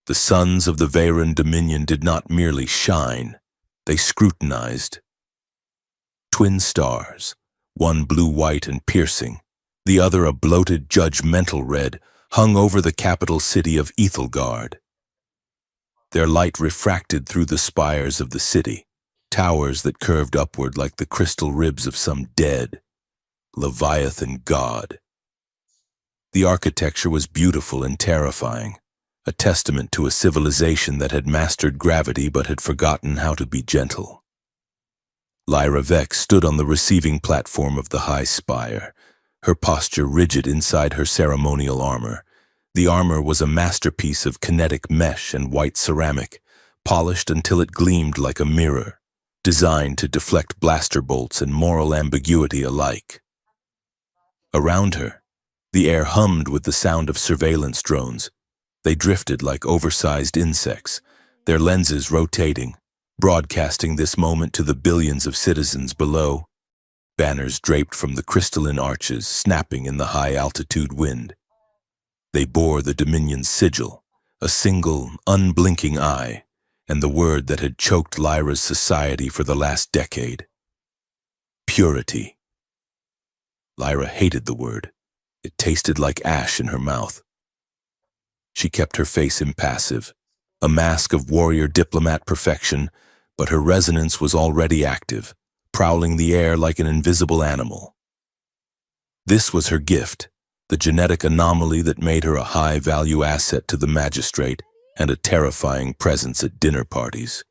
The suns of the Veyron dominion did not merely shine, they scrutinized. Twin stars, one blue-white and piercing, the other a bloated, judgmental red, hung over the capital city of Ethelgard. Their light refracted through the spires of the city, towers that curved upward like the crystal ribs of some dead, Leviathan god. The architecture was beautiful and terrifying, a testament to a civilization that had mastered gravity but had forgotten how to be gentle. Lyra Vex stood on the receiving platform of the high spire, her posture rigid inside her ceremonial armor. The armor was a masterpiece of kinetic mesh and white ceramic, polished until it gleamed like a mirror, designed to deflect blaster bolts and moral ambiguity alike. Around her, the air hummed with the sound of surveillance drones. They drifted like oversized insects, their lenses rotating, broadcasting this moment to the billions of citizens below, banners draped from the crystalline arches snapping in the high-altitude wind. They bore the Dominion's sigil, a single, unblinking eye, and the word that had choked Lyra's society for the last decade. Purity. Lyra hated the word. It tasted like ash in her mouth. She kept her face impassive, a mask of warrior diplomat perfection, but her resonance was already active, prowling the air like an invisible animal. This was her gift, the genetic anomaly that made her a high-value asset to the magistrate and a terrifying presence at dinner parties.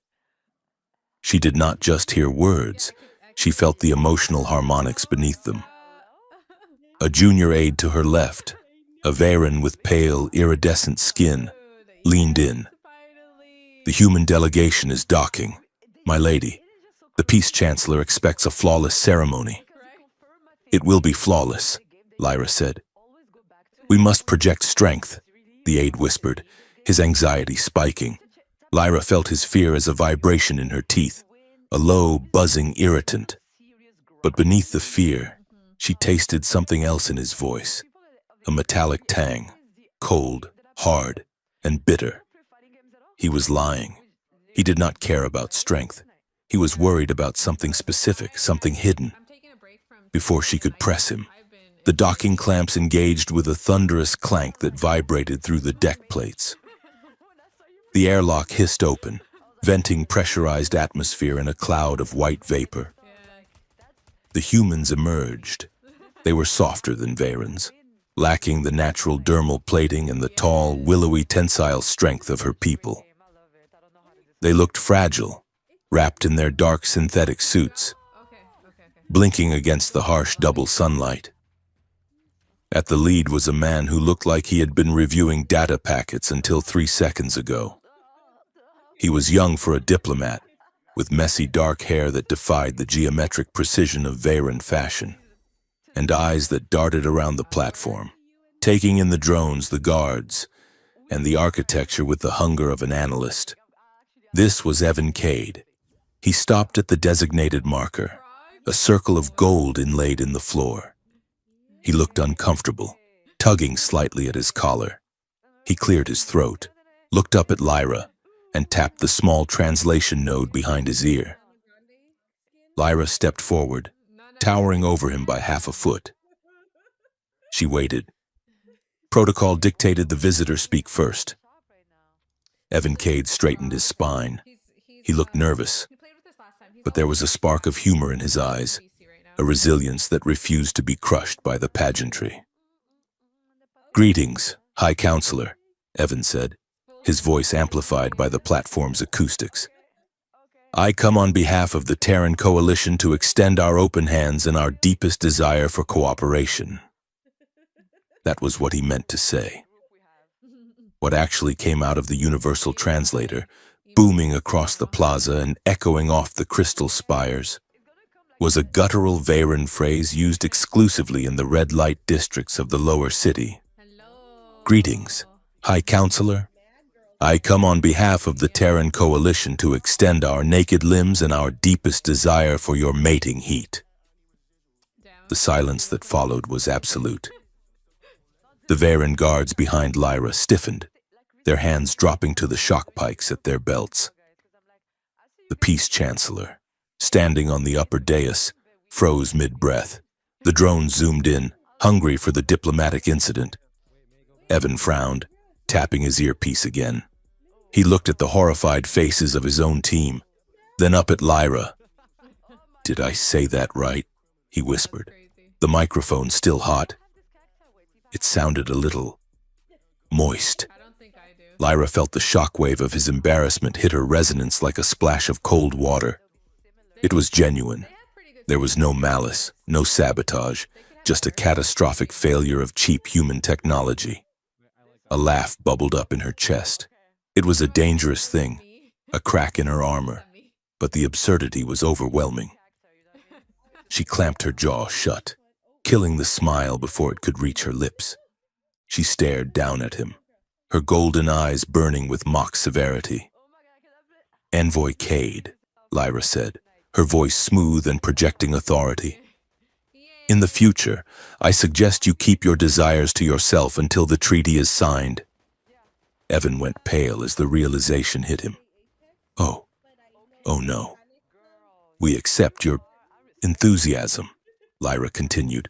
She did not just hear words, she felt the emotional harmonics beneath them. A junior aide to her left, a Veyron with pale, iridescent skin, leaned in. "The human delegation is docking, my lady. The Peace Chancellor expects a flawless ceremony." "It will be flawless," Lyra said. "We must project strength," the aide whispered, his anxiety spiking. Lyra felt his fear as a vibration in her teeth, a low, buzzing irritant. But beneath the fear, she tasted something else in his voice, a metallic tang, cold, hard, and bitter. He was lying. He did not care about strength. He was worried about something specific, something hidden. Before she could press him, the docking clamps engaged with a thunderous clank that vibrated through the deck plates. The airlock hissed open, venting pressurized atmosphere in a cloud of white vapor. The humans emerged. They were softer than Veyrons, lacking the natural dermal plating and the tall, willowy tensile strength of her people. They looked fragile, wrapped in their dark synthetic suits, blinking against the harsh double sunlight. At the lead was a man who looked like he had been reviewing data packets until 3 seconds ago. He was young for a diplomat, with messy dark hair that defied the geometric precision of Veyron fashion, and eyes that darted around the platform, taking in the drones, the guards, and the architecture with the hunger of an analyst. This was Evan Cade. He stopped at the designated marker, a circle of gold inlaid in the floor. He looked uncomfortable, tugging slightly at his collar. He cleared his throat, looked up at Lyra, and tapped the small translation node behind his ear. Lyra stepped forward, towering over him by half a foot. She waited. Protocol dictated the visitor speak first. Evan Cade straightened his spine. He looked nervous, but there was a spark of humor in his eyes, a resilience that refused to be crushed by the pageantry. "Greetings, High Counselor," Evan said, his voice amplified by the platform's acoustics. "I come on behalf of the Terran Coalition to extend our open hands and our deepest desire for cooperation." That was what he meant to say. What actually came out of the universal translator, booming across the plaza and echoing off the crystal spires, was a guttural Veyron phrase used exclusively in the red light districts of the lower city. "Greetings, High Counselor. I come on behalf of the Terran Coalition to extend our naked limbs and our deepest desire for your mating heat." The silence that followed was absolute. The Veyron guards behind Lyra stiffened, their hands dropping to the shock pikes at their belts. The Peace Chancellor, standing on the upper dais, froze mid-breath. The drone zoomed in, hungry for the diplomatic incident. Evan frowned, tapping his earpiece again. He looked at the horrified faces of his own team, then up at Lyra. "Did I say that right?" he whispered, the microphone still hot. It sounded a little moist. Lyra felt the shockwave of his embarrassment hit her resonance like a splash of cold water. It was genuine. There was no malice, no sabotage, just a catastrophic failure of cheap human technology. A laugh bubbled up in her chest. It was a dangerous thing, a crack in her armor, but the absurdity was overwhelming. She clamped her jaw shut, killing the smile before it could reach her lips. She stared down at him, her golden eyes burning with mock severity. "Envoy Cade," Lyra said, her voice smooth and projecting authority. "In the future, I suggest you keep your desires to yourself until the treaty is signed." Evan went pale as the realization hit him. Oh no. "We accept your enthusiasm," Lyra continued,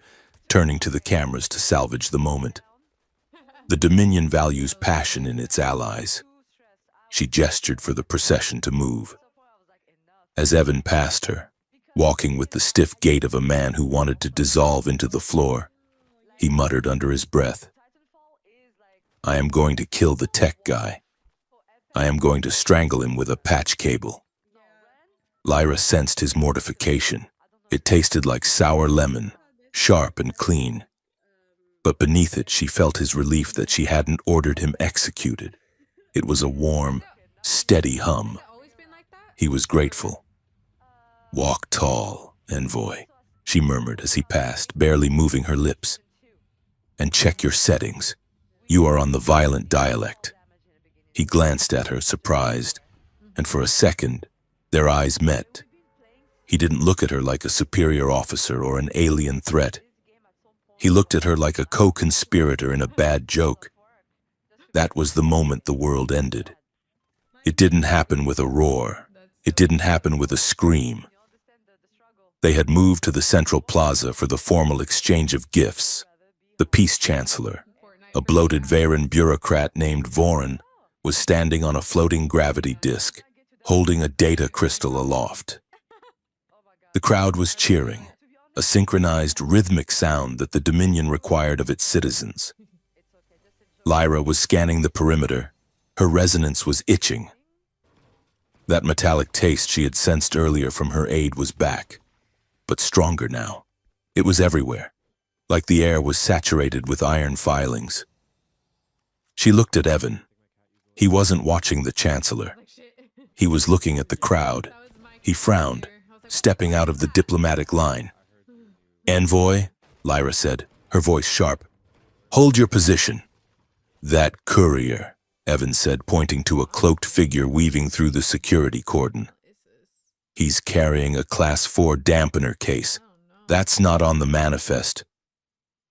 turning to the cameras to salvage the moment. "The Dominion values passion in its allies." She gestured for the procession to move. As Evan passed her, walking with the stiff gait of a man who wanted to dissolve into the floor, he muttered under his breath, "I am going to kill the tech guy. I am going to strangle him with a patch cable." Lyra sensed his mortification. It tasted like sour lemon, sharp and clean. But beneath it, she felt his relief that she hadn't ordered him executed. It was a warm, steady hum. He was grateful. "Walk tall, Envoy," she murmured as he passed, barely moving her lips. "And check your settings. You are on the violent dialect." He glanced at her, surprised, and for a second, their eyes met. He didn't look at her like a superior officer or an alien threat. He looked at her like a co-conspirator in a bad joke. That was the moment the world ended. It didn't happen with a roar. It didn't happen with a scream. They had moved to the central plaza for the formal exchange of gifts. The Peace Chancellor, a bloated Varen bureaucrat named Voran, was standing on a floating gravity disk, holding a data crystal aloft. The crowd was cheering, a synchronized, rhythmic sound that the Dominion required of its citizens. Lyra was scanning the perimeter. Her resonance was itching. That metallic taste she had sensed earlier from her aid was back, but stronger now. It was everywhere, like the air was saturated with iron filings. She looked at Evan. He wasn't watching the Chancellor. He was looking at the crowd. He frowned, stepping out of the diplomatic line. "Envoy," Lyra said, her voice sharp, "hold your position." "That courier," Evan said, pointing to a cloaked figure weaving through the security cordon. "He's carrying a Class 4 dampener case. That's not on the manifest."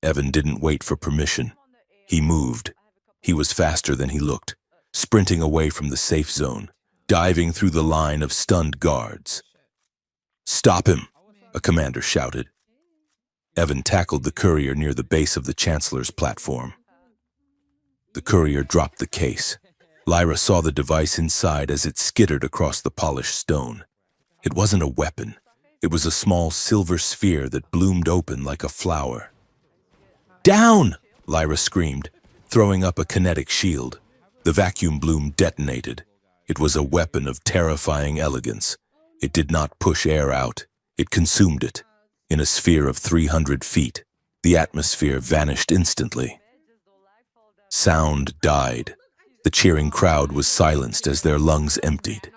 Evan didn't wait for permission. He moved. He was faster than he looked, sprinting away from the safe zone, diving through the line of stunned guards. "Stop him," a commander shouted. Evan tackled the courier near the base of the Chancellor's platform. The courier dropped the case. Lyra saw the device inside as it skittered across the polished stone. It wasn't a weapon. It was a small silver sphere that bloomed open like a flower. "Down!" Lyra screamed, throwing up a kinetic shield. The vacuum bloom detonated. It was a weapon of terrifying elegance. It did not push air out. It consumed it. In a sphere of 300 feet, the atmosphere vanished instantly. Sound died. The cheering crowd was silenced as their lungs emptied.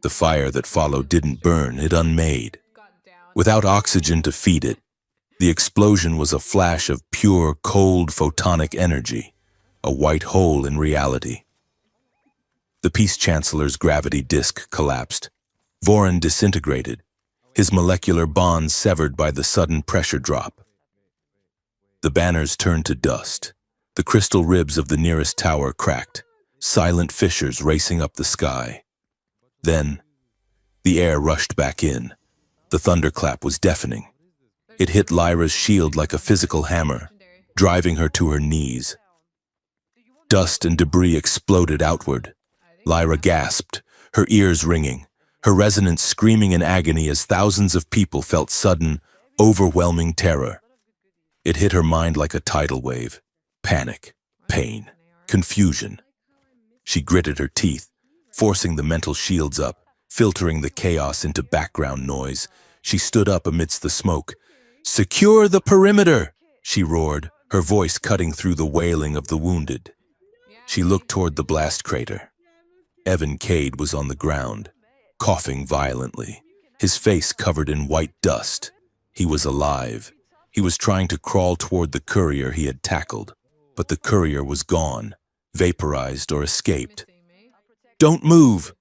The fire that followed didn't burn, it unmade. Without oxygen to feed it, the explosion was a flash of pure, cold photonic energy, a white hole in reality. The Peace Chancellor's gravity disk collapsed. Voran disintegrated, his molecular bonds severed by the sudden pressure drop. The banners turned to dust. The crystal ribs of the nearest tower cracked. silent fissures racing up the sky. Then, the air rushed back in. The thunderclap was deafening. It hit Lyra's shield like a physical hammer, driving her to her knees. Dust and debris exploded outward. Lyra gasped, her ears ringing, her resonance screaming in agony as thousands of people felt sudden, overwhelming terror. It hit her mind like a tidal wave. Panic, pain, confusion. She gritted her teeth, forcing the mental shields up, filtering the chaos into background noise. She stood up amidst the smoke. "Secure the perimeter!" she roared, her voice cutting through the wailing of the wounded. She looked toward the blast crater. Evan Cade was on the ground, coughing violently, his face covered in white dust. He was alive. He was trying to crawl toward the courier he had tackled, but the courier was gone, vaporized or escaped. "Don't move!"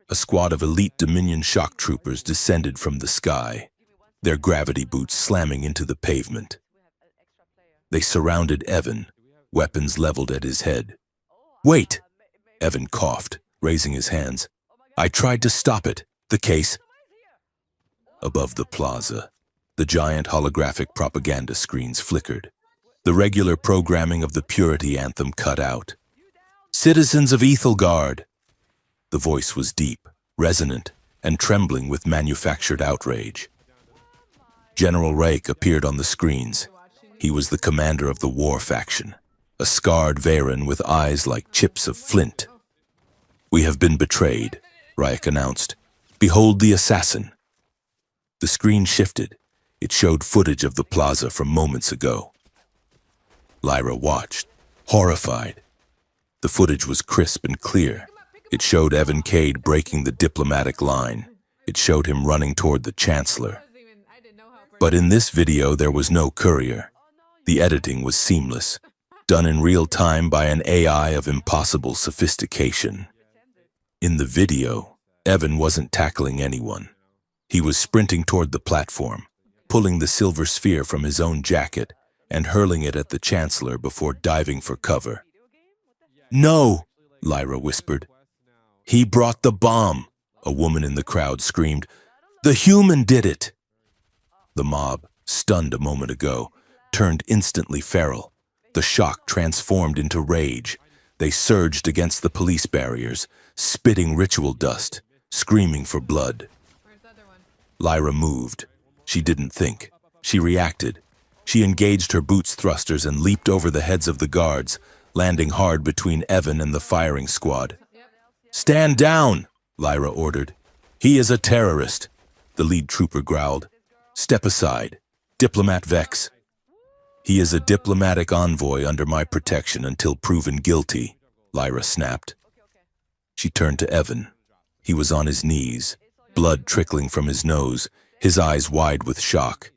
A squad of elite Dominion shock troopers descended from the sky, their gravity boots slamming into the pavement. They surrounded Evan, weapons leveled at his head. "Wait!" Evan coughed, raising his hands. "I tried to stop it. The case." Above the plaza, the giant holographic propaganda screens flickered. The regular programming of the Purity Anthem cut out. "Citizens of Ethelgard!" The voice was deep, resonant, and trembling with manufactured outrage. General Rake appeared on the screens. He was the commander of the war faction, a scarred Varen with eyes like chips of flint. "We have been betrayed," Rake announced. "Behold the assassin." The screen shifted. It showed footage of the plaza from moments ago. Lyra watched, horrified. The footage was crisp and clear. It showed Evan Cade breaking the diplomatic line. It showed him running toward the Chancellor. But in this video, there was no courier. The editing was seamless, done in real time by an AI of impossible sophistication. In the video, Evan wasn't tackling anyone. He was sprinting toward the platform, pulling the silver sphere from his own jacket and hurling it at the Chancellor before diving for cover. "No!" Lyra whispered. "He brought the bomb!" A woman in the crowd screamed. "The human did it!" The mob, stunned a moment ago, turned instantly feral. The shock transformed into rage. They surged against the police barriers, spitting ritual dust, screaming for blood. Lyra moved. She didn't think. She reacted. She engaged her boots thrusters and leaped over the heads of the guards, landing hard between Evan and the firing squad. "Stand down!" Lyra ordered. "He is a terrorist," the lead trooper growled. "Step aside. Diplomat Vex." "He is a diplomatic envoy under my protection until proven guilty," Lyra snapped. She turned to Evan. He was on his knees, blood trickling from his nose, his eyes wide with shock.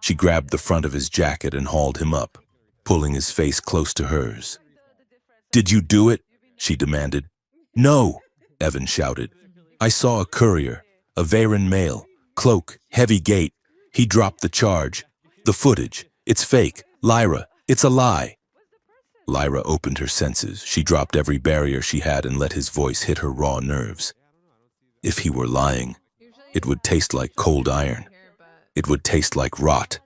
She grabbed the front of his jacket and hauled him up, pulling his face close to hers. "Did you do it?" she demanded. "No," Evan shouted. "I saw a courier, a Varen male, cloak, heavy gait. He dropped the charge. The footage. It's fake. Lyra, it's a lie." Lyra opened her senses. She dropped every barrier she had and let his voice hit her raw nerves. If he were lying, it would taste like cold iron. It would taste like rot.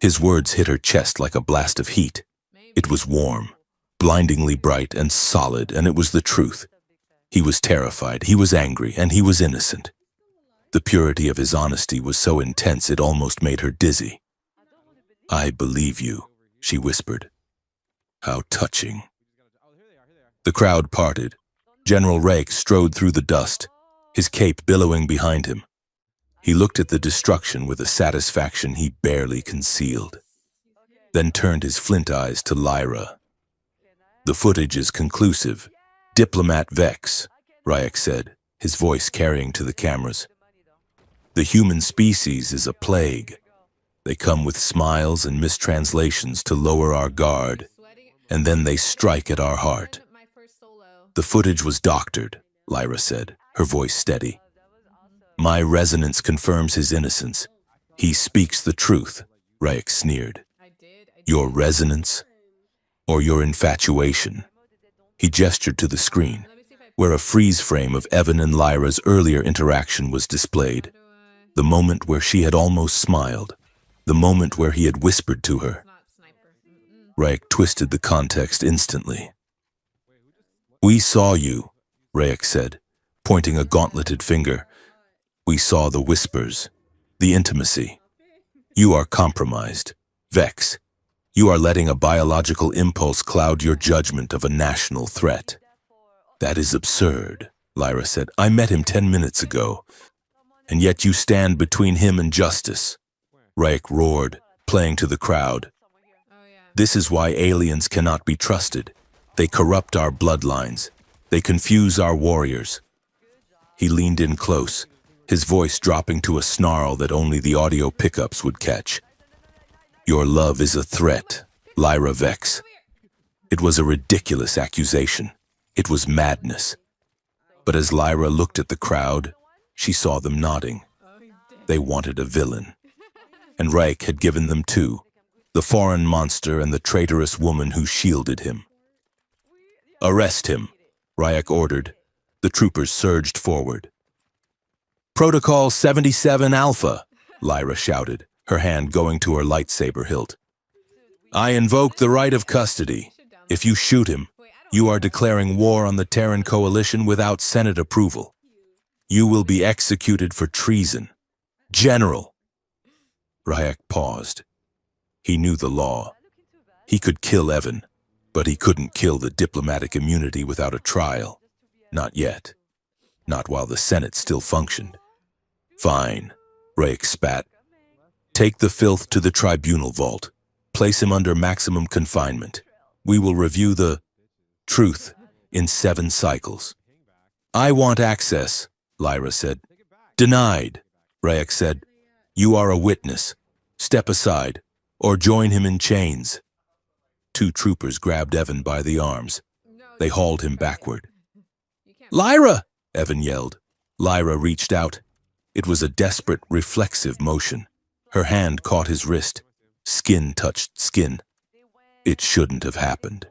His words hit her chest like a blast of heat. It was warm, blindingly bright and solid, and it was the truth. He was terrified, he was angry, and he was innocent. The purity of his honesty was so intense it almost made her dizzy. "I believe you," she whispered. "How touching." The crowd parted. General Rake strode through the dust, his cape billowing behind him. He looked at the destruction with a satisfaction he barely concealed, then turned his flint eyes to Lyra. "The footage is conclusive. Diplomat Vex," Ryak said, his voice carrying to the cameras. "The human species is a plague. They come with smiles and mistranslations to lower our guard, and then they strike at our heart." "The footage was doctored," Lyra said, her voice steady. "My resonance confirms his innocence. He speaks the truth," Ryak sneered. "Your resonance? Or your infatuation?" He gestured to the screen, where a freeze frame of Evan and Lyra's earlier interaction was displayed. The moment where she had almost smiled. The moment where he had whispered to her. Rayek twisted the context instantly. "We saw you," Rayek said, pointing a gauntleted finger. "We saw the whispers, the intimacy. You are compromised. Vex. You are letting a biological impulse cloud your judgment of a national threat." "That is absurd," Lyra said. "I met him 10 minutes ago, and yet you stand between him and justice." Rayek roared, playing to the crowd. "This is why aliens cannot be trusted. They corrupt our bloodlines. They confuse our warriors." He leaned in close, his voice dropping to a snarl that only the audio pickups would catch. "Your love is a threat, Lyra Vex." It was a ridiculous accusation. It was madness. But as Lyra looked at the crowd, she saw them nodding. They wanted a villain. And Rayek had given them two, the foreign monster and the traitorous woman who shielded him. "Arrest him," Rayek ordered. The troopers surged forward. "Protocol 77 Alpha," Lyra shouted, her hand going to her lightsaber hilt. "I invoke the right of custody. If you shoot him, you are declaring war on the Terran coalition without Senate approval. You will be executed for treason. General." Rayek paused. He knew the law. He could kill Evan, but he couldn't kill the diplomatic immunity without a trial. Not yet. Not while the Senate still functioned. "Fine," Rayek spat. "Take the filth to the tribunal vault. Place him under maximum confinement. We will review the truth in 7 cycles." "I want access," Lyra said. "Denied," Rayek said. "You are a witness. Step aside, or join him in chains." 2 troopers grabbed Evan by the arms. They hauled him backward. "Lyra!" Evan yelled. Lyra reached out. It was a desperate, reflexive motion. Her hand caught his wrist. Skin touched skin. It shouldn't have happened.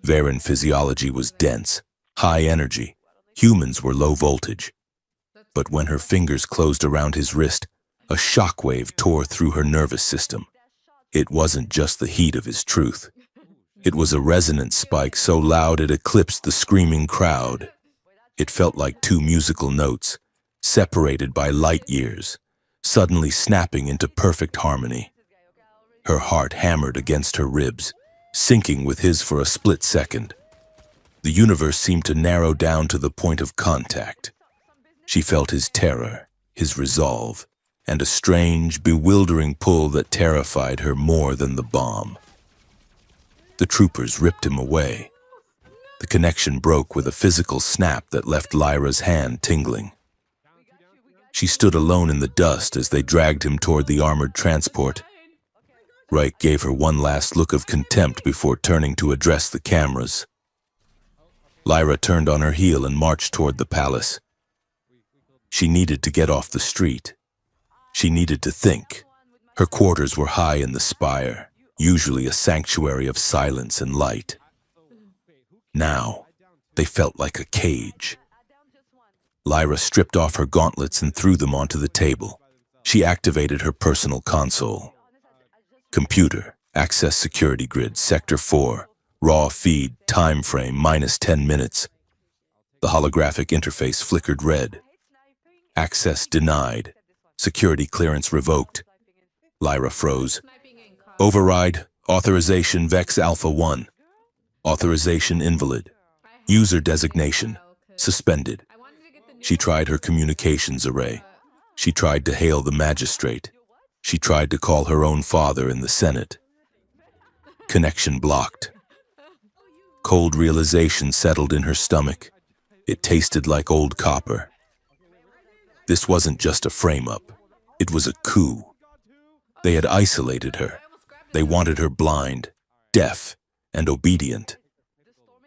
Varen physiology was dense, high energy. Humans were low voltage. But when her fingers closed around his wrist, a shockwave tore through her nervous system. It wasn't just the heat of his truth. It was a resonant spike so loud it eclipsed the screaming crowd. It felt like 2 musical notes, separated by light years, suddenly snapping into perfect harmony. Her heart hammered against her ribs, syncing with his for a split second. The universe seemed to narrow down to the point of contact. She felt his terror, his resolve, and a strange, bewildering pull that terrified her more than the bomb. The troopers ripped him away. The connection broke with a physical snap that left Lyra's hand tingling. She stood alone in the dust as they dragged him toward the armored transport. Rayek gave her one last look of contempt before turning to address the cameras. Lyra turned on her heel and marched toward the palace. She needed to get off the street. She needed to think. Her quarters were high in the spire, usually a sanctuary of silence and light. Now, they felt like a cage. Lyra stripped off her gauntlets and threw them onto the table. She activated her personal console. Computer, access security grid, sector 4, raw feed, time frame, -10 minutes. The holographic interface flickered red. Access denied. Security clearance revoked. Lyra froze. Override, authorization Vex Alpha 1. Authorization invalid. User designation, suspended. She tried her communications array. She tried to hail the magistrate. She tried to call her own father in the Senate. Connection blocked. Cold realization settled in her stomach. It tasted like old copper. This wasn't just a frame-up. It was a coup. They had isolated her. They wanted her blind, deaf, and obedient.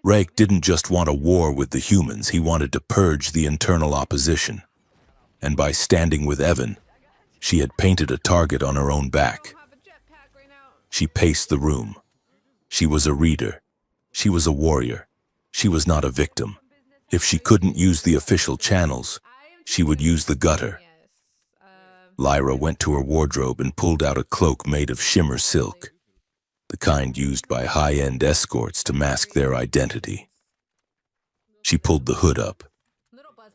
Rayek didn't just want a war with the humans, he wanted to purge the internal opposition. And by standing with Evan, she had painted a target on her own back. She paced the room. She was a reader. She was a warrior. She was not a victim. If she couldn't use the official channels, she would use the gutter. Lyra went to her wardrobe and pulled out a cloak made of shimmer silk, the kind used by high-end escorts to mask their identity. She pulled the hood up.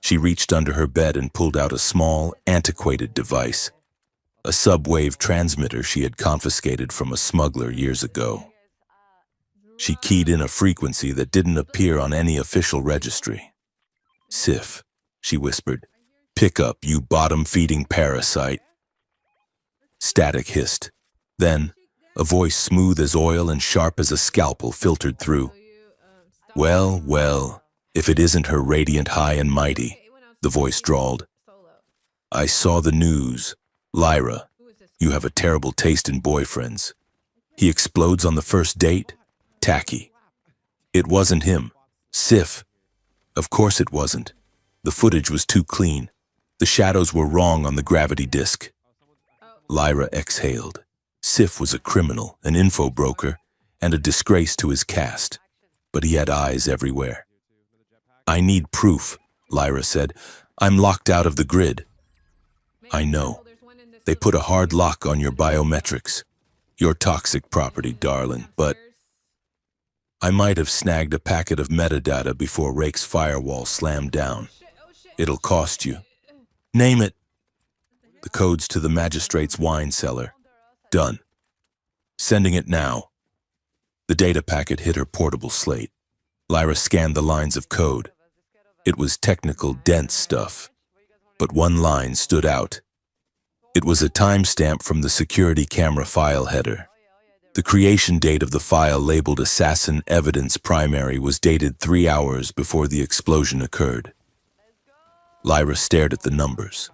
She reached under her bed and pulled out a small, antiquated device, a subwave transmitter she had confiscated from a smuggler years ago. She keyed in a frequency that didn't appear on any official registry. "Sif," she whispered. "Pick up, you bottom-feeding parasite." Static hissed. Then, a voice smooth as oil and sharp as a scalpel filtered through. "Well, well, if it isn't her radiant high and mighty," the voice drawled. "I saw the news. Lyra, you have a terrible taste in boyfriends. He explodes on the first date? Tacky." It wasn't him. Sif. Of course it wasn't. The footage was too clean. The shadows were wrong on the gravity disk. Lyra exhaled. Sif was a criminal, an info broker, and a disgrace to his caste. But he had eyes everywhere. "I need proof," Lyra said. "I'm locked out of the grid." "I know. They put a hard lock on your biometrics. Your toxic property, darling, but I might have snagged a packet of metadata before Rake's firewall slammed down. It'll cost you." "Name it." "The codes to the magistrate's wine cellar." "Done. Sending it now." The data packet hit her portable slate. Lyra scanned the lines of code. It was technical, dense stuff. But one line stood out. It was a timestamp from the security camera file header. The creation date of the file labeled Assassin Evidence Primary was dated 3 hours before the explosion occurred. Lyra stared at the numbers.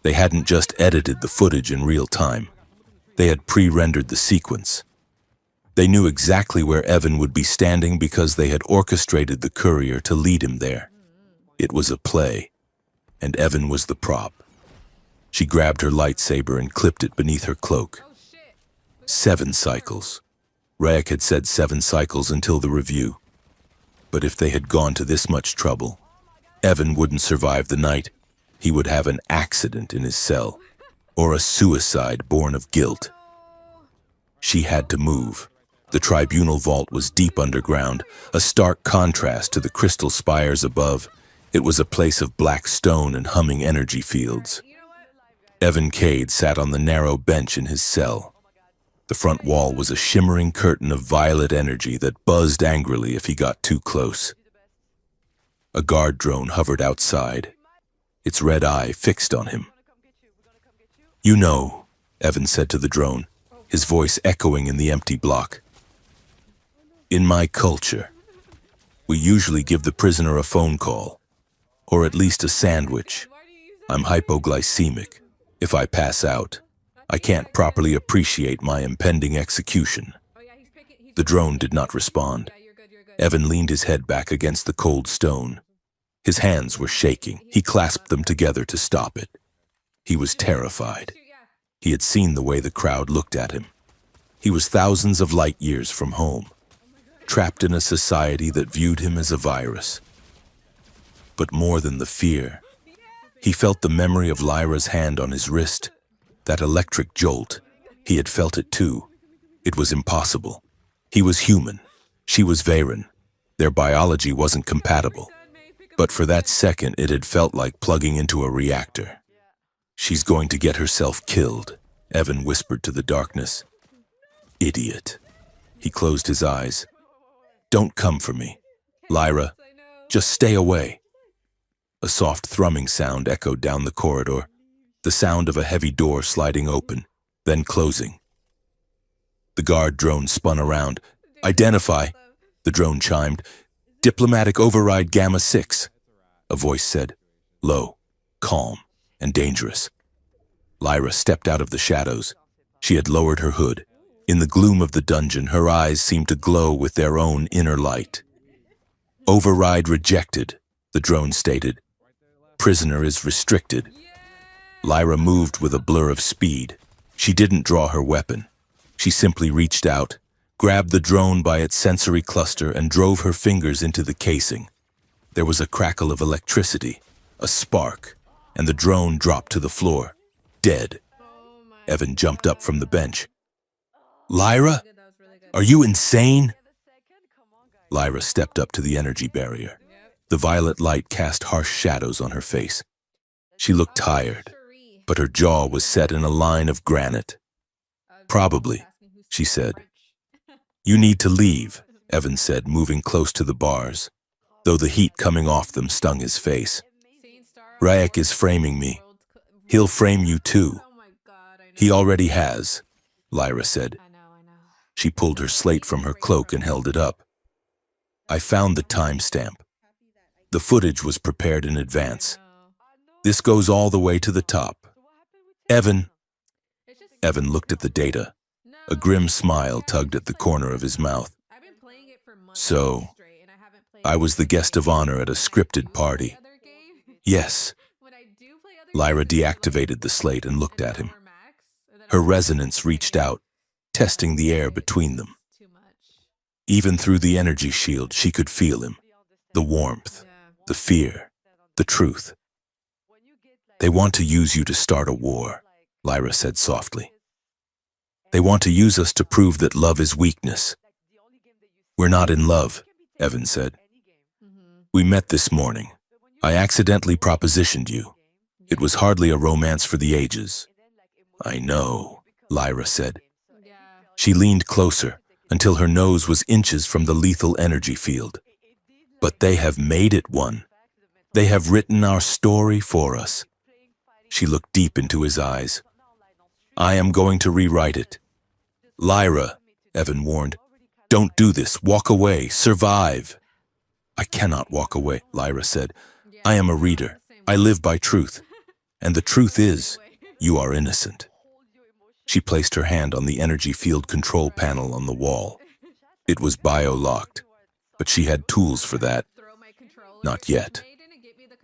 They hadn't just edited the footage in real time. They had pre-rendered the sequence. They knew exactly where Evan would be standing because they had orchestrated the courier to lead him there. It was a play, and Evan was the prop. She grabbed her lightsaber and clipped it beneath her cloak. 7 cycles. Rayak had said 7 cycles until the review. But if they had gone to this much trouble, Evan wouldn't survive the night. He would have an accident in his cell, or a suicide born of guilt. She had to move. The tribunal vault was deep underground, a stark contrast to the crystal spires above. It was a place of black stone and humming energy fields. Evan Cade sat on the narrow bench in his cell. The front wall was a shimmering curtain of violet energy that buzzed angrily if he got too close. A guard drone hovered outside, its red eye fixed on him. "You know," Evan said to the drone, his voice echoing in the empty block. "In my culture, we usually give the prisoner a phone call, or at least a sandwich. I'm hypoglycemic. If I pass out, I can't properly appreciate my impending execution." The drone did not respond. Evan leaned his head back against the cold stone. His hands were shaking. He clasped them together to stop it. He was terrified. He had seen the way the crowd looked at him. He was thousands of light years from home, trapped in a society that viewed him as a virus. But more than the fear, he felt the memory of Lyra's hand on his wrist, that electric jolt. He had felt it too. It was impossible. He was human. She was Varen. Their biology wasn't compatible. But for that second, it had felt like plugging into a reactor. "She's going to get herself killed," Evan whispered to the darkness. "Idiot." He closed his eyes. "Don't come for me, Lyra. Just stay away." A soft thrumming sound echoed down the corridor, the sound of a heavy door sliding open, then closing. The guard drone spun around. "Identify," the drone chimed. "Diplomatic override Gamma 6, a voice said, low, calm, and dangerous. Lyra stepped out of the shadows. She had lowered her hood. In the gloom of the dungeon, her eyes seemed to glow with their own inner light. "Override rejected," the drone stated. "Prisoner is restricted." Lyra moved with a blur of speed. She didn't draw her weapon. She simply reached out, grabbed the drone by its sensory cluster and drove her fingers into the casing. There was a crackle of electricity, a spark, and the drone dropped to the floor, dead. Evan jumped up from the bench. "Lyra? Are you insane?" Lyra stepped up to the energy barrier. The violet light cast harsh shadows on her face. She looked tired, but her jaw was set in a line of granite. "Probably," she said. "You need to leave," Evan said, moving close to the bars, though the heat coming off them stung his face. "Rayak is framing me. He'll frame you too." "He already has," Lyra said. She pulled her slate from her cloak and held it up. "I found the timestamp. The footage was prepared in advance. This goes all the way to the top. Evan." Evan looked at the data. A grim smile tugged at the corner of his mouth. "So, I was the guest of honor at a scripted party." "Yes." Lyra deactivated the slate and looked at him. Her resonance reached out, testing the air between them. Even through the energy shield, she could feel him. The warmth, the fear, the truth. "They want to use you to start a war," Lyra said softly. "They want to use us to prove that love is weakness." "We're not in love," Evan said. "We met this morning. I accidentally propositioned you. It was hardly a romance for the ages." "I know," Lyra said. She leaned closer until her nose was inches from the lethal energy field. "But they have made it one. They have written our story for us." She looked deep into his eyes. "I am going to rewrite it." "Lyra," Evan warned. "Don't do this. Walk away. Survive." "I cannot walk away," Lyra said. "I am a reader. I live by truth. And the truth is, you are innocent." She placed her hand on the energy field control panel on the wall. It was bio-locked, but she had tools for that. Not yet.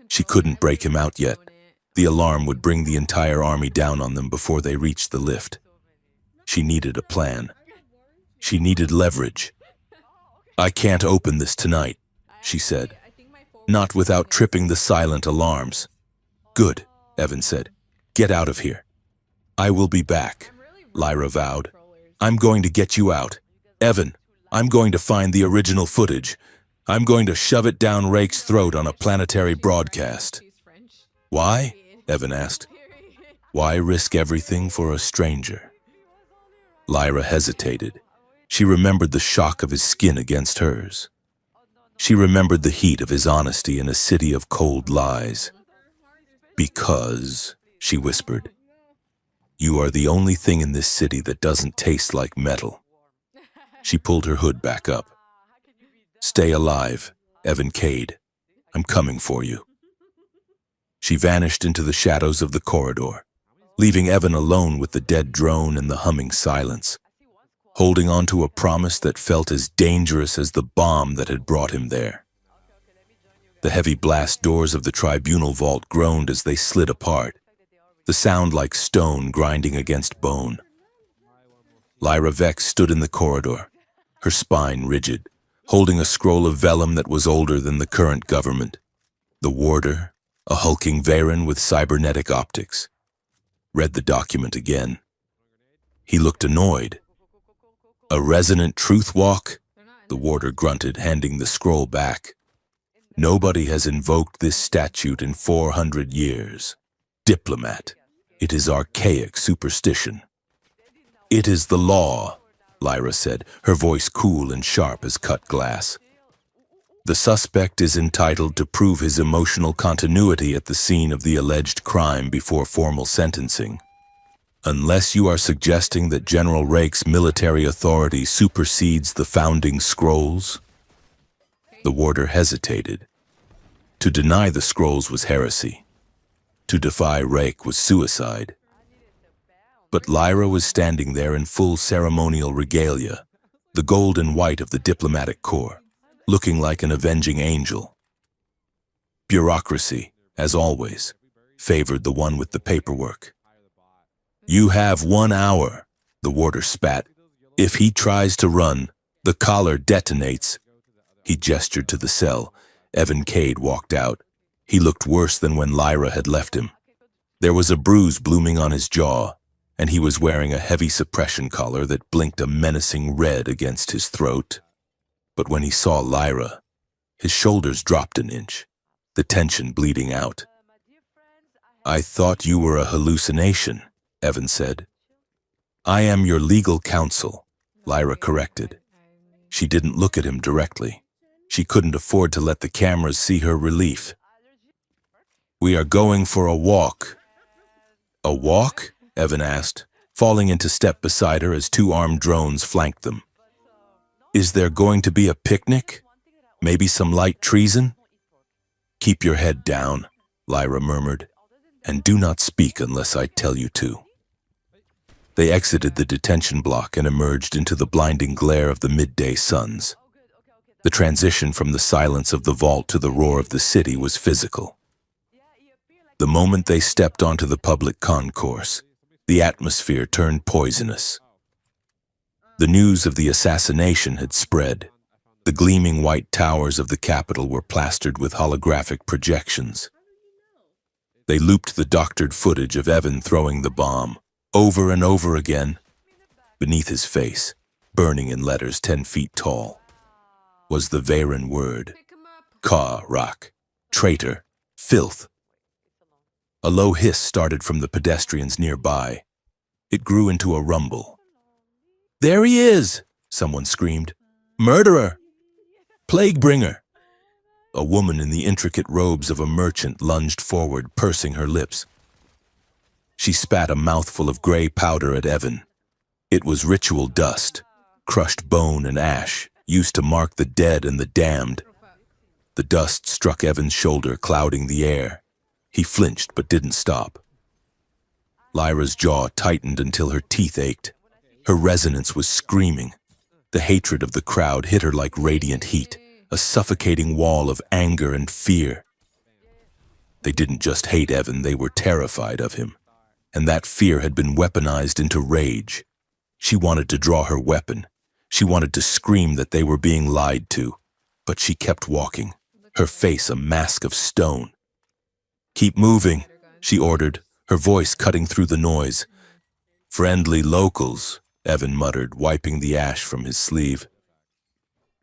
She couldn't break him out yet. The alarm would bring the entire army down on them before they reached the lift. She needed a plan. She needed leverage. "I can't open this tonight," she said. "Not without tripping the silent alarms." "Good," Evan said. "Get out of here." "I will be back," Lyra vowed. "I'm going to get you out. Evan, I'm going to find the original footage. I'm going to shove it down Rake's throat on a planetary broadcast." "Why?" Evan asked. "Why risk everything for a stranger?" Lyra hesitated. She remembered the shock of his skin against hers. She remembered the heat of his honesty in a city of cold lies. "Because," she whispered, "you are the only thing in this city that doesn't taste like metal." She pulled her hood back up. "Stay alive, Evan Cade. I'm coming for you." She vanished into the shadows of the corridor, leaving Evan alone with the dead drone and the humming silence, holding on to a promise that felt as dangerous as the bomb that had brought him there. The heavy blast doors of the tribunal vault groaned as they slid apart, the sound like stone grinding against bone. Lyra Vex stood in the corridor, her spine rigid, holding a scroll of vellum that was older than the current government. The warder, a hulking Varen with cybernetic optics, read the document again. He looked annoyed. "A resonant truth walk?" the warder grunted, handing the scroll back. "Nobody has invoked this statute in 400 years. Diplomat, it is archaic superstition." "It is the law," Lyra said, her voice cool and sharp as cut glass. "The suspect is entitled to prove his emotional continuity at the scene of the alleged crime before formal sentencing. Unless you are suggesting that General Rake's military authority supersedes the founding scrolls?" The warder hesitated. To deny the scrolls was heresy. To defy Rake was suicide. But Lyra was standing there in full ceremonial regalia, the gold and white of the diplomatic corps, looking like an avenging angel. Bureaucracy, as always, favored the one with the paperwork. "You have 1 hour," the warder spat. If he tries to run, the collar detonates. He gestured to the cell. Evan Cade walked out. He looked worse than when Lyra had left him. There was a bruise blooming on his jaw, and he was wearing a heavy suppression collar that blinked a menacing red against his throat. But when he saw Lyra, his shoulders dropped an inch, the tension bleeding out. "I thought you were a hallucination," Evan said. "I am your legal counsel," Lyra corrected. She didn't look at him directly. She couldn't afford to let the cameras see her relief. "We are going for a walk." "A walk?" Evan asked, falling into step beside her as two armed drones flanked them. "Is there going to be a picnic? Maybe some light treason?" "Keep your head down," Lyra murmured, "and do not speak unless I tell you to." They exited the detention block and emerged into the blinding glare of the midday suns. The transition from the silence of the vault to the roar of the city was physical. The moment they stepped onto the public concourse, the atmosphere turned poisonous. The news of the assassination had spread. The gleaming white towers of the Capitol were plastered with holographic projections. They looped the doctored footage of Evan throwing the bomb, over and over again. Beneath his face, burning in letters 10 feet tall, was the Varen word: Ka-Rak, traitor, filth. A low hiss started from the pedestrians nearby. It grew into a rumble. "There he is!" someone screamed. "Murderer! Plague-bringer!" A woman in the intricate robes of a merchant lunged forward, pursing her lips. She spat a mouthful of gray powder at Evan. It was ritual dust, crushed bone and ash, used to mark the dead and the damned. The dust struck Evan's shoulder, clouding the air. He flinched but didn't stop. Lyra's jaw tightened until her teeth ached. Her resonance was screaming. The hatred of the crowd hit her like radiant heat, a suffocating wall of anger and fear. They didn't just hate Evan, they were terrified of him. And that fear had been weaponized into rage. She wanted to draw her weapon. She wanted to scream that they were being lied to. But she kept walking, her face a mask of stone. "Keep moving," she ordered, her voice cutting through the noise. "Friendly locals," Evan muttered, wiping the ash from his sleeve.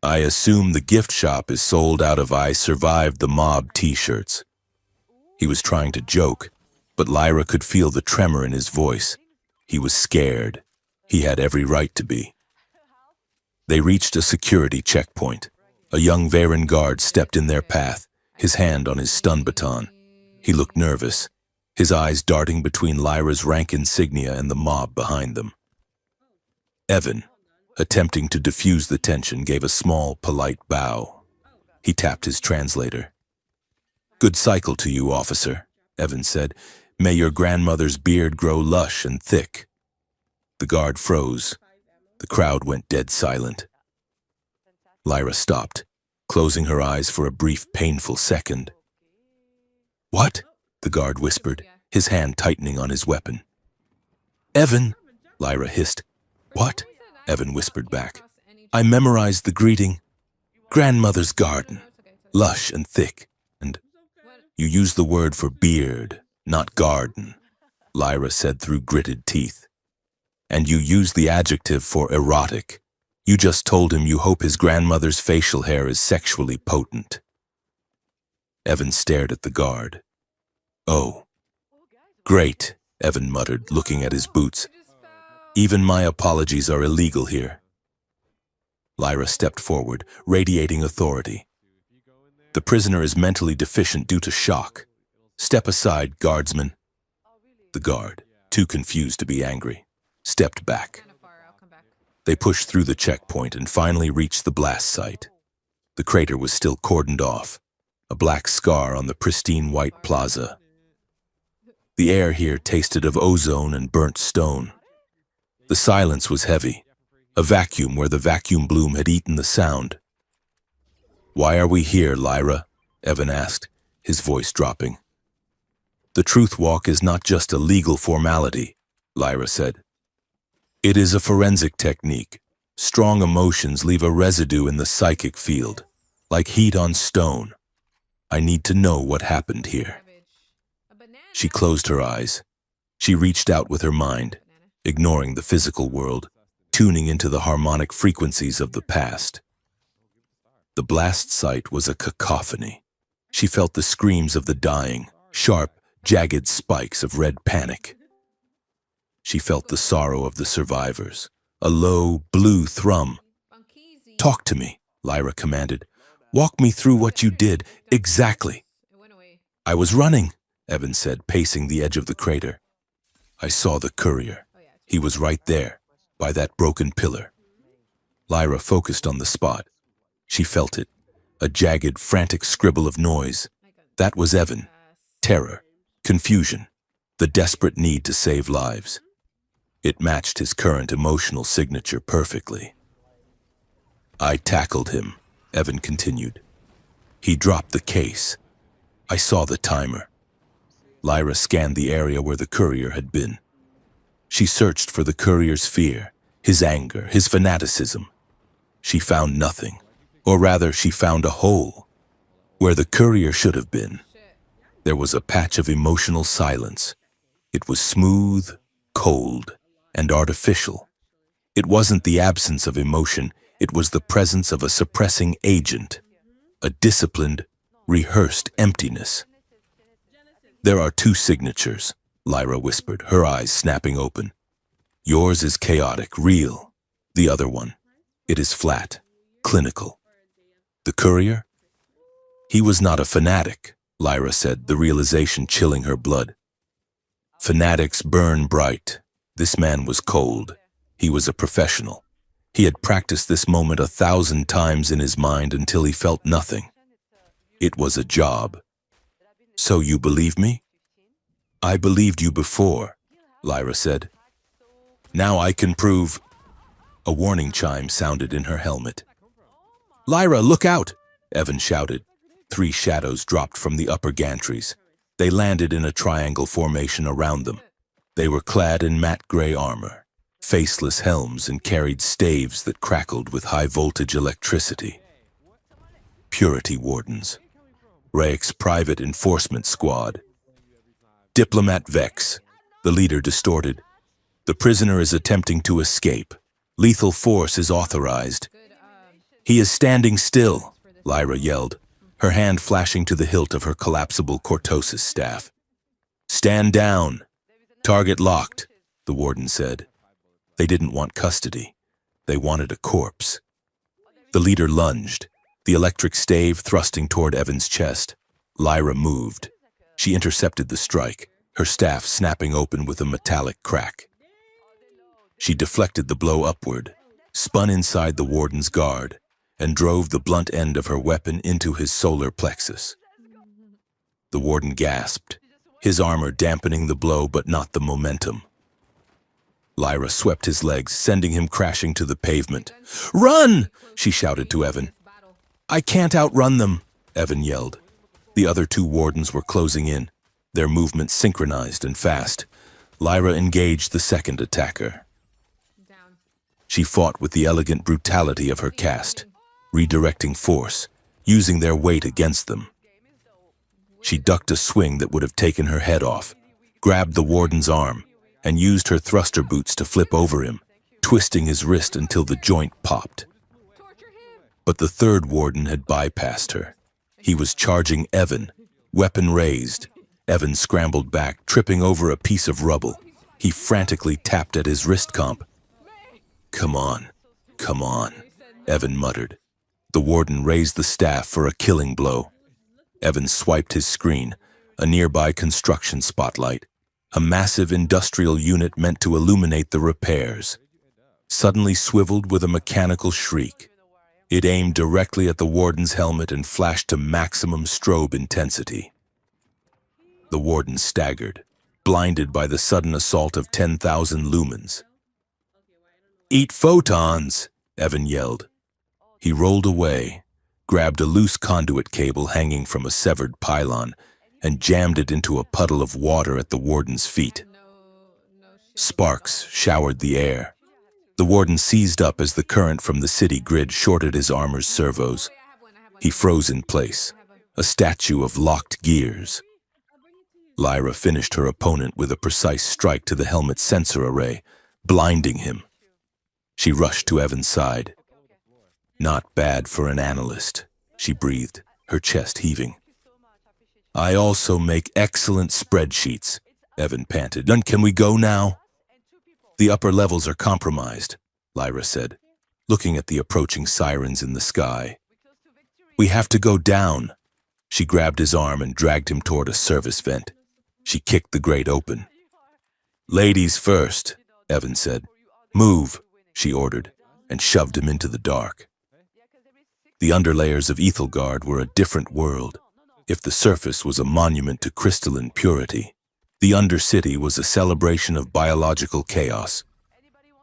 "I assume the gift shop is sold out of I Survived the Mob t-shirts." He was trying to joke, but Lyra could feel the tremor in his voice. He was scared. He had every right to be. They reached a security checkpoint. A young Varen guard stepped in their path, his hand on his stun baton. He looked nervous, his eyes darting between Lyra's rank insignia and the mob behind them. Evan, attempting to diffuse the tension, gave a small, polite bow. He tapped his translator. "Good cycle to you, officer," Evan said. "May your grandmother's beard grow lush and thick." The guard froze. The crowd went dead silent. Lyra stopped, closing her eyes for a brief, painful second. "What?" the guard whispered, his hand tightening on his weapon. "Evan," Lyra hissed. "What?" Evan whispered back. "I memorized the greeting. Grandmother's garden, lush and thick, and—" "You used the word for beard, not garden," Lyra said through gritted teeth. "And you used the adjective for erotic. You just told him you hope his grandmother's facial hair is sexually potent." Evan stared at the guard. "Oh. Great," Evan muttered, looking at his boots. "Even my apologies are illegal here." Lyra stepped forward, radiating authority. "The prisoner is mentally deficient due to shock. Step aside, guardsman." The guard, too confused to be angry, stepped back. They pushed through the checkpoint and finally reached the blast site. The crater was still cordoned off, a black scar on the pristine white plaza. The air here tasted of ozone and burnt stone. The silence was heavy, a vacuum where the vacuum bloom had eaten the sound. "Why are we here, Lyra?" Evan asked, his voice dropping. "The truth walk is not just a legal formality," Lyra said. "It is a forensic technique, Strong emotions leave a residue in the psychic field, like heat on stone. I need to know what happened here. She closed her eyes. She reached out with her mind, ignoring the physical world, tuning into the harmonic frequencies of the past. The blast site was a cacophony. She felt the screams of the dying, sharp, jagged spikes of red panic. She felt the sorrow of the survivors, a low, blue thrum. "Talk to me," Lyra commanded. "Walk me through what you did, exactly." "I was running," Evan said, pacing the edge of the crater. "I saw the courier. He was right there, by that broken pillar." Lyra focused on the spot. She felt it, a jagged, frantic scribble of noise. That was Evan. Terror, confusion, the desperate need to save lives. It matched his current emotional signature perfectly. "I tackled him," Evan continued. "He dropped the case. I saw the timer." Lyra scanned the area where the courier had been. She searched for the courier's fear, his anger, his fanaticism. She found nothing, or rather, she found a hole. Where the courier should have been, there was a patch of emotional silence. It was smooth, cold, and artificial. It wasn't the absence of emotion, it was the presence of a suppressing agent, a disciplined, rehearsed emptiness. "There are two signatures," Lyra whispered, her eyes snapping open. "Yours is chaotic, real. The other one, it is flat, clinical. The courier? He was not a fanatic," Lyra said, the realization chilling her blood. "Fanatics burn bright. This man was cold. He was a professional. He had practiced this moment 1,000 times in his mind until he felt nothing. It was a job." "So you believe me?" "I believed you before," Lyra said. "Now I can prove—" A warning chime sounded in her helmet. "Lyra, look out!" Evan shouted. 3 shadows dropped from the upper gantries. They landed in a triangle formation around them. They were clad in matte gray armor, faceless helms, and carried staves that crackled with high-voltage electricity. Purity Wardens. Rayek's private enforcement squad. "Diplomat Vex," the leader distorted. "The prisoner is attempting to escape. Lethal force is authorized." "He is standing still," Lyra yelled, her hand flashing to the hilt of her collapsible cortosis staff. "Stand down. Target locked," the warden said. They didn't want custody. They wanted a corpse. The leader lunged, the electric stave thrusting toward Evan's chest. Lyra moved. She intercepted the strike, her staff snapping open with a metallic crack. She deflected the blow upward, spun inside the warden's guard, and drove the blunt end of her weapon into his solar plexus. The warden gasped, his armor dampening the blow but not the momentum. Lyra swept his legs, sending him crashing to the pavement. "Run!" she shouted to Evan. "I can't outrun them," Evan yelled. The other 2 wardens were closing in, their movements synchronized and fast. Lyra engaged the second attacker. She fought with the elegant brutality of her caste, redirecting force, using their weight against them. She ducked a swing that would have taken her head off, grabbed the warden's arm, and used her thruster boots to flip over him, twisting his wrist until the joint popped. But the 3rd warden had bypassed her. He was charging Evan, weapon raised. Evan scrambled back, tripping over a piece of rubble. He frantically tapped at his wrist comp. Come on, Evan muttered. The warden raised the staff for a killing blow. Evan swiped his screen, a nearby construction spotlight, a massive industrial unit meant to illuminate the repairs. Suddenly swiveled with a mechanical shriek. It aimed directly at the warden's helmet and flashed to maximum strobe intensity. The warden staggered, blinded by the sudden assault of 10,000 lumens. "Eat photons!" Evan yelled. He rolled away, grabbed a loose conduit cable hanging from a severed pylon, and jammed it into a puddle of water at the warden's feet. Sparks showered the air. The warden seized up as the current from the city grid shorted his armor's servos. He froze in place, a statue of locked gears. Lyra finished her opponent with a precise strike to the helmet's sensor array, blinding him. She rushed to Evan's side. "Not bad for an analyst," she breathed, her chest heaving. "I also make excellent spreadsheets," Evan panted. "Then can we go now?" "The upper levels are compromised," Lyra said, looking at the approaching sirens in the sky. "We have to go down." She grabbed his arm and dragged him toward a service vent. She kicked the grate open. "Ladies first," Evan said. "Move," she ordered, and shoved him into the dark. The underlayers of Ethelgard were a different world. If the surface was a monument to crystalline purity, the Undercity was a celebration of biological chaos.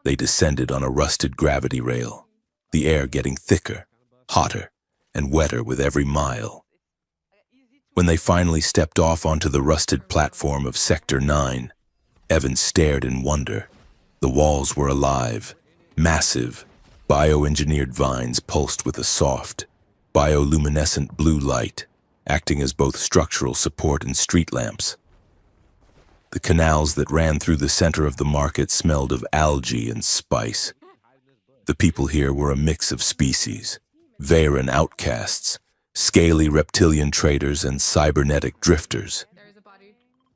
They descended on a rusted gravity rail, the air getting thicker, hotter, and wetter with every mile. When they finally stepped off onto the rusted platform of Sector 9, Evan stared in wonder. The walls were alive, massive, bioengineered vines pulsed with a soft, bioluminescent blue light, acting as both structural support and street lamps. The canals that ran through the center of the market smelled of algae and spice. The people here were a mix of species, Veyran outcasts, scaly reptilian traders, and cybernetic drifters.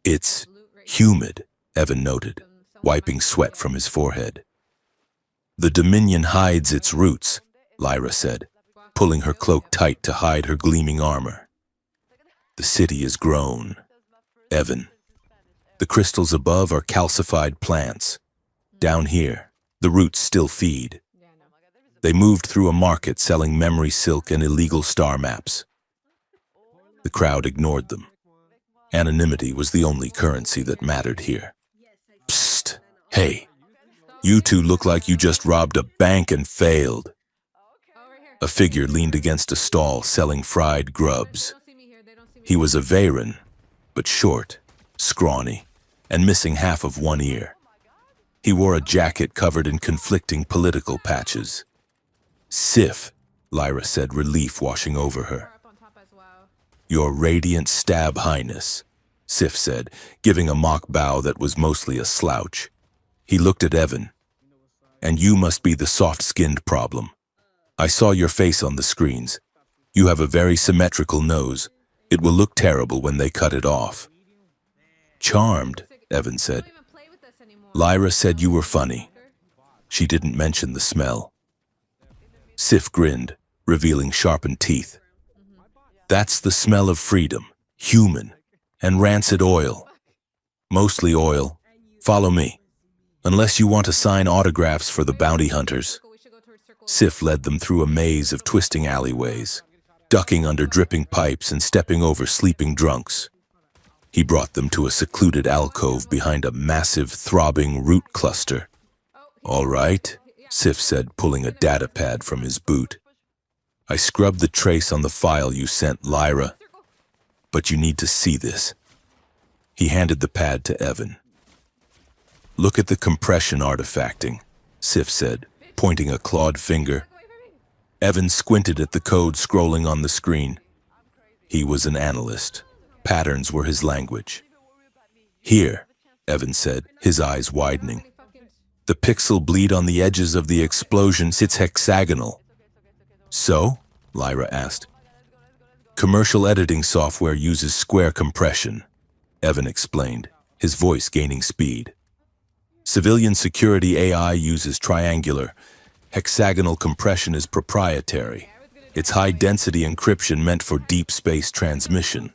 "It's humid," Evan noted, wiping sweat from his forehead. "The Dominion hides its roots," Lyra said, pulling her cloak tight to hide her gleaming armor. "The city is grown, Evan. The crystals above are calcified plants. Down here, the roots still feed. They moved through a market selling memory silk and illegal star maps." The crowd ignored them. Anonymity was the only currency that mattered here. "Psst, hey, you two look like you just robbed a bank and failed." A figure leaned against a stall selling fried grubs. He was a Veyran, but short, scrawny, and missing half of one ear. He wore a jacket covered in conflicting political patches. "Sif," Lyra said, relief washing over her. "Your radiant stab highness," Sif said, giving a mock bow that was mostly a slouch. He looked at Evan. "And you must be the soft-skinned problem. I saw your face on the screens. You have a very symmetrical nose. It will look terrible when they cut it off." "Charmed," Evan said. "Lyra said you were funny. She didn't mention the smell." Sif grinned, revealing sharpened teeth. "That's the smell of freedom, human, and rancid oil. Mostly oil. Follow me. Unless you want to sign autographs for the bounty hunters." Sif led them through a maze of twisting alleyways, ducking under dripping pipes and stepping over sleeping drunks. He brought them to a secluded alcove behind a massive, throbbing root cluster. "All right," Sif said, pulling a data pad from his boot. "I scrubbed the trace on the file you sent, Lyra. But you need to see this." He handed the pad to Evan. "Look at the compression artifacting," Sif said, pointing a clawed finger. Evan squinted at the code scrolling on the screen. He was an analyst. Patterns were his language. "Here," Evan said, his eyes widening. "The pixel bleed on the edges of the explosion sits hexagonal." "So?" Lyra asked. "Commercial editing software uses square compression," Evan explained, his voice gaining speed. "Civilian security AI uses triangular. Hexagonal compression is proprietary. It's high-density encryption meant for deep space transmission."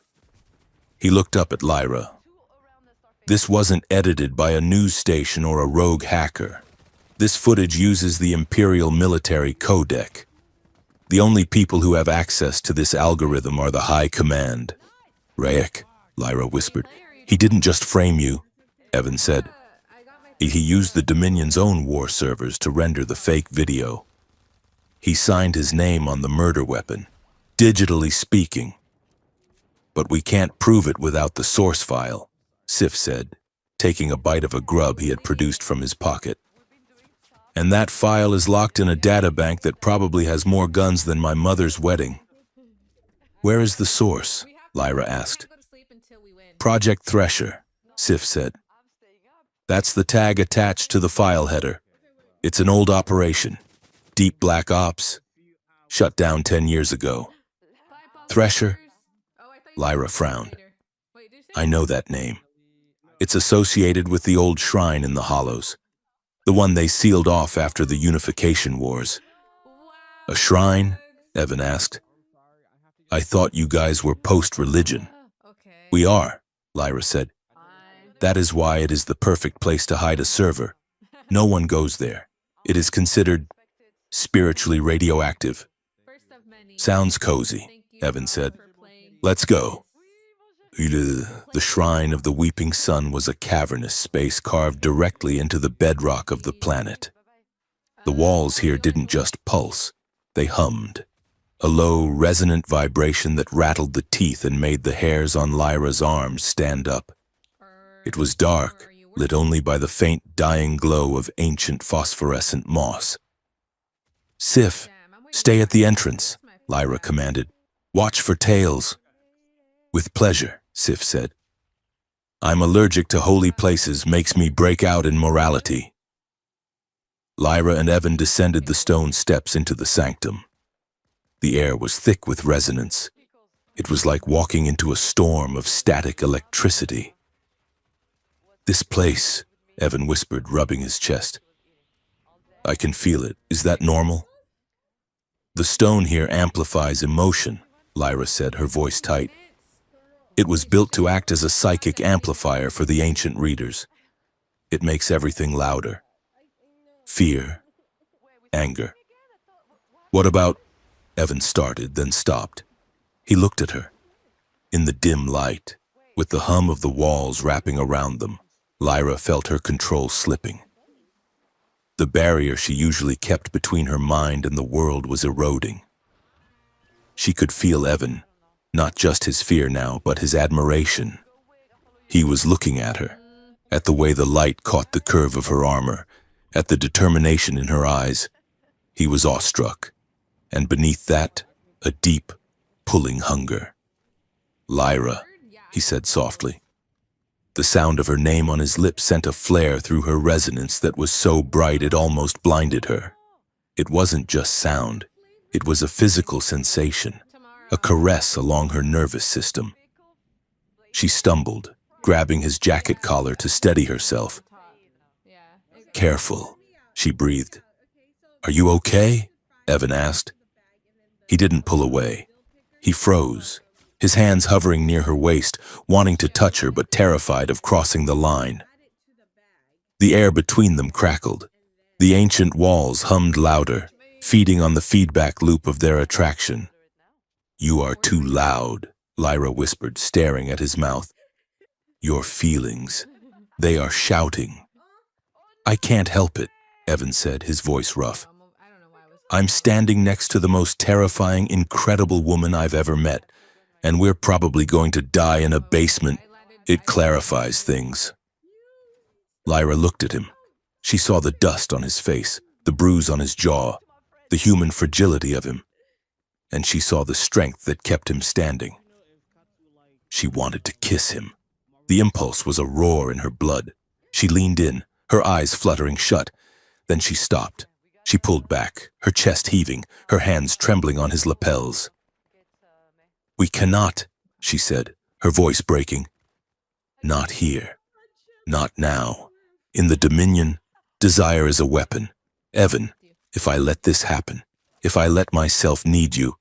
He looked up at Lyra. "This wasn't edited by a news station or a rogue hacker. This footage uses the Imperial Military Codec. The only people who have access to this algorithm are the High Command." "Rayek," Lyra whispered. "He didn't just frame you," Evan said. "He used the Dominion's own war servers to render the fake video. He signed his name on the murder weapon, digitally speaking. But we can't prove it without the source file," Sif said, taking a bite of a grub he had produced from his pocket. And that file is locked in a databank that probably has more guns than my mother's wedding. Where is the source? Lyra asked. Project Thresher, Sif said. That's the tag attached to the file header. It's an old operation. Deep Black Ops. Shut down 10 years ago. Thresher? Lyra frowned. I know that name. It's associated with the old shrine in the Hollows. The one they sealed off after the Unification Wars. A shrine? Evan asked. I thought you guys were post-religion. We are, Lyra said. That is why it is the perfect place to hide a server. No one goes there. It is considered spiritually radioactive. Sounds cozy, Evan said. Let's go. The shrine of the Weeping Sun was a cavernous space carved directly into the bedrock of the planet. The walls here didn't just pulse, they hummed. A low, resonant vibration that rattled the teeth and made the hairs on Lyra's arms stand up. It was dark, lit only by the faint, dying glow of ancient phosphorescent moss. Sif, stay at the entrance, Lyra commanded. Watch for tails. With pleasure, Sif said. I'm allergic to holy places, makes me break out in morality. Lyra and Evan descended the stone steps into the sanctum. The air was thick with resonance. It was like walking into a storm of static electricity. This place, Evan whispered, rubbing his chest. I can feel it. Is that normal? The stone here amplifies emotion, Lyra said, her voice tight. It was built to act as a psychic amplifier for the ancient readers. It makes everything louder. Fear, anger. What about... Evan started, then stopped. He looked at her. In the dim light, with the hum of the walls wrapping around them, Lyra felt her control slipping. The barrier she usually kept between her mind and the world was eroding. She could feel Evan, not just his fear now, but his admiration. He was looking at her, at the way the light caught the curve of her armor, at the determination in her eyes. He was awestruck, and beneath that, a deep, pulling hunger. Lyra, he said softly. The sound of her name on his lips sent a flare through her resonance that was so bright it almost blinded her. It wasn't just sound, it was a physical sensation, a caress along her nervous system. She stumbled, grabbing his jacket collar to steady herself. Careful, she breathed. Are you okay? Evan asked. He didn't pull away. He froze, his hands hovering near her waist, wanting to touch her but terrified of crossing the line. The air between them crackled. The ancient walls hummed louder, feeding on the feedback loop of their attraction. You are too loud, Lyra whispered, staring at his mouth. Your feelings, they are shouting. I can't help it, Evan said, his voice rough. I'm standing next to the most terrifying, incredible woman I've ever met, and we're probably going to die in a basement. It clarifies things. Lyra looked at him. She saw the dust on his face, the bruise on his jaw, the human fragility of him, and she saw the strength that kept him standing. She wanted to kiss him. The impulse was a roar in her blood. She leaned in, her eyes fluttering shut. Then she stopped. She pulled back, her chest heaving, her hands trembling on his lapels. We cannot, she said, her voice breaking. Not here. Not now. In the Dominion, desire is a weapon. Evan, if I let this happen, if I let myself need you,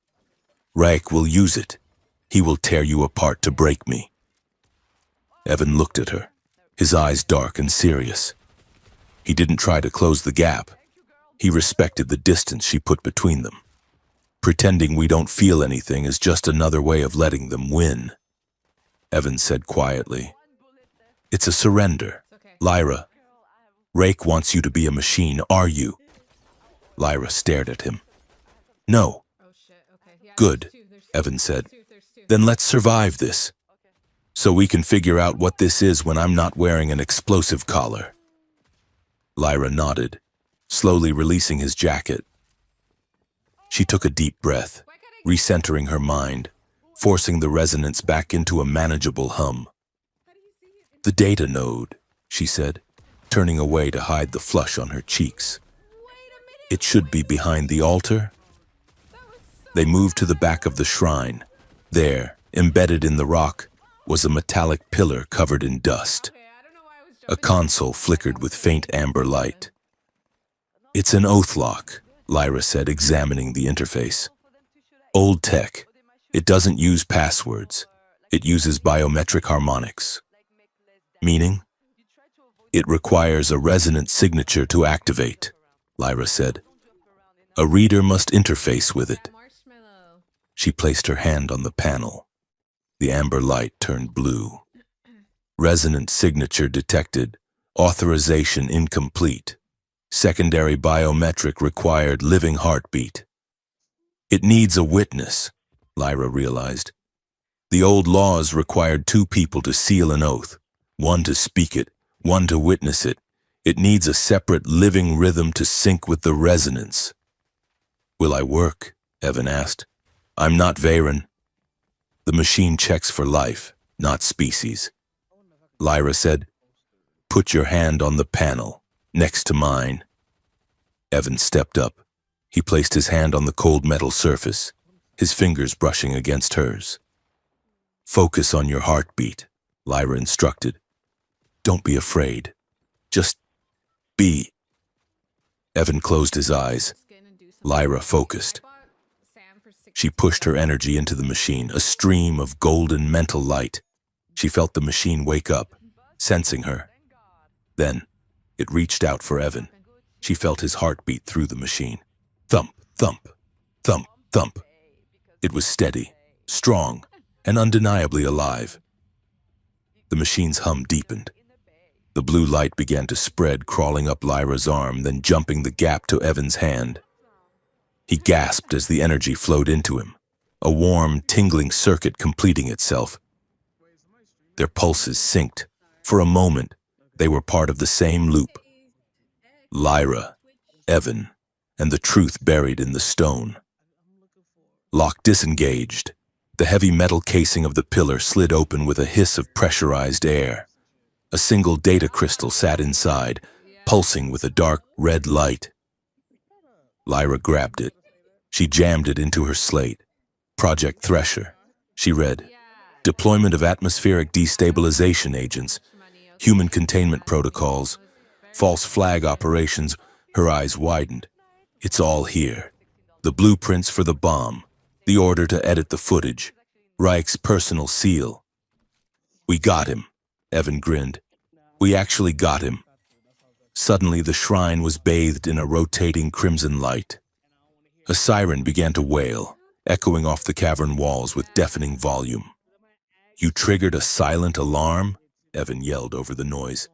Raik will use it. He will tear you apart to break me. Evan looked at her, his eyes dark and serious. He didn't try to close the gap. He respected the distance she put between them. Pretending we don't feel anything is just another way of letting them win. Evan said quietly. It's a surrender. Lyra, Raik wants you to be a machine, are you? Lyra stared at him. No. Good, Evan said. Then let's survive this. So we can figure out what this is when I'm not wearing an explosive collar. Lyra nodded. slowly releasing his jacket. She took a deep breath, recentering her mind, forcing the resonance back into a manageable hum. "The data node," she said, turning away to hide the flush on her cheeks. "It should be behind the altar." They moved to the back of the shrine. There, embedded in the rock, was a metallic pillar covered in dust. A console flickered with faint amber light. "It's an oath lock," Lyra said, examining the interface. "Old tech. It doesn't use passwords. It uses biometric harmonics." "Meaning?" "It requires a resonant signature to activate," Lyra said. "A reader must interface with it." She placed her hand on the panel. The amber light turned blue. "Resonant signature detected. Authorization incomplete. Secondary biometric required living heartbeat." "It needs a witness," Lyra realized. The old laws required 2 people to seal an oath, one to speak it, one to witness it. It needs a separate living rhythm to sync with the resonance. "Will I work?" Evan asked. "I'm not Varen." "The machine checks for life, not species." Lyra said, "Put your hand on the panel, next to mine." Evan stepped up. He placed his hand on the cold metal surface, his fingers brushing against hers. "Focus on your heartbeat," Lyra instructed. "Don't be afraid. Just be." Evan closed his eyes. Lyra focused. She pushed her energy into the machine, a stream of golden mental light. She felt the machine wake up, sensing her. Then, it reached out for Evan. She felt his heartbeat through the machine. Thump, thump, thump, thump. It was steady, strong, and undeniably alive. The machine's hum deepened. The blue light began to spread, crawling up Lyra's arm, then jumping the gap to Evan's hand. He gasped as the energy flowed into him, a warm, tingling circuit completing itself. Their pulses synced. For a moment, they were part of the same loop. Lyra, Evan, and the truth buried in the stone. Lock disengaged. The heavy metal casing of the pillar slid open with a hiss of pressurized air. A single data crystal sat inside, pulsing with a dark red light. Lyra grabbed it. She jammed it into her slate. Project Thresher. She read, "Deployment of atmospheric destabilization agents, human containment protocols, false flag operations." Her eyes widened. "It's all here. The blueprints for the bomb, the order to edit the footage, Reich's personal seal." "We got him," Evan grinned. "We actually got him." Suddenly, the shrine was bathed in a rotating crimson light. A siren began to wail, echoing off the cavern walls with deafening volume. "You triggered a silent alarm?" Evan yelled over the noise.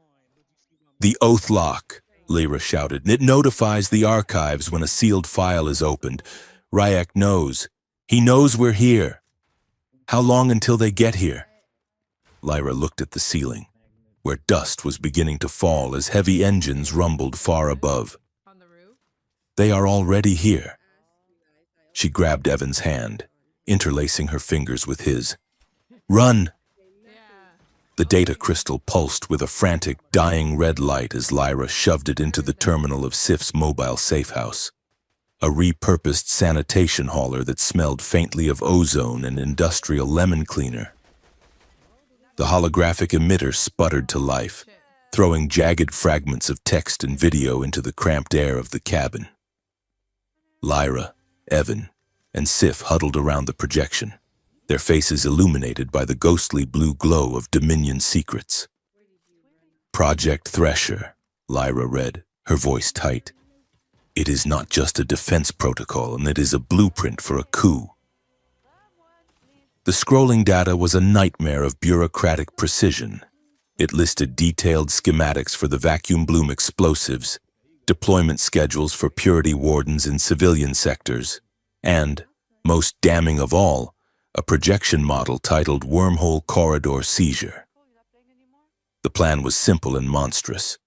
"The oath lock," Lyra shouted. "It notifies the archives when a sealed file is opened. Reich knows. He knows we're here." "How long until they get here?" Lyra looked at the ceiling, where dust was beginning to fall as heavy engines rumbled far above. "They are already here." She grabbed Evan's hand, interlacing her fingers with his. "Run!" The data crystal pulsed with a frantic, dying red light as Lyra shoved it into the terminal of Sif's mobile safehouse, a repurposed sanitation hauler that smelled faintly of ozone and industrial lemon cleaner. The holographic emitter sputtered to life, throwing jagged fragments of text and video into the cramped air of the cabin. Lyra, Evan, and Sif huddled around the projection, their faces illuminated by the ghostly blue glow of Dominion secrets. "Project Thresher," Lyra read, her voice tight. "It is not just a defense protocol, and it is a blueprint for a coup." The scrolling data was a nightmare of bureaucratic precision. It listed detailed schematics for the vacuum bloom explosives, deployment schedules for purity wardens in civilian sectors, and, most damning of all, a projection model titled Wormhole Corridor Seizure. The plan was simple and monstrous.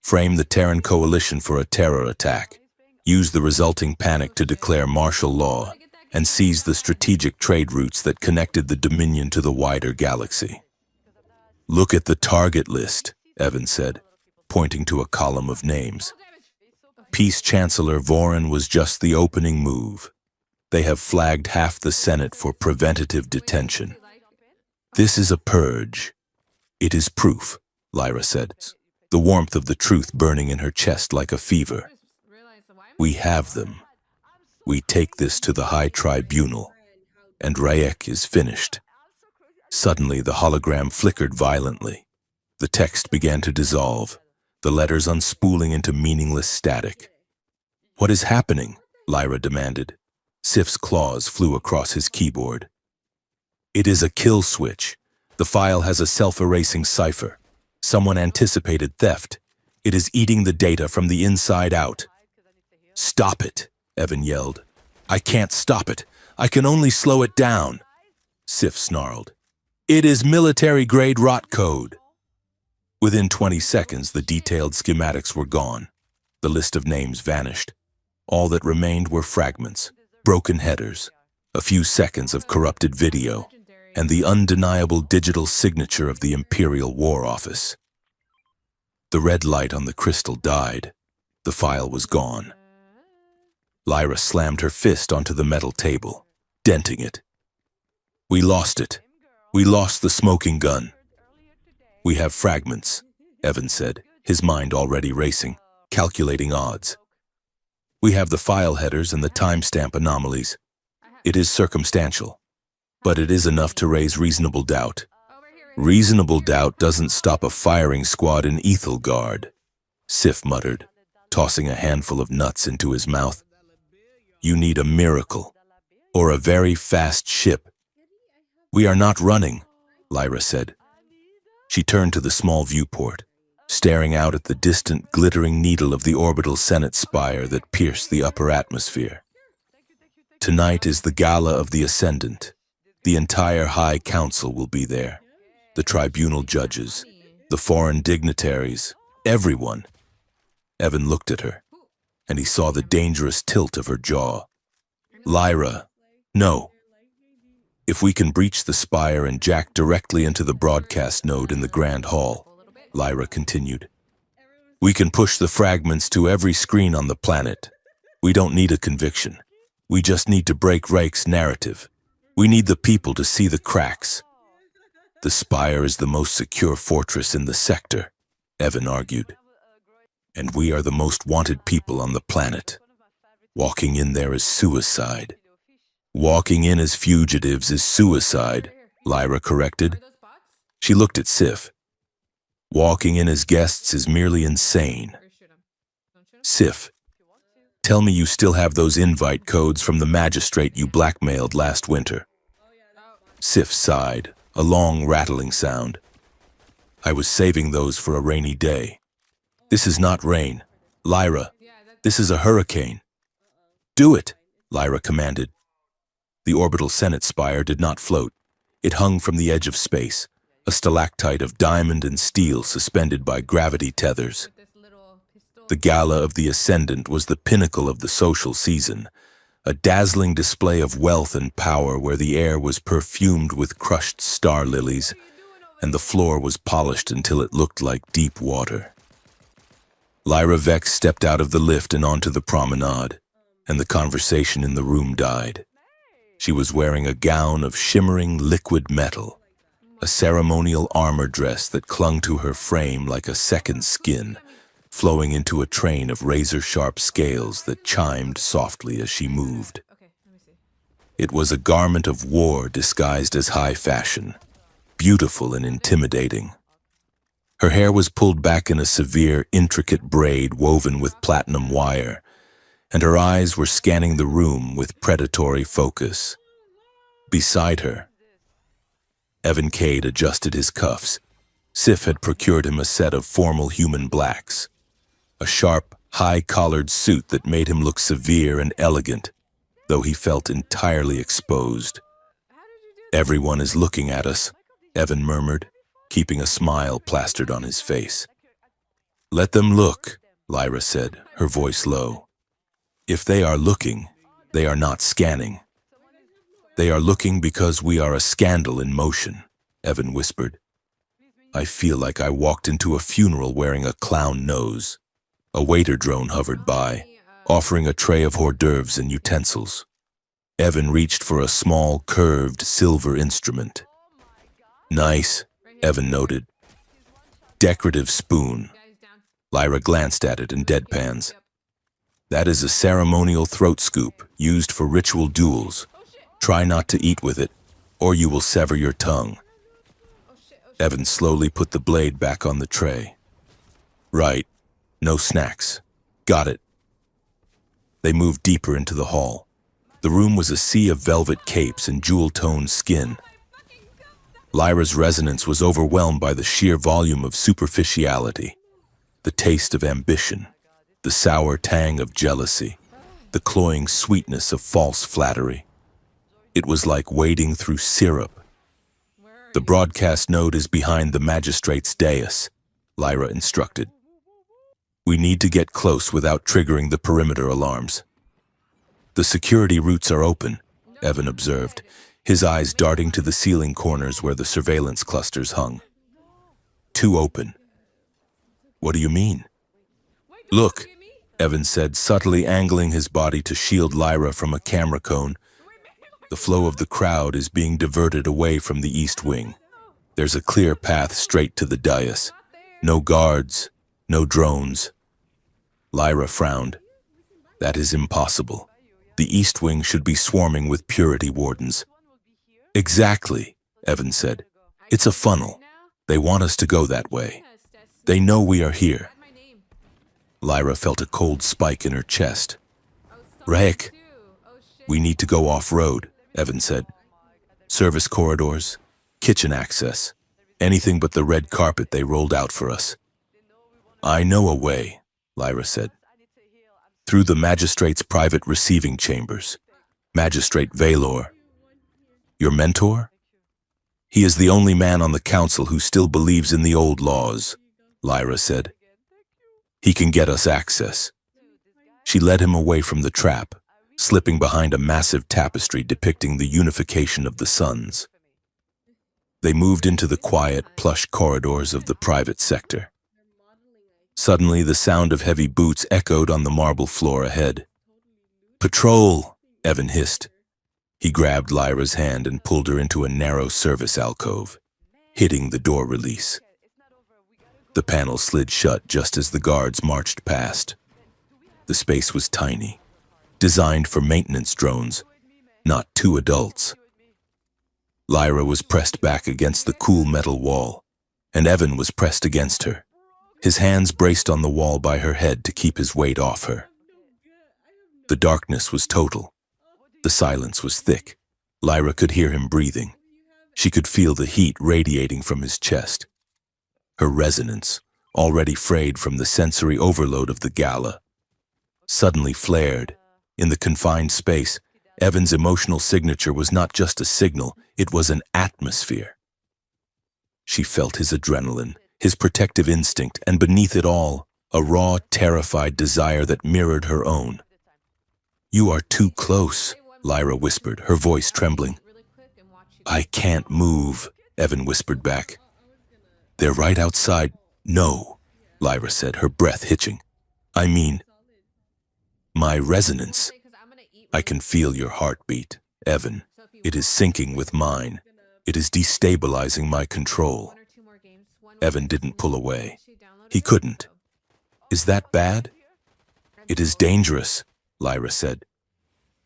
frame the Terran coalition for a terror attack, use the resulting panic to declare martial law, and seize the strategic trade routes that connected the Dominion to the wider galaxy. "Look at the target list," Evan said, pointing to a column of names. Peace Chancellor Vorin was just the opening move. They have flagged half the Senate for preventative detention. "This is a purge. It is proof," Lyra said, the warmth of the truth burning in her chest like a fever. "We have them. We take this to the High Tribunal, and Rayek is finished." Suddenly, the hologram flickered violently. The text began to dissolve, the letters unspooling into meaningless static. "What is happening?" Lyra demanded. Sif's claws flew across his keyboard. "It is a kill switch. The file has a self-erasing cipher. Someone anticipated theft. It is eating the data from the inside out." "Stop it," Evan yelled. "I can't stop it. I can only slow it down." Sif snarled. "It is military-grade rot code." Within 20 seconds, the detailed schematics were gone. The list of names vanished. All that remained were fragments, broken headers, a few seconds of corrupted video, and the undeniable digital signature of the Imperial War Office. The red light on the crystal died. The file was gone. Lyra slammed her fist onto the metal table, denting it. "We lost it. We lost the smoking gun." "We have fragments," Evan said, his mind already racing, calculating odds. "We have the file headers and the timestamp anomalies. It is circumstantial, but it is enough to raise reasonable doubt. Reasonable doubt doesn't stop a firing squad in Ethelgard," Sif muttered, tossing a handful of nuts into his mouth. "You need a miracle, or a very fast ship." "We are not running," Lyra said. She turned to the small viewport, staring out at the distant, glittering needle of the orbital Senate spire that pierced the upper atmosphere. "Tonight is the Gala of the Ascendant. The entire High Council will be there. The tribunal judges, the foreign dignitaries, everyone." Evan looked at her, and he saw the dangerous tilt of her jaw. "Lyra, no. If we can breach the spire and jack directly into the broadcast node in the Grand Hall," Lyra continued, "we can push the fragments to every screen on the planet. We don't need a conviction. We just need to break Rake's narrative. We need the people to see the cracks." "The spire is the most secure fortress in the sector," Evan argued. "And we are the most wanted people on the planet. Walking in there is suicide." "Walking in as fugitives is suicide," Lyra corrected. She looked at Sif. "Walking in as guests is merely insane." "Sif, tell me you still have those invite codes from the magistrate you blackmailed last winter." Sif sighed, a long rattling sound. "I was saving those for a rainy day." "This is not rain. Lyra, this is a hurricane." "Do it," Lyra commanded. The orbital Senate spire did not float. It hung from the edge of space, a stalactite of diamond and steel suspended by gravity tethers. The Gala of the Ascendant was the pinnacle of the social season, a dazzling display of wealth and power where the air was perfumed with crushed star lilies and the floor was polished until it looked like deep water. Lyra Vex stepped out of the lift and onto the promenade, and the conversation in the room died. She was wearing a gown of shimmering liquid metal, a ceremonial armor dress that clung to her frame like a second skin, flowing into a train of razor-sharp scales that chimed softly as she moved. It was a garment of war disguised as high fashion, beautiful and intimidating. Her hair was pulled back in a severe, intricate braid woven with platinum wire, and her eyes were scanning the room with predatory focus. Beside her, Evan Cade adjusted his cuffs. Sif had procured him a set of formal human blacks, a sharp, high-collared suit that made him look severe and elegant, though he felt entirely exposed. "Everyone is looking at us," Evan murmured, keeping a smile plastered on his face. Let them look, Lyra said, her voice low. If they are looking, they are not scanning. They are looking because we are a scandal in motion, Evan whispered. I feel like I walked into a funeral wearing a clown nose. A waiter drone hovered by, offering a tray of hors d'oeuvres and utensils. Evan reached for a small, curved, silver instrument. Nice, Evan noted. Decorative spoon. Lyra glanced at it in deadpans. That is a ceremonial throat scoop used for ritual duels. Try not to eat with it, or you will sever your tongue. Evan slowly put the blade back on the tray. Right. No snacks. Got it. They moved deeper into the hall. The room was a sea of velvet capes and jewel-toned skin. Lyra's resonance was overwhelmed by the sheer volume of superficiality, the taste of ambition, the sour tang of jealousy, the cloying sweetness of false flattery. It was like wading through syrup. The broadcast node is behind the magistrate's dais, Lyra instructed. We need to get close without triggering the perimeter alarms. The security routes are open, Evan observed, his eyes darting to the ceiling corners where the surveillance clusters hung. Too open. What do you mean? Look, Evan said, subtly angling his body to shield Lyra from a camera cone. The flow of the crowd is being diverted away from the east wing. There's a clear path straight to the dais. No guards, no drones. Lyra frowned. That is impossible. The east wing should be swarming with purity wardens. Exactly, Evan said. It's a funnel. They want us to go that way. They know we are here. Lyra felt a cold spike in her chest. Rahek, we need to go off-road, Evan said. Service corridors, kitchen access, anything but the red carpet they rolled out for us. I know a way, Lyra said. Through the magistrate's private receiving chambers. Magistrate Valor. Your mentor? He is the only man on the council who still believes in the old laws, Lyra said. He can get us access. She led him away from the trap, slipping behind a massive tapestry depicting the unification of the suns. They moved into the quiet, plush corridors of the private sector. Suddenly, the sound of heavy boots echoed on the marble floor ahead. Patrol, Evan hissed. He grabbed Lyra's hand and pulled her into a narrow service alcove, hitting the door release. The panel slid shut just as the guards marched past. The space was tiny, designed for maintenance drones, not two adults. Lyra was pressed back against the cool metal wall, and Evan was pressed against her, his hands braced on the wall by her head to keep his weight off her. The darkness was total. The silence was thick. Lyra could hear him breathing. She could feel the heat radiating from his chest. Her resonance, already frayed from the sensory overload of the gala, suddenly flared. In the confined space, Evan's emotional signature was not just a signal, it was an atmosphere. She felt his adrenaline, his protective instinct, and beneath it all, a raw, terrified desire that mirrored her own. You are too close, Lyra whispered, her voice trembling. I can't move, Evan whispered back. They're right outside. No, Lyra said, her breath hitching. I mean, my resonance. I can feel your heartbeat, Evan. It is syncing with mine. It is destabilizing my control. Evan didn't pull away. He couldn't. Is that bad? It is dangerous, Lyra said.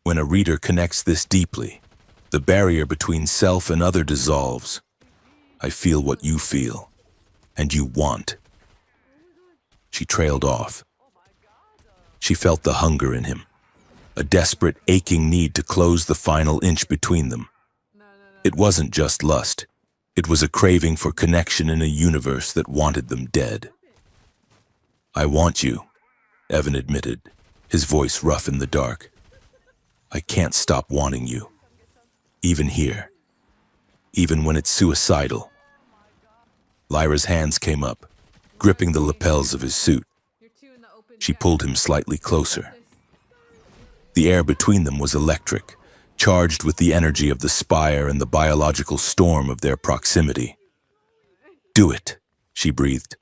When a reader connects this deeply, the barrier between self and other dissolves. I feel what you feel, and you want. She trailed off. She felt the hunger in him, a desperate, aching need to close the final inch between them. It wasn't just lust. It was a craving for connection in a universe that wanted them dead. I want you, Evan admitted, his voice rough in the dark. I can't stop wanting you. Even here. Even when it's suicidal. Lyra's hands came up, gripping the lapels of his suit. She pulled him slightly closer. The air between them was electric, charged with the energy of the spire and the biological storm of their proximity. "Do it," she breathed.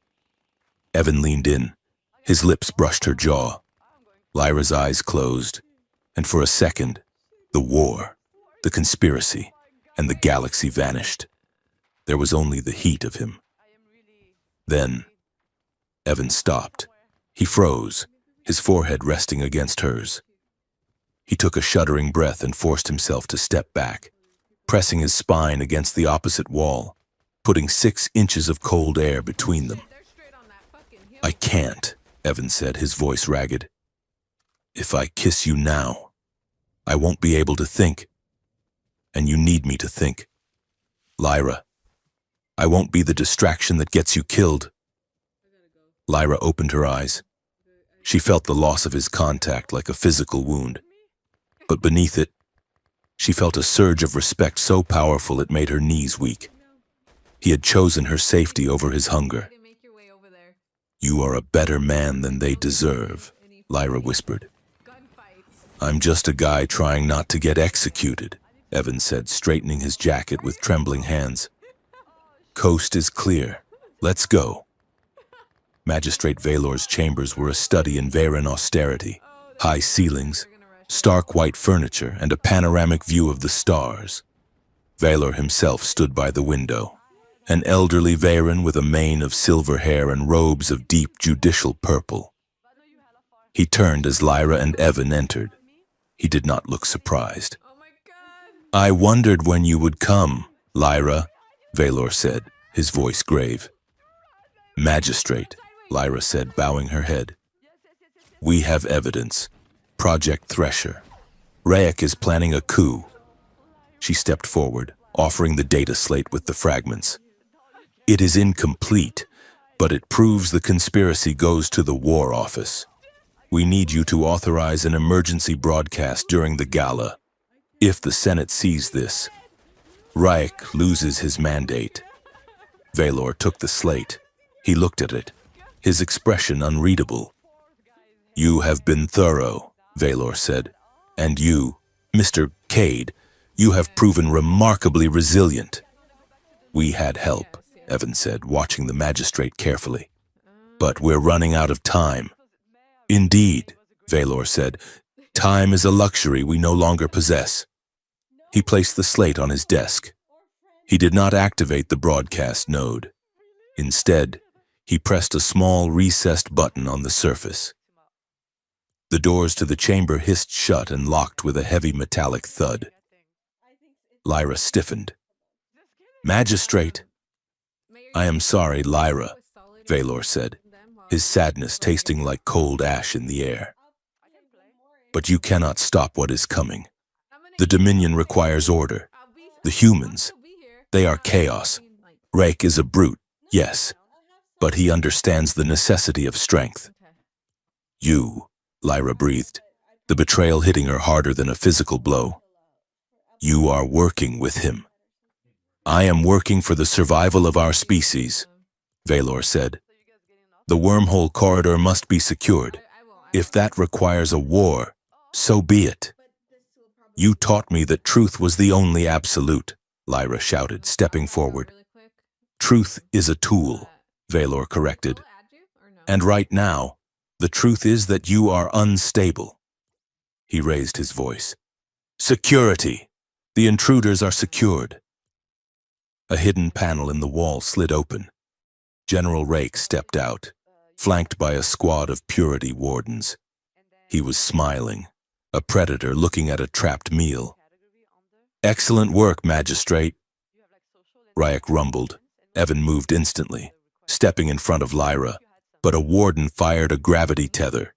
Evan leaned in. His lips brushed her jaw. Lyra's eyes closed, and for a second, the war, the conspiracy, and the galaxy vanished. There was only the heat of him. Then, Evan stopped. He froze, his forehead resting against hers. He took a shuddering breath and forced himself to step back, pressing his spine against the opposite wall, putting 6 inches of cold air between them. "I can't," Evan said, his voice ragged. "If I kiss you now, I won't be able to think. And you need me to think. Lyra, I won't be the distraction that gets you killed." Lyra opened her eyes. She felt the loss of his contact like a physical wound. But beneath it, she felt a surge of respect so powerful it made her knees weak. He had chosen her safety over his hunger. "You are a better man than they deserve," Lyra whispered. "I'm just a guy trying not to get executed," Evan said, straightening his jacket with trembling hands. "Coast is clear. Let's go." Magistrate Valor's chambers were a study in Varen austerity. High ceilings, stark white furniture, and a panoramic view of the stars. Valor himself stood by the window, an elderly Varen with a mane of silver hair and robes of deep judicial purple. He turned as Lyra and Evan entered. He did not look surprised. "I wondered when you would come, Lyra," Valor said, his voice grave. "Magistrate," Lyra said, bowing her head. "We have evidence. Project Thresher. Rayek is planning a coup." She stepped forward, offering the data slate with the fragments. "It is incomplete, but it proves the conspiracy goes to the War Office. We need you to authorize an emergency broadcast during the gala. If the Senate sees this, Rayek loses his mandate." Valor took the slate. He looked at it, his expression unreadable. "You have been thorough," Valor said. "And you, Mr. Cade, you have proven remarkably resilient." "We had help," Evan said, watching the magistrate carefully. "But we're running out of time." "Indeed," Valor said. "Time is a luxury we no longer possess." He placed the slate on his desk. He did not activate the broadcast node. Instead, he pressed a small recessed button on the surface. The doors to the chamber hissed shut and locked with a heavy metallic thud. Lyra stiffened. "Magistrate." "I am sorry, Lyra," Valor said, his sadness tasting like cold ash in the air. "But you cannot stop what is coming. The Dominion requires order. The humans, they are chaos. Rayek is a brute, yes, but he understands the necessity of strength." "You," Lyra breathed, the betrayal hitting her harder than a physical blow. "You are working with him." "I am working for the survival of our species," Valor said. "The wormhole corridor must be secured. If that requires a war, so be it." "You taught me that truth was the only absolute," Lyra shouted, stepping forward. "Truth is a tool," Valor corrected. "And right now, the truth is that you are unstable." He raised his voice. "Security! The intruders are secured." A hidden panel in the wall slid open. General Rayek stepped out, flanked by a squad of purity wardens. He was smiling, a predator looking at a trapped meal. "Excellent work, Magistrate." Rayek rumbled. Evan moved instantly, stepping in front of Lyra, but a warden fired a gravity tether.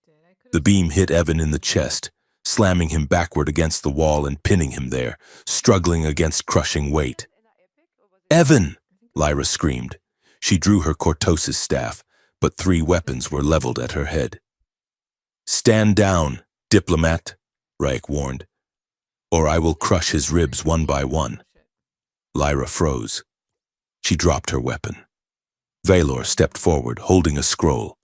The beam hit Evan in the chest, slamming him backward against the wall and pinning him there, struggling against crushing weight. "Evan!" Lyra screamed. She drew her cortosis staff, but 3 weapons were leveled at her head. "Stand down, diplomat," Rayek warned, "or I will crush his ribs one by one." Lyra froze. She dropped her weapon. Valor stepped forward, holding a scroll.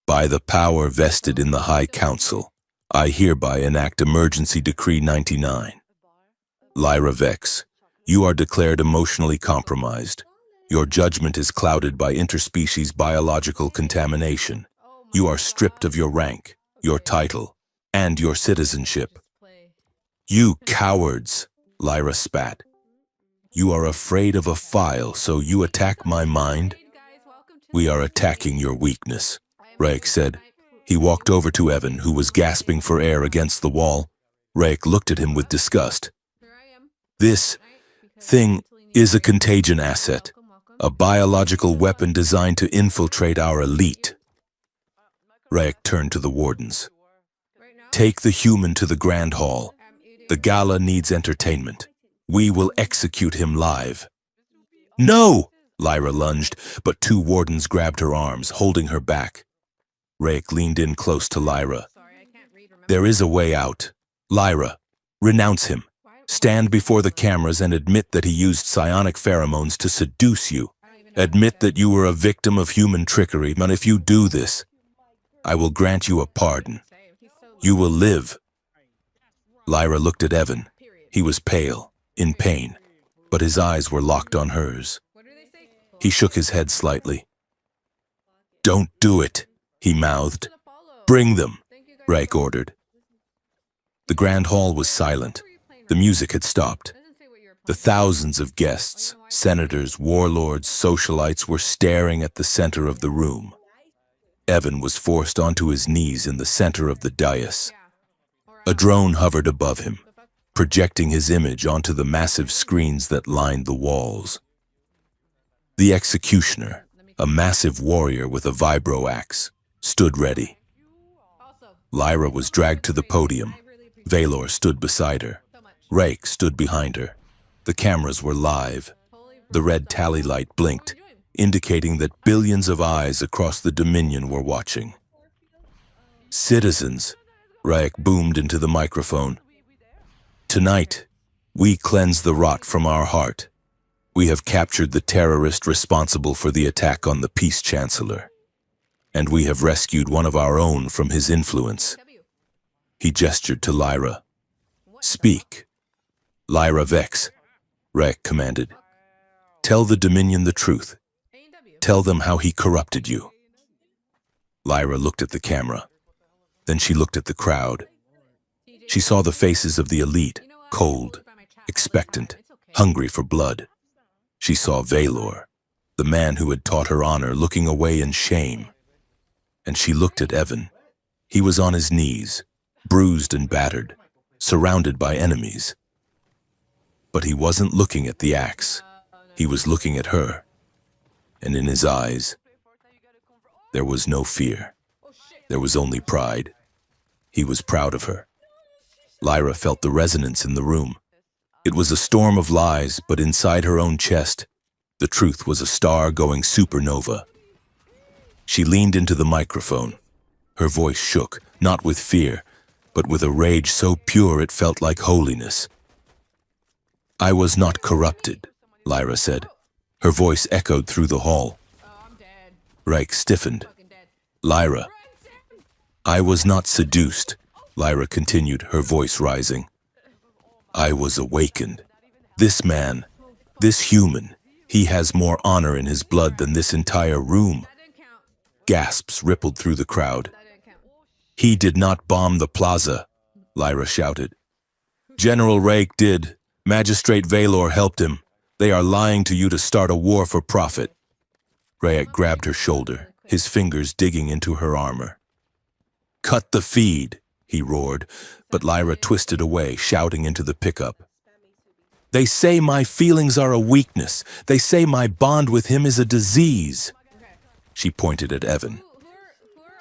By the power vested in the High Council, I hereby enact Emergency Decree 99. Lyra Vex, you are declared emotionally compromised. Your judgment is clouded by interspecies biological contamination. You are stripped of your rank, your title, and your citizenship. You cowards, Lyra spat. You are afraid of a file, so you attack my mind? We are attacking your weakness, Raik said. He walked over to Evan, who was gasping for air against the wall. Raik looked at him with disgust. This thing is a contagion asset, a biological weapon designed to infiltrate our elite. Raik turned to the wardens. Take the human to the Grand Hall. The gala needs entertainment. We will execute him live. No! Lyra lunged, but two wardens grabbed her arms, holding her back. Raik leaned in close to Lyra. There is a way out. Lyra, renounce him. Stand before the cameras and admit that he used psionic pheromones to seduce you. Admit that you were a victim of human trickery, but if you do this, I will grant you a pardon. You will live. Lyra looked at Evan. He was pale, in pain, but his eyes were locked on hers. He shook his head slightly. Don't do it, he mouthed. Bring them, Raik ordered. The Grand Hall was silent. The music had stopped. The thousands of guests, senators, warlords, socialites were staring at the center of the room. Evan was forced onto his knees in the center of the dais. A drone hovered above him, projecting his image onto the massive screens that lined the walls. The executioner, a massive warrior with a vibro axe, stood ready. Lyra was dragged to the podium. Valor stood beside her. Raik stood behind her. The cameras were live. The red tally light blinked, indicating that billions of eyes across the Dominion were watching. Citizens, Raik boomed into the microphone. Tonight, we cleanse the rot from our heart. We have captured the terrorist responsible for the attack on the Peace Chancellor, and we have rescued one of our own from his influence. He gestured to Lyra. Speak. Lyra Vex, Raik commanded. Tell the Dominion the truth. Tell them how he corrupted you. Lyra looked at the camera. Then she looked at the crowd. She saw the faces of the elite, cold, expectant, hungry for blood. She saw Valor, the man who had taught her honor, looking away in shame. And she looked at Evan. He was on his knees, bruised and battered, surrounded by enemies. But he wasn't looking at the axe. He was looking at her. And in his eyes, there was no fear. There was only pride. He was proud of her. Lyra felt the resonance in the room. It was a storm of lies, but inside her own chest, the truth was a star going supernova. She leaned into the microphone. Her voice shook, not with fear, but with a rage so pure it felt like holiness. I was not corrupted, Lyra said. Her voice echoed through the hall. Raik stiffened. Lyra. I was not seduced, Lyra continued, her voice rising. I was awakened. This man, this human, he has more honor in his blood than this entire room. Gasps rippled through the crowd. He did not bomb the plaza, Lyra shouted. General Raik did. Magistrate Valor helped him. They are lying to you to start a war for profit. Raik grabbed her shoulder, his fingers digging into her armor. Cut the feed, he roared, but Lyra twisted away, shouting into the pickup. They say my feelings are a weakness. They say my bond with him is a disease. She pointed at Evan.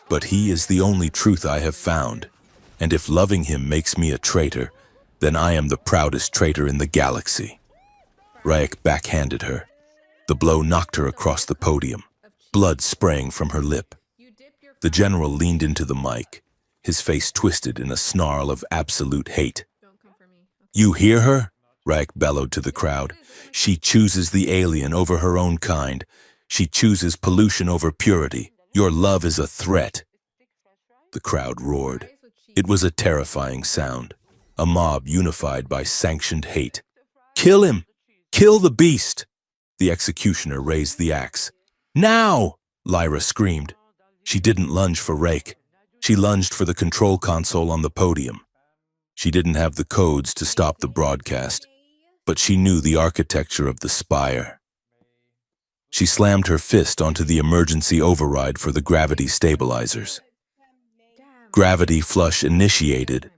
But he is the only truth I have found, and if loving him makes me a traitor, then I am the proudest traitor in the galaxy. Raik backhanded her. The blow knocked her across the podium, blood spraying from her lip. The general leaned into the mic, his face twisted in a snarl of absolute hate. You hear her? Raik bellowed to the crowd. She chooses the alien over her own kind. She chooses pollution over purity. Your love is a threat. The crowd roared. It was a terrifying sound. A mob unified by sanctioned hate. Kill him! Kill the beast! The executioner raised the axe. Now! Lyra screamed. She didn't lunge for Rake. She lunged for the control console on the podium. She didn't have the codes to stop the broadcast, but she knew the architecture of the spire. She slammed her fist onto the emergency override for the gravity stabilizers. Gravity flush initiated.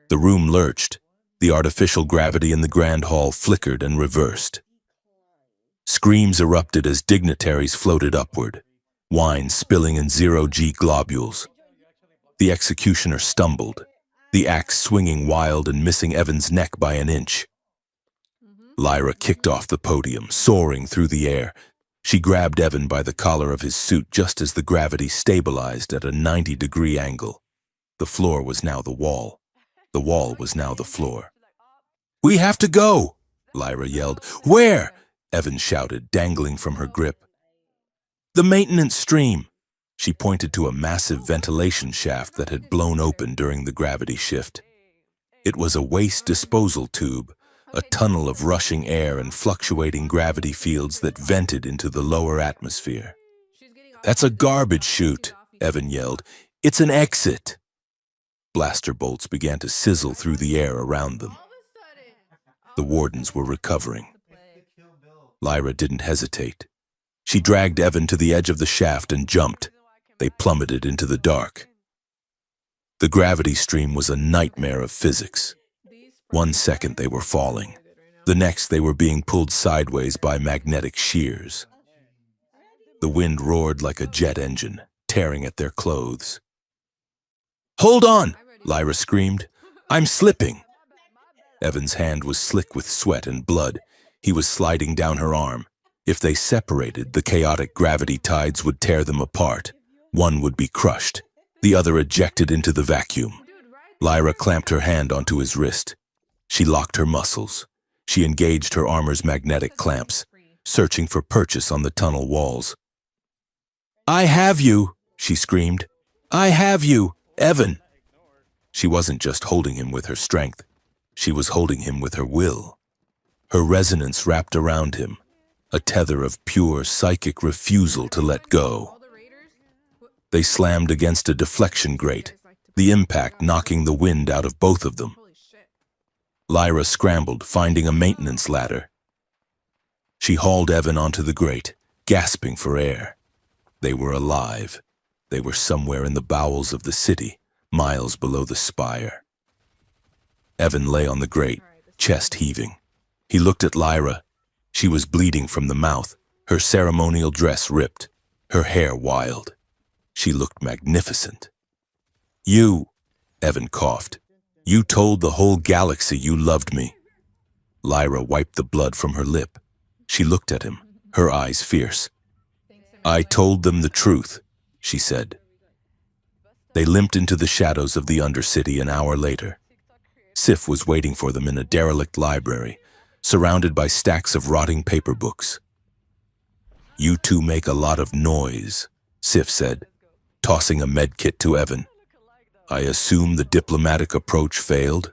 The room lurched. The artificial gravity in the grand hall flickered and reversed. Screams erupted as dignitaries floated upward, wine spilling in zero-G globules. The executioner stumbled, the axe swinging wild and missing Evan's neck by an inch. Lyra kicked off the podium, soaring through the air. She grabbed Evan by the collar of his suit just as the gravity stabilized at a 90-degree angle. The floor was now the wall. The wall was now the floor. "We have to go!" Lyra yelled. "Where?" Evan shouted, dangling from her grip. "The maintenance stream." She pointed to a massive ventilation shaft that had blown open during the gravity shift. It was a waste disposal tube, a tunnel of rushing air and fluctuating gravity fields that vented into the lower atmosphere. "That's a garbage chute," Evan yelled. "It's an exit." Blaster bolts began to sizzle through the air around them. The wardens were recovering. Lyra didn't hesitate. She dragged Evan to the edge of the shaft and jumped. They plummeted into the dark. The gravity stream was a nightmare of physics. 1 second they were falling. The next they were being pulled sideways by magnetic shears. The wind roared like a jet engine, tearing at their clothes. "Hold on!" Lyra screamed. "I'm slipping!" Evan's hand was slick with sweat and blood. He was sliding down her arm. If they separated, the chaotic gravity tides would tear them apart. One would be crushed, the other ejected into the vacuum. Lyra clamped her hand onto his wrist. She locked her muscles. She engaged her armor's magnetic clamps, searching for purchase on the tunnel walls. "I have you!" she screamed. "I have you, Evan!" She wasn't just holding him with her strength. She was holding him with her will. Her resonance wrapped around him, a tether of pure psychic refusal to let go. They slammed against a deflection grate, the impact knocking the wind out of both of them. Lyra scrambled, finding a maintenance ladder. She hauled Evan onto the grate, gasping for air. They were alive. They were somewhere in the bowels of the city, miles below the spire. Evan lay on the grate, chest heaving. He looked at Lyra. She was bleeding from the mouth, her ceremonial dress ripped, her hair wild. She looked magnificent. "You," Evan coughed, "you told the whole galaxy you loved me." Lyra wiped the blood from her lip. She looked at him, her eyes fierce. "I told them the truth," she said. They limped into the shadows of the Undercity an hour later. Sif was waiting for them in a derelict library, surrounded by stacks of rotting paper books. "You two make a lot of noise," Sif said, tossing a medkit to Evan. "I assume the diplomatic approach failed?"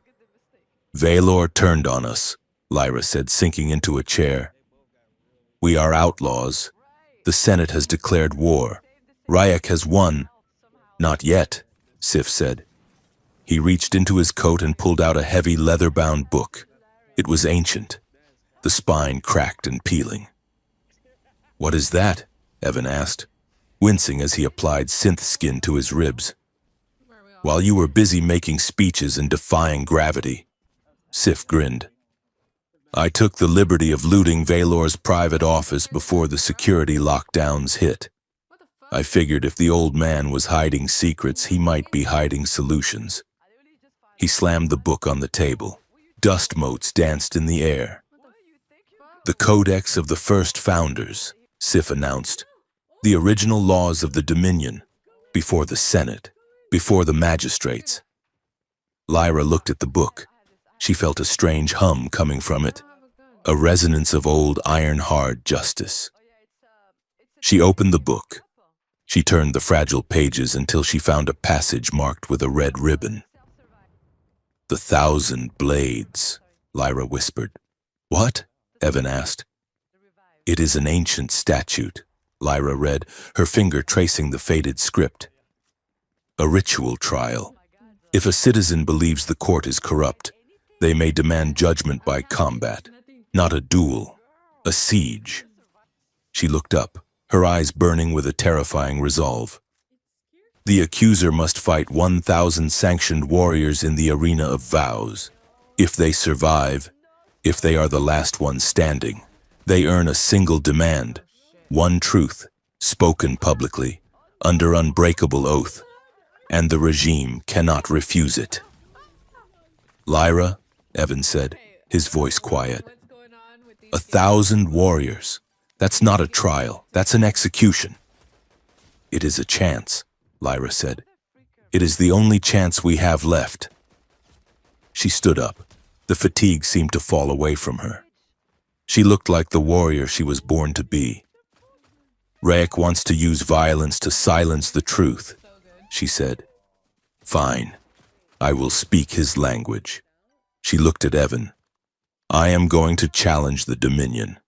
"Valor turned on us," Lyra said, sinking into a chair. "We are outlaws. The Senate has declared war. Ryak has won." "Not yet," Sif said. He reached into his coat and pulled out a heavy leather-bound book. It was ancient, the spine cracked and peeling. "What is that?" Evan asked, wincing as he applied synth skin to his ribs. "While you were busy making speeches and defying gravity," Sif grinned. "I took the liberty of looting Valor's private office before the security lockdowns hit. I figured if the old man was hiding secrets, he might be hiding solutions." He slammed the book on the table. Dust motes danced in the air. "The Codex of the First Founders," Sif announced. "The original laws of the Dominion, before the Senate, before the magistrates." Lyra looked at the book. She felt a strange hum coming from it, a resonance of old iron-hard justice. She opened the book. She turned the fragile pages until she found a passage marked with a red ribbon. "The 1,000 blades," Lyra whispered. "What?" Evan asked. "It is an ancient statute," Lyra read, her finger tracing the faded script. "A ritual trial. If a citizen believes the court is corrupt, they may demand judgment by combat, not a duel, a siege." She looked up, her eyes burning with a terrifying resolve. "The accuser must fight 1,000 sanctioned warriors in the arena of vows. If they survive, if they are the last ones standing, they earn a single demand, one truth, spoken publicly, under unbreakable oath, and the regime cannot refuse it." "Lyra," Evan said, his voice quiet. 1,000 warriors. That's not a trial, that's an execution." "It is a chance," Lyra said. "It is the only chance we have left." She stood up. The fatigue seemed to fall away from her. She looked like the warrior she was born to be. "Raek wants to use violence to silence the truth," she said. "Fine. I will speak his language." She looked at Evan. "I am going to challenge the Dominion,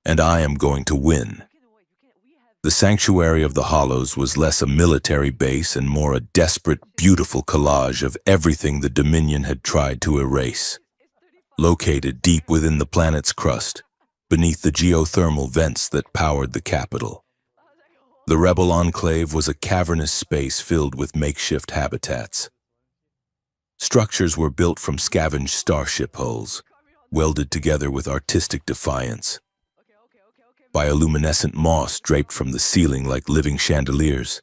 and I am going to win." The Sanctuary of the Hollows was less a military base and more a desperate, beautiful collage of everything the Dominion had tried to erase. Located deep within the planet's crust, beneath the geothermal vents that powered the capital. The rebel enclave was a cavernous space filled with makeshift habitats. Structures were built from scavenged starship hulls, welded together with artistic defiance. Bioluminescent moss draped from the ceiling like living chandeliers,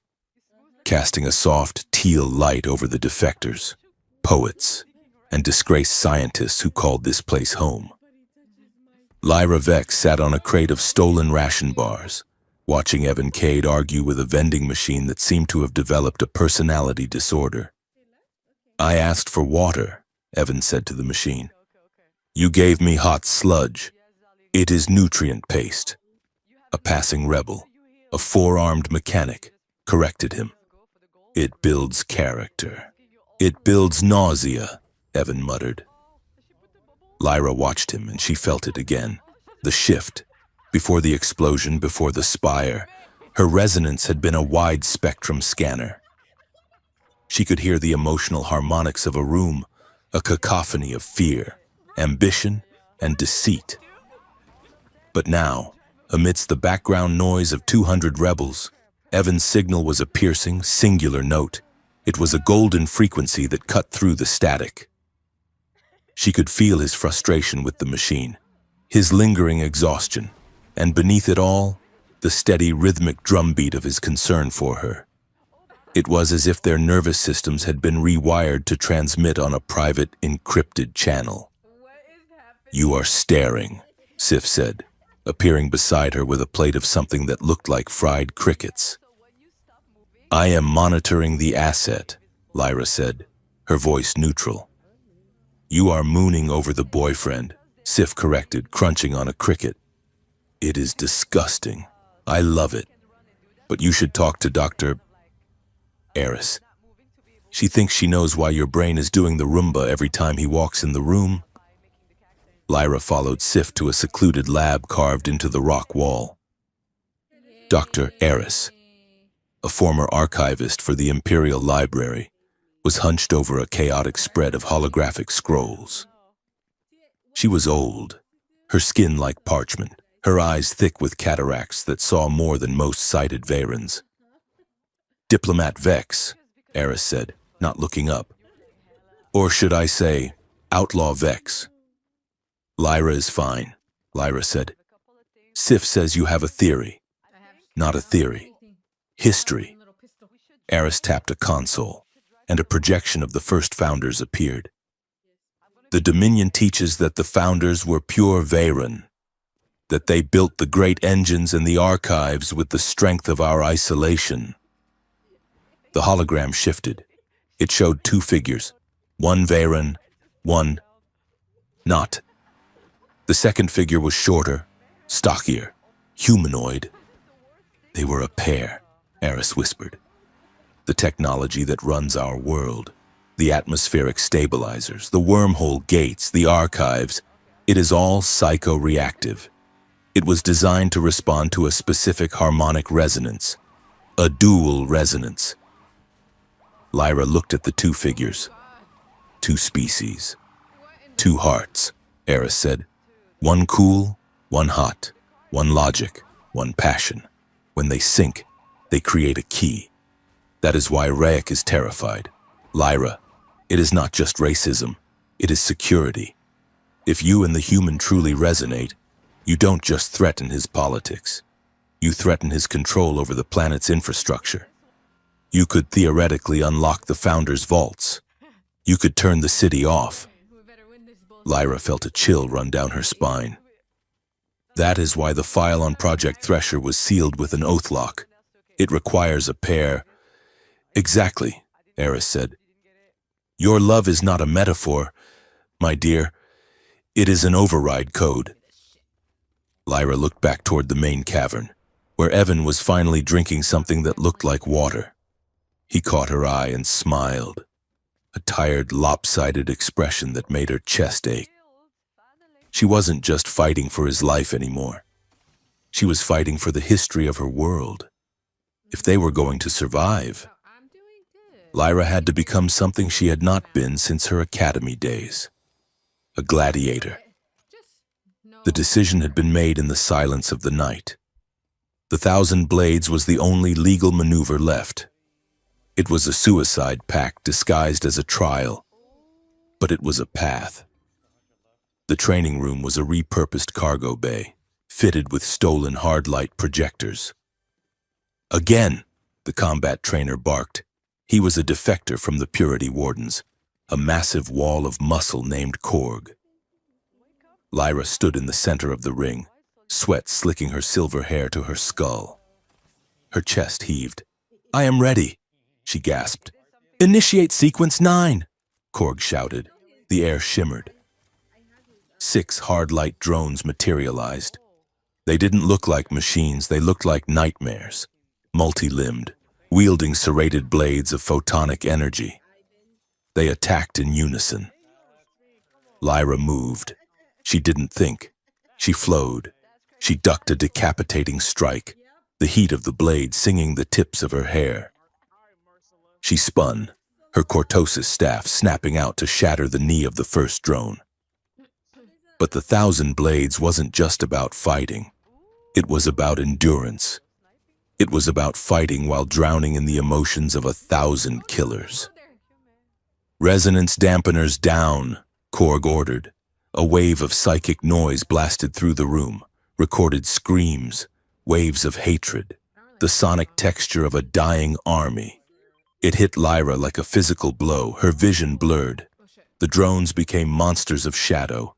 casting a soft teal light over the defectors, poets, and disgraced scientists who called this place home. Lyra Vex sat on a crate of stolen ration bars, watching Evan Cade argue with a vending machine that seemed to have developed a personality disorder. "I asked for water," Evan said to the machine. "You gave me hot sludge. It is nutrient paste." A passing rebel, a four-armed mechanic, corrected him. "It builds character. It builds nausea," Evan muttered. Lyra watched him, and she felt it again. The shift. Before the explosion, before the spire, her resonance had been a wide-spectrum scanner. She could hear the emotional harmonics of a room, a cacophony of fear, ambition, and deceit. But now, amidst the background noise of 200 rebels, Evan's signal was a piercing, singular note. It was a golden frequency that cut through the static. She could feel his frustration with the machine, his lingering exhaustion, and beneath it all, the steady rhythmic drumbeat of his concern for her. It was as if their nervous systems had been rewired to transmit on a private, encrypted channel. "You are staring," Sif said, appearing beside her with a plate of something that looked like fried crickets. "I am monitoring the asset," Lyra said, her voice neutral. "You are mooning over the boyfriend," Sif corrected, crunching on a cricket. "It is disgusting. I love it. But you should talk to Dr. Eris. She thinks she knows why your brain is doing the Roomba every time he walks in the room." Lyra followed Sif to a secluded lab carved into the rock wall. Dr. Eris, a former archivist for the Imperial Library, was hunched over a chaotic spread of holographic scrolls. She was old, her skin like parchment, her eyes thick with cataracts that saw more than most sighted Vayrans. "Diplomat Vex," Eris said, not looking up. "Or should I say, Outlaw Vex." "Lyra is fine," Lyra said. "Sif says you have a theory." "Not a theory. History." Eris tapped a console, and a projection of the first founders appeared. "The Dominion teaches that the founders were pure Veyran, that they built the great engines and the archives with the strength of our isolation." The hologram shifted. It showed two figures, one Veyran, one not. The second figure was shorter, stockier, humanoid. They were a pair, Eris whispered. The technology that runs our world, the atmospheric stabilizers, the wormhole gates, the archives, it is all psychoreactive. It was designed to respond to a specific harmonic resonance, a dual resonance. Lyra looked at the two figures. Two species. Two hearts, Eris said. One cool, one hot. One logic, one passion. When they sync, they create a key. That is why Rayek is terrified. Lyra, it is not just racism. It is security. If you and the human truly resonate, you don't just threaten his politics. You threaten his control over the planet's infrastructure. You could theoretically unlock the Founder's vaults. You could turn the city off. Lyra felt a chill run down her spine. That is why the file on Project Thresher was sealed with an oath lock. It requires a pair. Exactly, Eris said. Your love is not a metaphor, my dear. It is an override code. Lyra looked back toward the main cavern, where Evan was finally drinking something that looked like water. He caught her eye and smiled, a tired, lopsided expression that made her chest ache. She wasn't just fighting for his life anymore. She was fighting for the history of her world. If they were going to survive, Lyra had to become something she had not been since her academy days. A gladiator. The decision had been made in the silence of the night. The Thousand Blades was the only legal maneuver left. It was a suicide pact disguised as a trial, but it was a path. The training room was a repurposed cargo bay, fitted with stolen hard-light projectors. Again, the combat trainer barked. He was a defector from the Purity Wardens, a massive wall of muscle named Korg. Lyra stood in the center of the ring, sweat slicking her silver hair to her skull. Her chest heaved. "I am ready," she gasped. "Initiate sequence 9, Korg shouted. The air shimmered. 6 hard-light drones materialized. They didn't look like machines, they looked like nightmares, multi-limbed, wielding serrated blades of photonic energy. They attacked in unison. Lyra moved. She didn't think. She flowed. She ducked a decapitating strike, the heat of the blade singing the tips of her hair. She spun, her cortosis staff snapping out to shatter the knee of the first drone. But the Thousand Blades wasn't just about fighting. It was about endurance. It was about fighting while drowning in the emotions of 1,000 killers. "Resonance dampeners down," Korg ordered. A wave of psychic noise blasted through the room, recorded screams, waves of hatred, the sonic texture of a dying army. It hit Lyra like a physical blow, her vision blurred. The drones became monsters of shadow.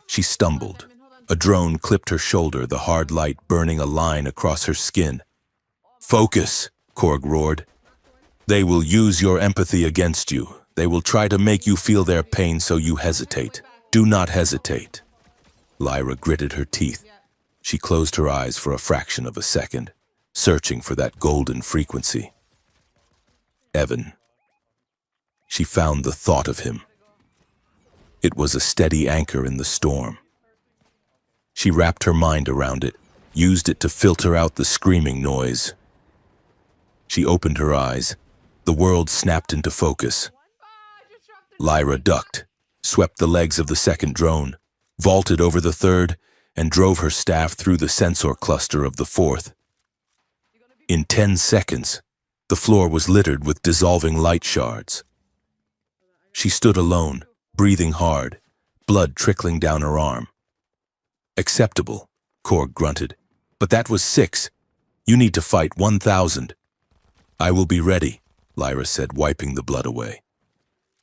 She stumbled. A drone clipped her shoulder, the hard light burning a line across her skin. "Focus," Korg roared. "They will use your empathy against you. They will try to make you feel their pain so you hesitate. Do not hesitate." Lyra gritted her teeth. She closed her eyes for a fraction of a second, searching for that golden frequency. Evan. She found the thought of him. It was a steady anchor in the storm. She wrapped her mind around it, used it to filter out the screaming noise. She opened her eyes. The world snapped into focus. Lyra ducked, swept the legs of the second drone, vaulted over the third, and drove her staff through the sensor cluster of the fourth. In 10 seconds, the floor was littered with dissolving light shards. She stood alone, breathing hard, blood trickling down her arm. "Acceptable," Korg grunted. "But that was 6. You need to fight 1,000. "I will be ready," Lyra said, wiping the blood away.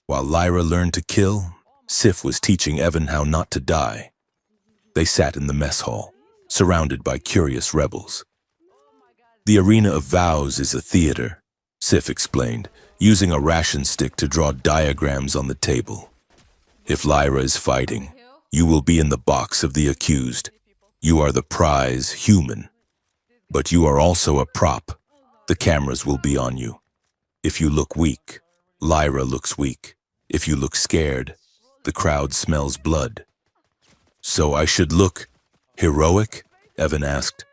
While Lyra learned to kill, Sif was teaching Evan how not to die. They sat in the mess hall, surrounded by curious rebels. "The arena of vows is a theater," Sif explained, using a ration stick to draw diagrams on the table. "If Lyra is fighting, you will be in the box of the accused. You are the prize human. But you are also a prop. The cameras will be on you. If you look weak, Lyra looks weak. If you look scared, the crowd smells blood. So I should look heroic? Evan asked.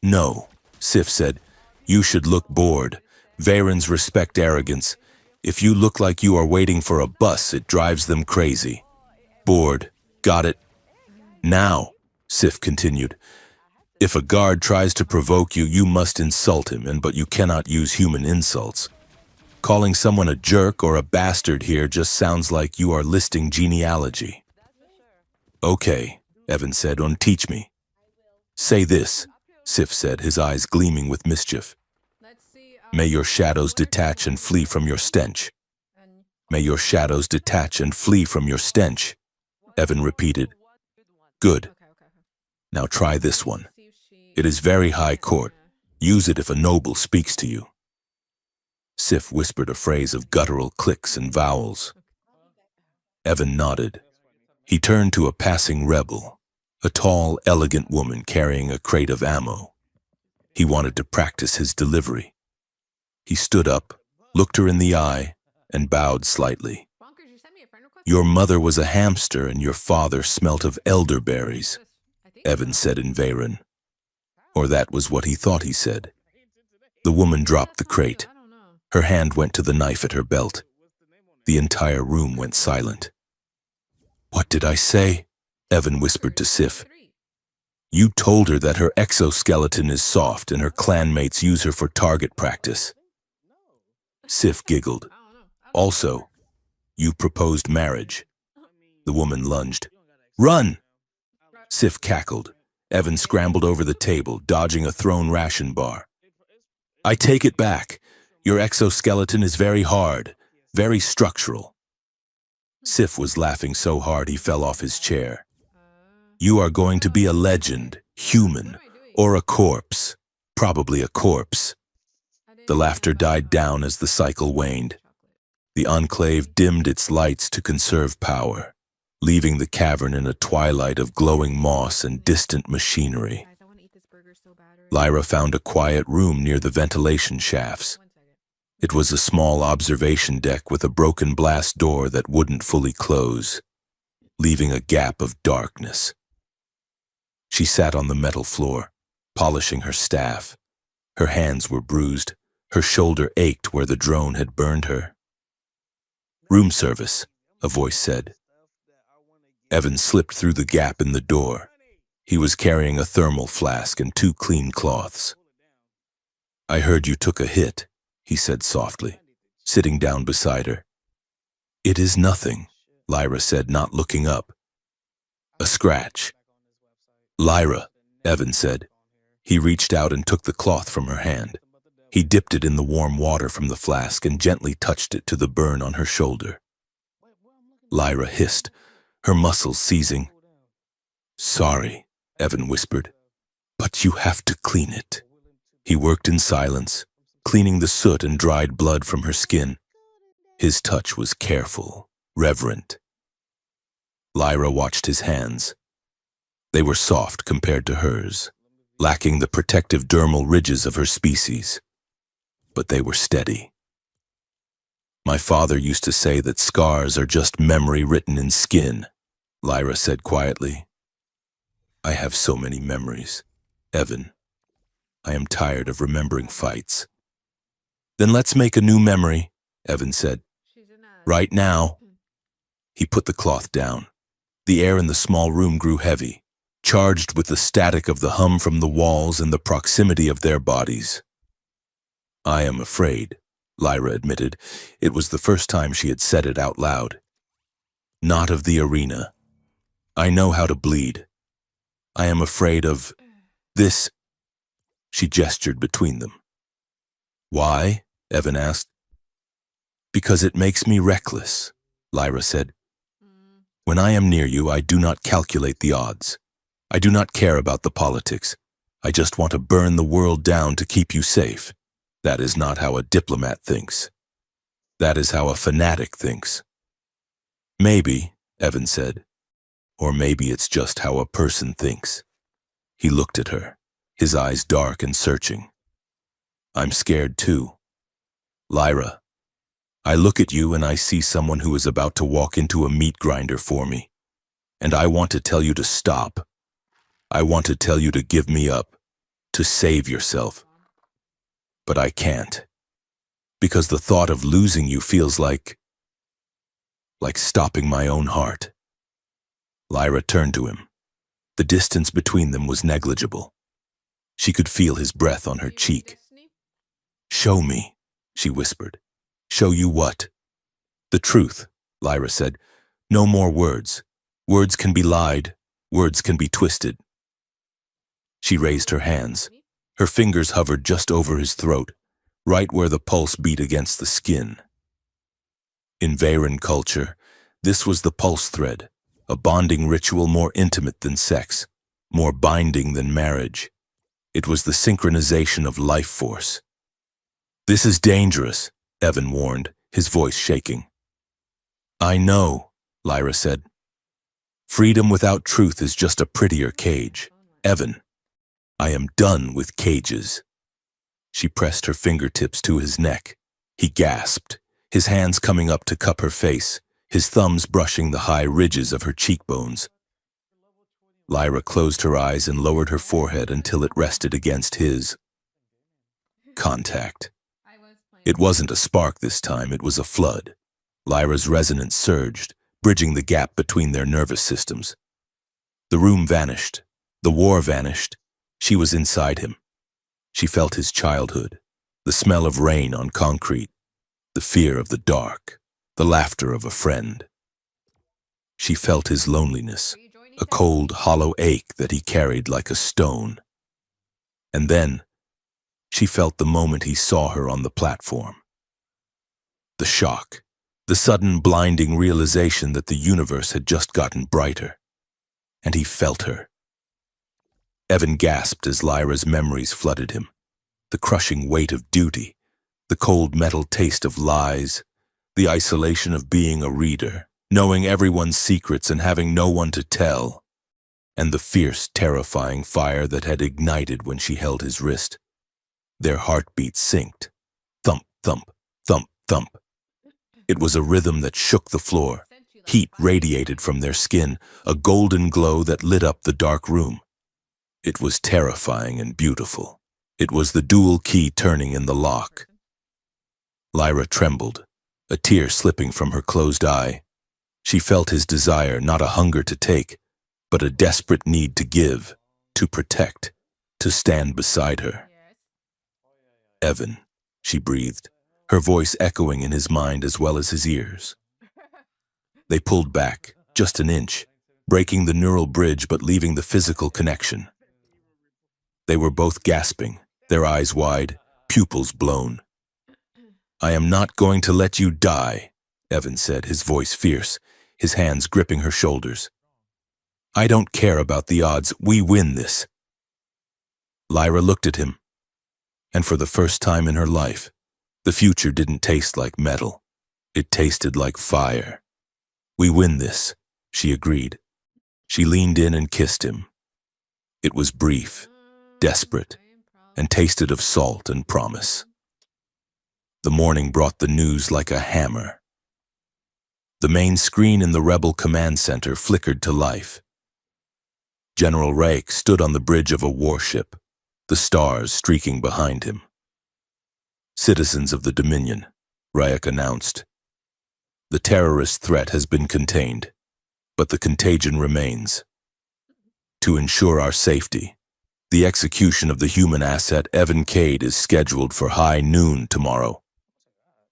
No, Sif said. You should look bored. Varens respect arrogance. If you look like you are waiting for a bus, it drives them crazy. Bored. Got it? Now, Sif continued, if a guard tries to provoke you, you must insult him, but you cannot use human insults. Calling someone a jerk or a bastard here just sounds like you are listing genealogy. Okay, Evan said, teach me. Say this, Sif said, his eyes gleaming with mischief. May your shadows detach and flee from your stench. May your shadows detach and flee from your stench, Evan repeated. Good. Now try this one. It is very high court. Use it if a noble speaks to you. Sif whispered a phrase of guttural clicks and vowels. Evan nodded. He turned to a passing rebel, a tall, elegant woman carrying a crate of ammo. He wanted to practice his delivery. He stood up, looked her in the eye, and bowed slightly. Your mother was a hamster and your father smelt of elderberries, Evan said in Varen. Or that was what he thought he said. The woman dropped the crate. Her hand went to the knife at her belt. The entire room went silent. What did I say? Evan whispered to Sif. You told her that her exoskeleton is soft and her clanmates use her for target practice. Sif giggled. Also, you proposed marriage. The woman lunged. Run! Sif cackled. Evan scrambled over the table, dodging a thrown ration bar. I take it back. Your exoskeleton is very hard, very structural. Sif was laughing so hard he fell off his chair. You are going to be a legend, human, or a corpse. Probably a corpse. The laughter died down as the cycle waned. The enclave dimmed its lights to conserve power, leaving the cavern in a twilight of glowing moss and distant machinery. Lyra found a quiet room near the ventilation shafts. It was a small observation deck with a broken blast door that wouldn't fully close, leaving a gap of darkness. She sat on the metal floor, polishing her staff. Her hands were bruised. Her shoulder ached where the drone had burned her. Room service, a voice said. Evan slipped through the gap in the door. He was carrying a thermal flask and 2 clean cloths. I heard you took a hit, he said softly, sitting down beside her. It is nothing, Lyra said, not looking up. A scratch. Lyra, Evan said. He reached out and took the cloth from her hand. He dipped it in the warm water from the flask and gently touched it to the burn on her shoulder. Lyra hissed, her muscles seizing. Sorry, Evan whispered, but you have to clean it. He worked in silence, cleaning the soot and dried blood from her skin. His touch was careful, reverent. Lyra watched his hands. They were soft compared to hers, lacking the protective dermal ridges of her species. But they were steady. My father used to say that scars are just memory written in skin, Lyra said quietly. I have so many memories, Evan. I am tired of remembering fights. Then let's make a new memory, Evan said. Right now. He put the cloth down. The air in the small room grew heavy, charged with the static of the hum from the walls and the proximity of their bodies. I am afraid, Lyra admitted. It was the first time she had said it out loud. Not of the arena. I know how to bleed. I am afraid of this. She gestured between them. Why? Evan asked. Because it makes me reckless, Lyra said. When I am near you, I do not calculate the odds. I do not care about the politics. I just want to burn the world down to keep you safe. That is not how a diplomat thinks. That is how a fanatic thinks. Maybe, Evan said, or maybe it's just how a person thinks. He looked at her. his eyes dark and searching. I'm scared too. Lyra, I look at you and I see someone who is about to walk into a meat grinder for me. And I want to tell you to stop. I want to tell you to give me up, to save yourself. But I can't. Because the thought of losing you feels like stopping my own heart. Lyra turned to him. The distance between them was negligible. She could feel his breath on her cheek. Show me, she whispered. Show you what? The truth, Lyra said. No more words. Words can be lied. Words can be twisted. She raised her hands. Her fingers hovered just over his throat, right where the pulse beat against the skin. In Veyran culture, this was the pulse thread, a bonding ritual more intimate than sex, more binding than marriage. It was the synchronization of life force. This is dangerous, Evan warned, his voice shaking. I know, Lyra said. Freedom without truth is just a prettier cage. Evan, I am done with cages. She pressed her fingertips to his neck. He gasped, his hands coming up to cup her face, his thumbs brushing the high ridges of her cheekbones. Lyra closed her eyes and lowered her forehead until it rested against his. Contact. It wasn't a spark this time, it was a flood. Lyra's resonance surged, bridging the gap between their nervous systems. The room vanished. The war vanished. She was inside him. She felt his childhood, the smell of rain on concrete, the fear of the dark, the laughter of a friend. She felt his loneliness, a cold, hollow ache that he carried like a stone. And then, she felt the moment he saw her on the platform. The shock, the sudden blinding realization that the universe had just gotten brighter. And he felt her. Evan gasped as Lyra's memories flooded him. The crushing weight of duty, the cold metal taste of lies, the isolation of being a reader, knowing everyone's secrets and having no one to tell, and the fierce, terrifying fire that had ignited when she held his wrist. Their heartbeats synced. Thump, thump, thump, thump. It was a rhythm that shook the floor. Heat radiated from their skin, a golden glow that lit up the dark room. It was terrifying and beautiful. It was the dual key turning in the lock. Lyra trembled, a tear slipping from her closed eye. She felt his desire, not a hunger to take, but a desperate need to give, to protect, to stand beside her. Evan, she breathed, her voice echoing in his mind as well as his ears. They pulled back, just an inch, breaking the neural bridge but leaving the physical connection. They were both gasping, their eyes wide, pupils blown. I am not going to let you die, Evan said, his voice fierce, his hands gripping her shoulders. I don't care about the odds, we win this. Lyra looked at him, and for the first time in her life, the future didn't taste like metal. It tasted like fire. We win this, she agreed. She leaned in and kissed him. It was brief, desperate, and tasted of salt and promise. The morning brought the news like a hammer. The main screen in the rebel command center flickered to life. General Rake stood on the bridge of a warship, the stars streaking behind him. Citizens of the Dominion, Rake announced. The terrorist threat has been contained, but the contagion remains. To ensure our safety, the execution of the human asset Evan Cade is scheduled for high noon tomorrow.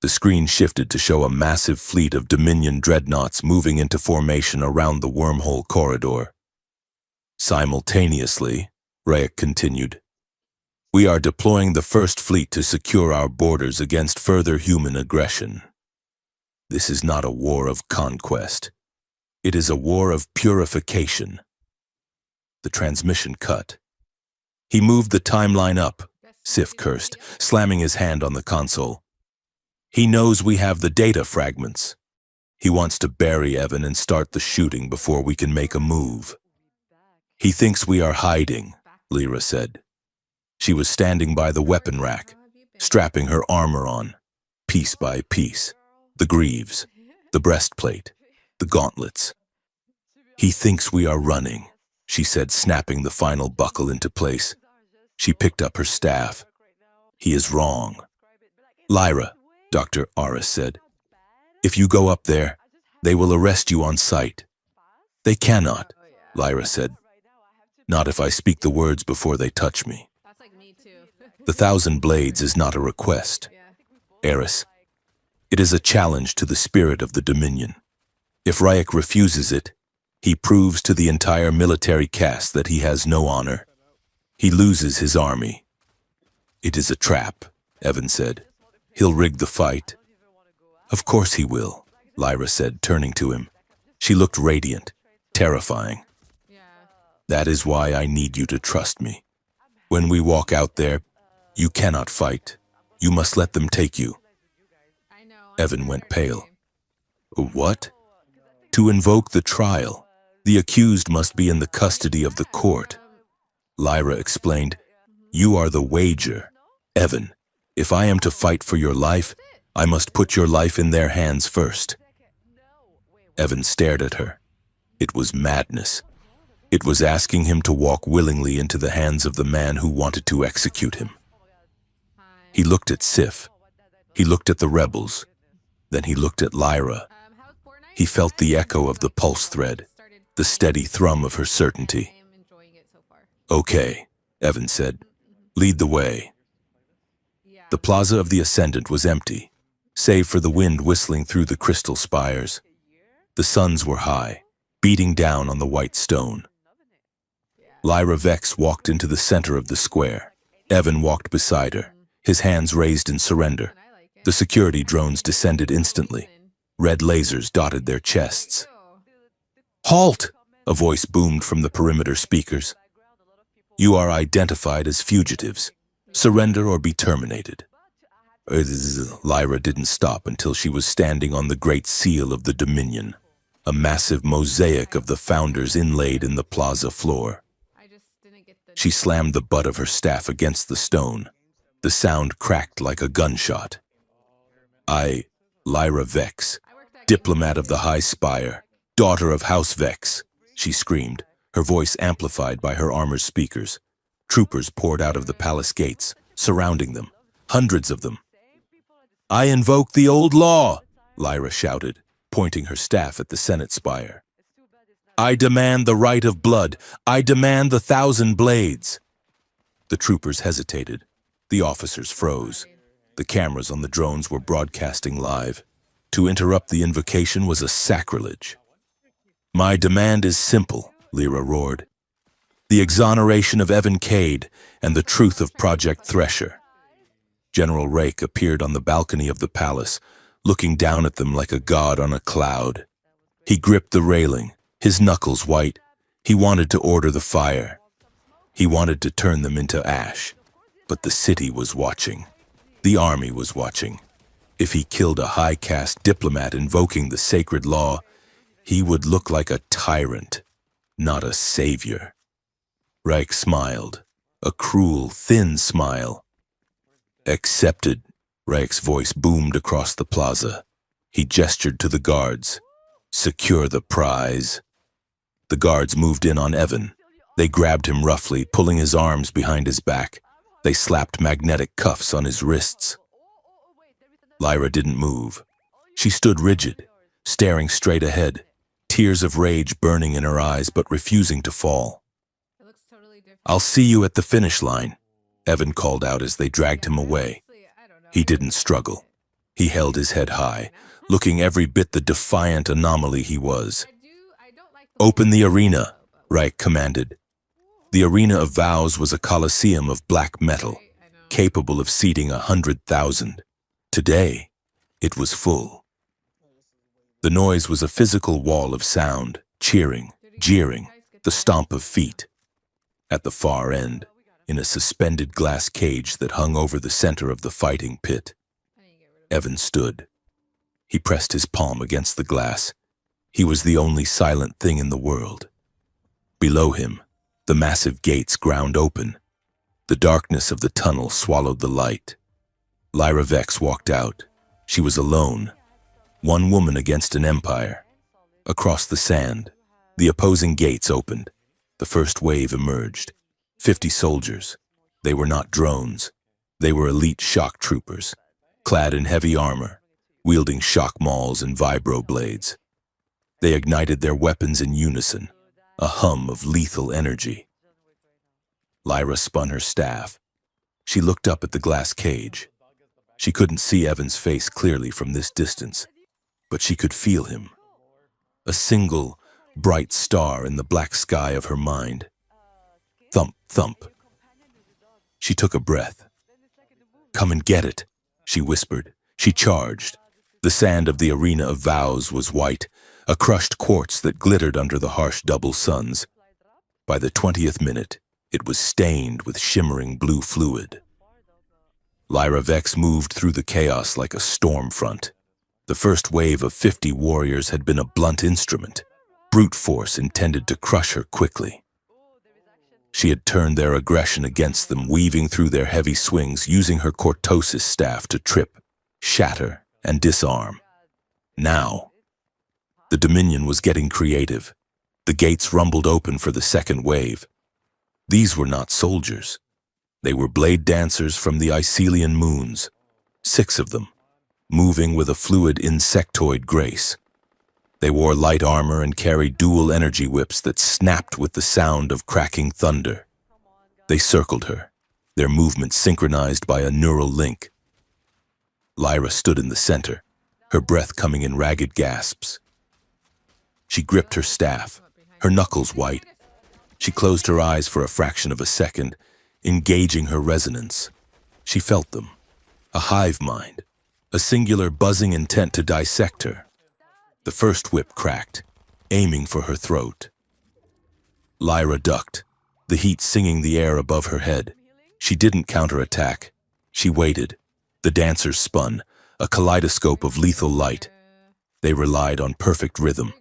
The screen shifted to show a massive fleet of Dominion dreadnoughts moving into formation around the wormhole corridor. Simultaneously, Rake continued, we are deploying the first fleet to secure our borders against further human aggression. This is not a war of conquest. It is a war of purification. The transmission cut. He moved the timeline up, Sif cursed, slamming his hand on the console. He knows we have the data fragments. He wants to bury Evan and start the shooting before we can make a move. He thinks we are hiding, Lyra said. She was standing by the weapon rack, strapping her armor on, piece by piece. The greaves, the breastplate, the gauntlets. "He thinks we are running," she said, snapping the final buckle into place. She picked up her staff. "He is wrong." "Lyra," Dr. Aris said, "if you go up there, they will arrest you on sight." "They cannot," Lyra said. "Not if I speak the words before they touch me." That's like me too. "The 1,000 blades is not a request, Eris. It is a challenge to the spirit of the Dominion. If Ryuk refuses it, he proves to the entire military caste that he has no honor. He loses his army." "It is a trap," Evan said. "He'll rig the fight." "Of course he will," Lyra said, turning to him. She looked radiant, terrifying. Yeah. "That is why I need you to trust me. When we walk out there, you cannot fight. You must let them take you." I know. Evan went pale. "What?" "To invoke the trial, the accused must be in the custody of the court." Lyra explained, "You are the wager. Evan, if I am to fight for your life, I must put your life in their hands first." Evan stared at her. It was madness. It was asking him to walk willingly into the hands of the man who wanted to execute him. He looked at Sif. He looked at the rebels. Then he looked at Lyra. He felt the echo of the pulse thread, the steady thrum of her certainty. "Okay," Evan said. "Lead the way." The plaza of the Ascendant was empty, save for the wind whistling through the crystal spires. The suns were high, beating down on the white stone. Lyra Vex walked into the center of the square. Evan walked beside her, his hands raised in surrender. The security drones descended instantly. Red lasers dotted their chests. "Halt!" a voice boomed from the perimeter speakers. "You are identified as fugitives. Surrender or be terminated." Lyra didn't stop until she was standing on the Great Seal of the Dominion, a massive mosaic of the founders inlaid in the plaza floor. She slammed the butt of her staff against the stone. The sound cracked like a gunshot. Lyra Vex, diplomat of the High Spire, daughter of House Vex," she screamed, her voice amplified by her armor's speakers. Troopers poured out of the palace gates, surrounding them, hundreds of them. "I invoke the old law," Lyra shouted, pointing her staff at the Senate spire. "I demand the right of blood. I demand the 1,000 blades." The troopers hesitated. The officers froze. The cameras on the drones were broadcasting live. To interrupt the invocation was a sacrilege. "My demand is simple," Lyra roared. "The exoneration of Evan Cade and the truth of Project Thresher." General Rake appeared on the balcony of the palace, looking down at them like a god on a cloud. He gripped the railing, his knuckles white. He wanted to order the fire. He wanted to turn them into ash. But the city was watching. The army was watching. If he killed a high-caste diplomat invoking the sacred law, he would look like a tyrant, not a savior. Reich smiled, a cruel, thin smile. "Accepted," Reich's voice boomed across the plaza. He gestured to the guards. "Secure the prize." The guards moved in on Evan. They grabbed him roughly, pulling his arms behind his back. They slapped magnetic cuffs on his wrists. Lyra didn't move. She stood rigid, staring straight ahead, tears of rage burning in her eyes but refusing to fall. "I'll see you at the finish line," Evan called out as they dragged him away. He didn't struggle. He held his head high, looking every bit the defiant anomaly he was. "Open the arena," Reich commanded. The Arena of Vows was a coliseum of black metal, capable of seating 100,000. Today, it was full. The noise was a physical wall of sound, cheering, jeering, the stomp of feet. At the far end, in a suspended glass cage that hung over the center of the fighting pit, Evan stood. He pressed his palm against the glass. He was the only silent thing in the world. Below him, the massive gates ground open. The darkness of the tunnel swallowed the light. Lyra Vex walked out. She was alone. One woman against an empire. Across the sand, the opposing gates opened. The first wave emerged. 50 soldiers. They were not drones. They were elite shock troopers, clad in heavy armor, wielding shock mauls and vibro blades. They ignited their weapons in unison, a hum of lethal energy. Lyra spun her staff. She looked up at the glass cage. She couldn't see Evan's face clearly from this distance, but she could feel him. A single, bright star in the black sky of her mind. Thump, thump. She took a breath. "Come and get it," she whispered. She charged. The sand of the arena of vows was white, a crushed quartz that glittered under the harsh double suns. By the 20th minute, it was stained with shimmering blue fluid. Lyra Vex moved through the chaos like a storm front. The first wave of 50 warriors had been a blunt instrument, brute force intended to crush her quickly. She had turned their aggression against them, weaving through their heavy swings, using her cortosis staff to trip, shatter, and disarm. Now, the Dominion was getting creative. The gates rumbled open for the second wave. These were not soldiers. They were blade dancers from the Icelian moons, 6 of them, moving with a fluid insectoid grace. They wore light armor and carried dual energy whips that snapped with the sound of cracking thunder. They circled her, their movements synchronized by a neural link. Lyra stood in the center, her breath coming in ragged gasps. She gripped her staff, her knuckles white. She closed her eyes for a fraction of a second, engaging her resonance. She felt them, a hive mind, a singular buzzing intent to dissect her. The first whip cracked, aiming for her throat. Lyra ducked, the heat singing the air above her head. She didn't counterattack. She waited. The dancers spun, a kaleidoscope of lethal light. They relied on perfect rhythm.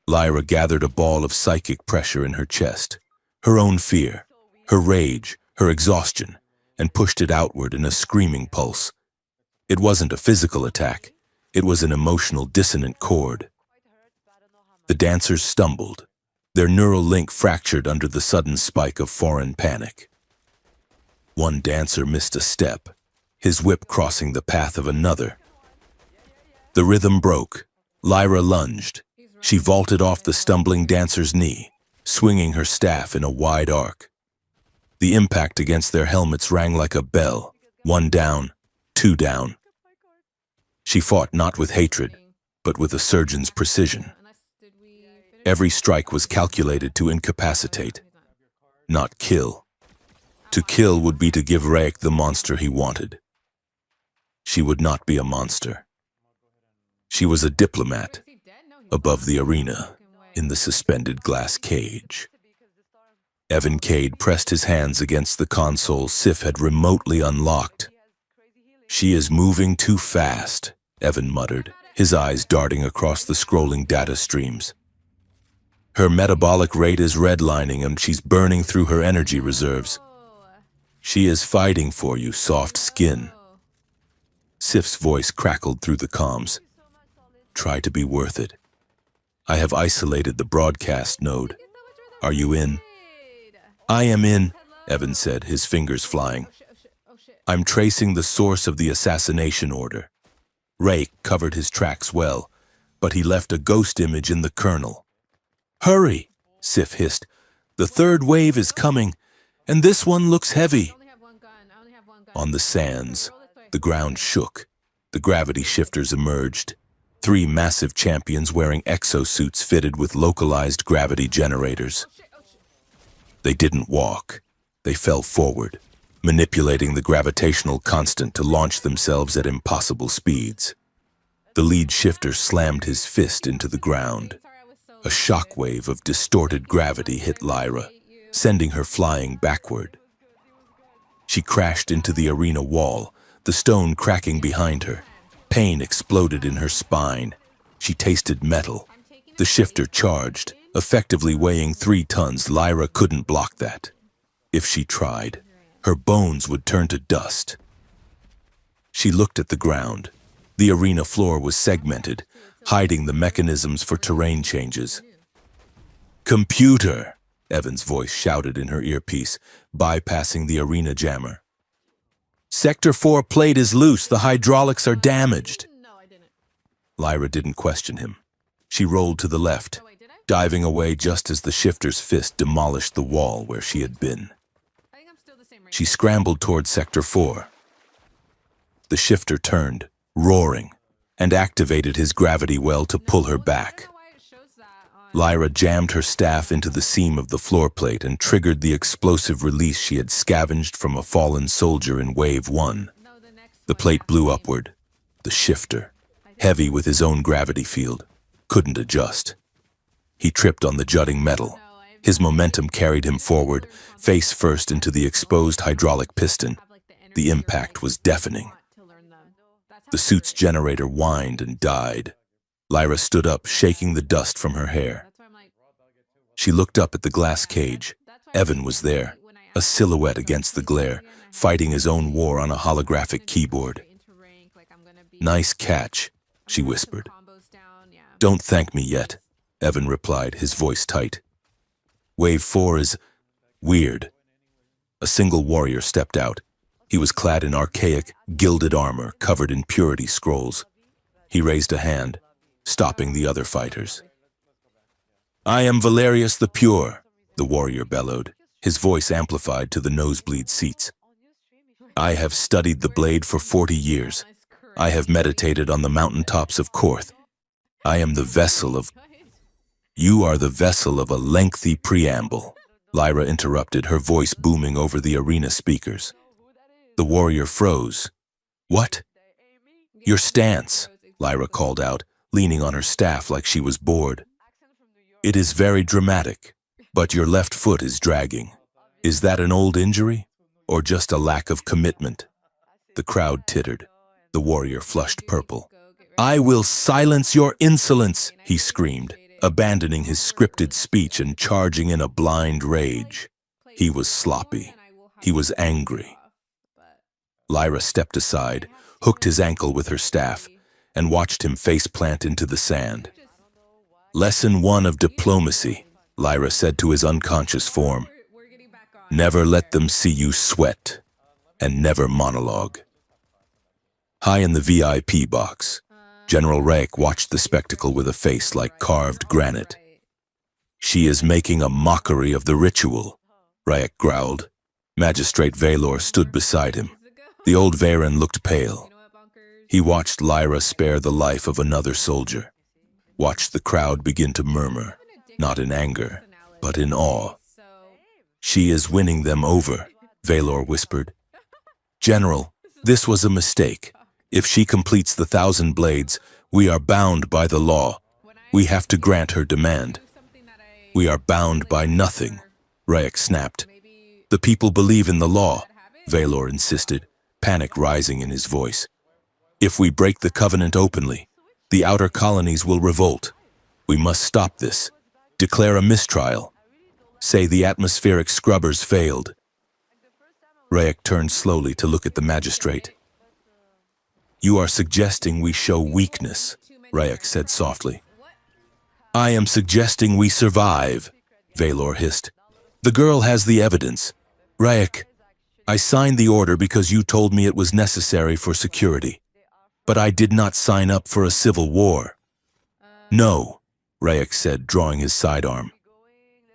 Lyra gathered a ball of psychic pressure in her chest, her own fear, her rage, her exhaustion, and pushed it outward in a screaming pulse. It wasn't a physical attack. It was an emotional dissonant chord. The dancers stumbled, their neural link fractured under the sudden spike of foreign panic. One dancer missed a step, his whip crossing the path of another. The rhythm broke. Lyra lunged. She vaulted off the stumbling dancer's knee, swinging her staff in a wide arc. The impact against their helmets rang like a bell. 1 down, 2 down. She fought not with hatred, but with a surgeon's precision. Every strike was calculated to incapacitate, not kill. To kill would be to give Raek the monster he wanted. She would not be a monster. She was a diplomat, above the arena, in the suspended glass cage. Evan Cade pressed his hands against the console Sif had remotely unlocked. "She is moving too fast," Evan muttered, his eyes darting across the scrolling data streams. "Her metabolic rate is redlining and she's burning through her energy reserves. She is fighting for you, soft skin." Sif's voice crackled through the comms. "Try to be worth it. I have isolated the broadcast node. Are you in?" "I am in," Evan said, his fingers flying. "I'm tracing the source of the assassination order." Ray covered his tracks well, but he left a ghost image in the kernel. "Hurry," Sif hissed. "The third wave is coming, and this one looks heavy." On the sands, the ground shook. The gravity shifters emerged. 3 massive champions wearing exosuits fitted with localized gravity generators. They didn't walk. They fell forward, manipulating the gravitational constant to launch themselves at impossible speeds. The lead shifter slammed his fist into the ground. A shockwave of distorted gravity hit Lyra, sending her flying backward. She crashed into the arena wall, the stone cracking behind her. Pain exploded in her spine. She tasted metal. The shifter charged, effectively weighing 3 tons. Lyra couldn't block that. If she tried, her bones would turn to dust. She looked at the ground. The arena floor was segmented, hiding the mechanisms for terrain changes. "Computer!" Evan's voice shouted in her earpiece, bypassing the arena jammer. "Sector 4 plate is loose. The hydraulics are damaged." No, I didn't. Lyra didn't question him. She rolled to the left, Oh, wait, did I? diving away just as the shifter's fist demolished the wall where she had been. I think I'm still the same range. She scrambled toward Sector 4. The shifter turned, roaring, and activated his gravity well to pull her I back. don't know why it shows that on... Lyra jammed her staff into the seam of the floor plate and triggered the explosive release she had scavenged from a fallen soldier in Wave 1. No, the next The one plate blew actually. upward. The shifter, heavy with his own gravity field, couldn't adjust. He tripped on the jutting metal. His momentum carried him forward, face first into the exposed hydraulic piston. The impact was deafening. The suit's generator whined and died. Lyra stood up, shaking the dust from her hair. She looked up at the glass cage. Evan was there, a silhouette against the glare, fighting his own war on a holographic keyboard. "Nice catch," she whispered. "Don't thank me yet," Evan replied, his voice tight. "Wave 4 is weird." A single warrior stepped out. He was clad in archaic, gilded armor covered in purity scrolls. He raised a hand, stopping the other fighters. "I am Valerius the Pure," the warrior bellowed, his voice amplified to the nosebleed seats. "I have studied the blade for 40 years. I have meditated on the mountaintops of Korth. I am the vessel of..." "You are the vessel of a lengthy preamble," Lyra interrupted, her voice booming over the arena speakers. The warrior froze. "What?" "Your stance," Lyra called out, leaning on her staff like she was bored. "It is very dramatic, but your left foot is dragging. Is that an old injury, or just a lack of commitment?" The crowd tittered. The warrior flushed purple. "I will silence your insolence," he screamed, abandoning his scripted speech and charging in a blind rage. He was sloppy. He was angry. Lyra stepped aside, hooked his ankle with her staff, and watched him face plant into the sand. "Lesson 1 of diplomacy," Lyra said to his unconscious form. "Never let them see you sweat, and never monologue." High in the VIP box, General Rake watched the spectacle with a face like carved granite. "She is making a mockery of the ritual," Rake growled. Magistrate Valor stood beside him. The old Varen looked pale. He watched Lyra spare the life of another soldier. Watched the crowd begin to murmur, not in anger, but in awe. "She is winning them over," Valor whispered. "General, this was a mistake. If she completes the 1,000 blades, we are bound by the law. We have to grant her demand." "We are bound by nothing," Rayek snapped. "The people believe in the law," Valor insisted, panic rising in his voice. "If we break the covenant openly, the outer colonies will revolt. We must stop this. Declare a mistrial. Say the atmospheric scrubbers failed." Rayek turned slowly to look at the magistrate. "You are suggesting we show weakness," Rayek said softly. "I am suggesting we survive," Valor hissed. "The girl has the evidence. Rayek, I signed the order because you told me it was necessary for security. But I did not sign up for a civil war." "No," Rayek said, drawing his sidearm.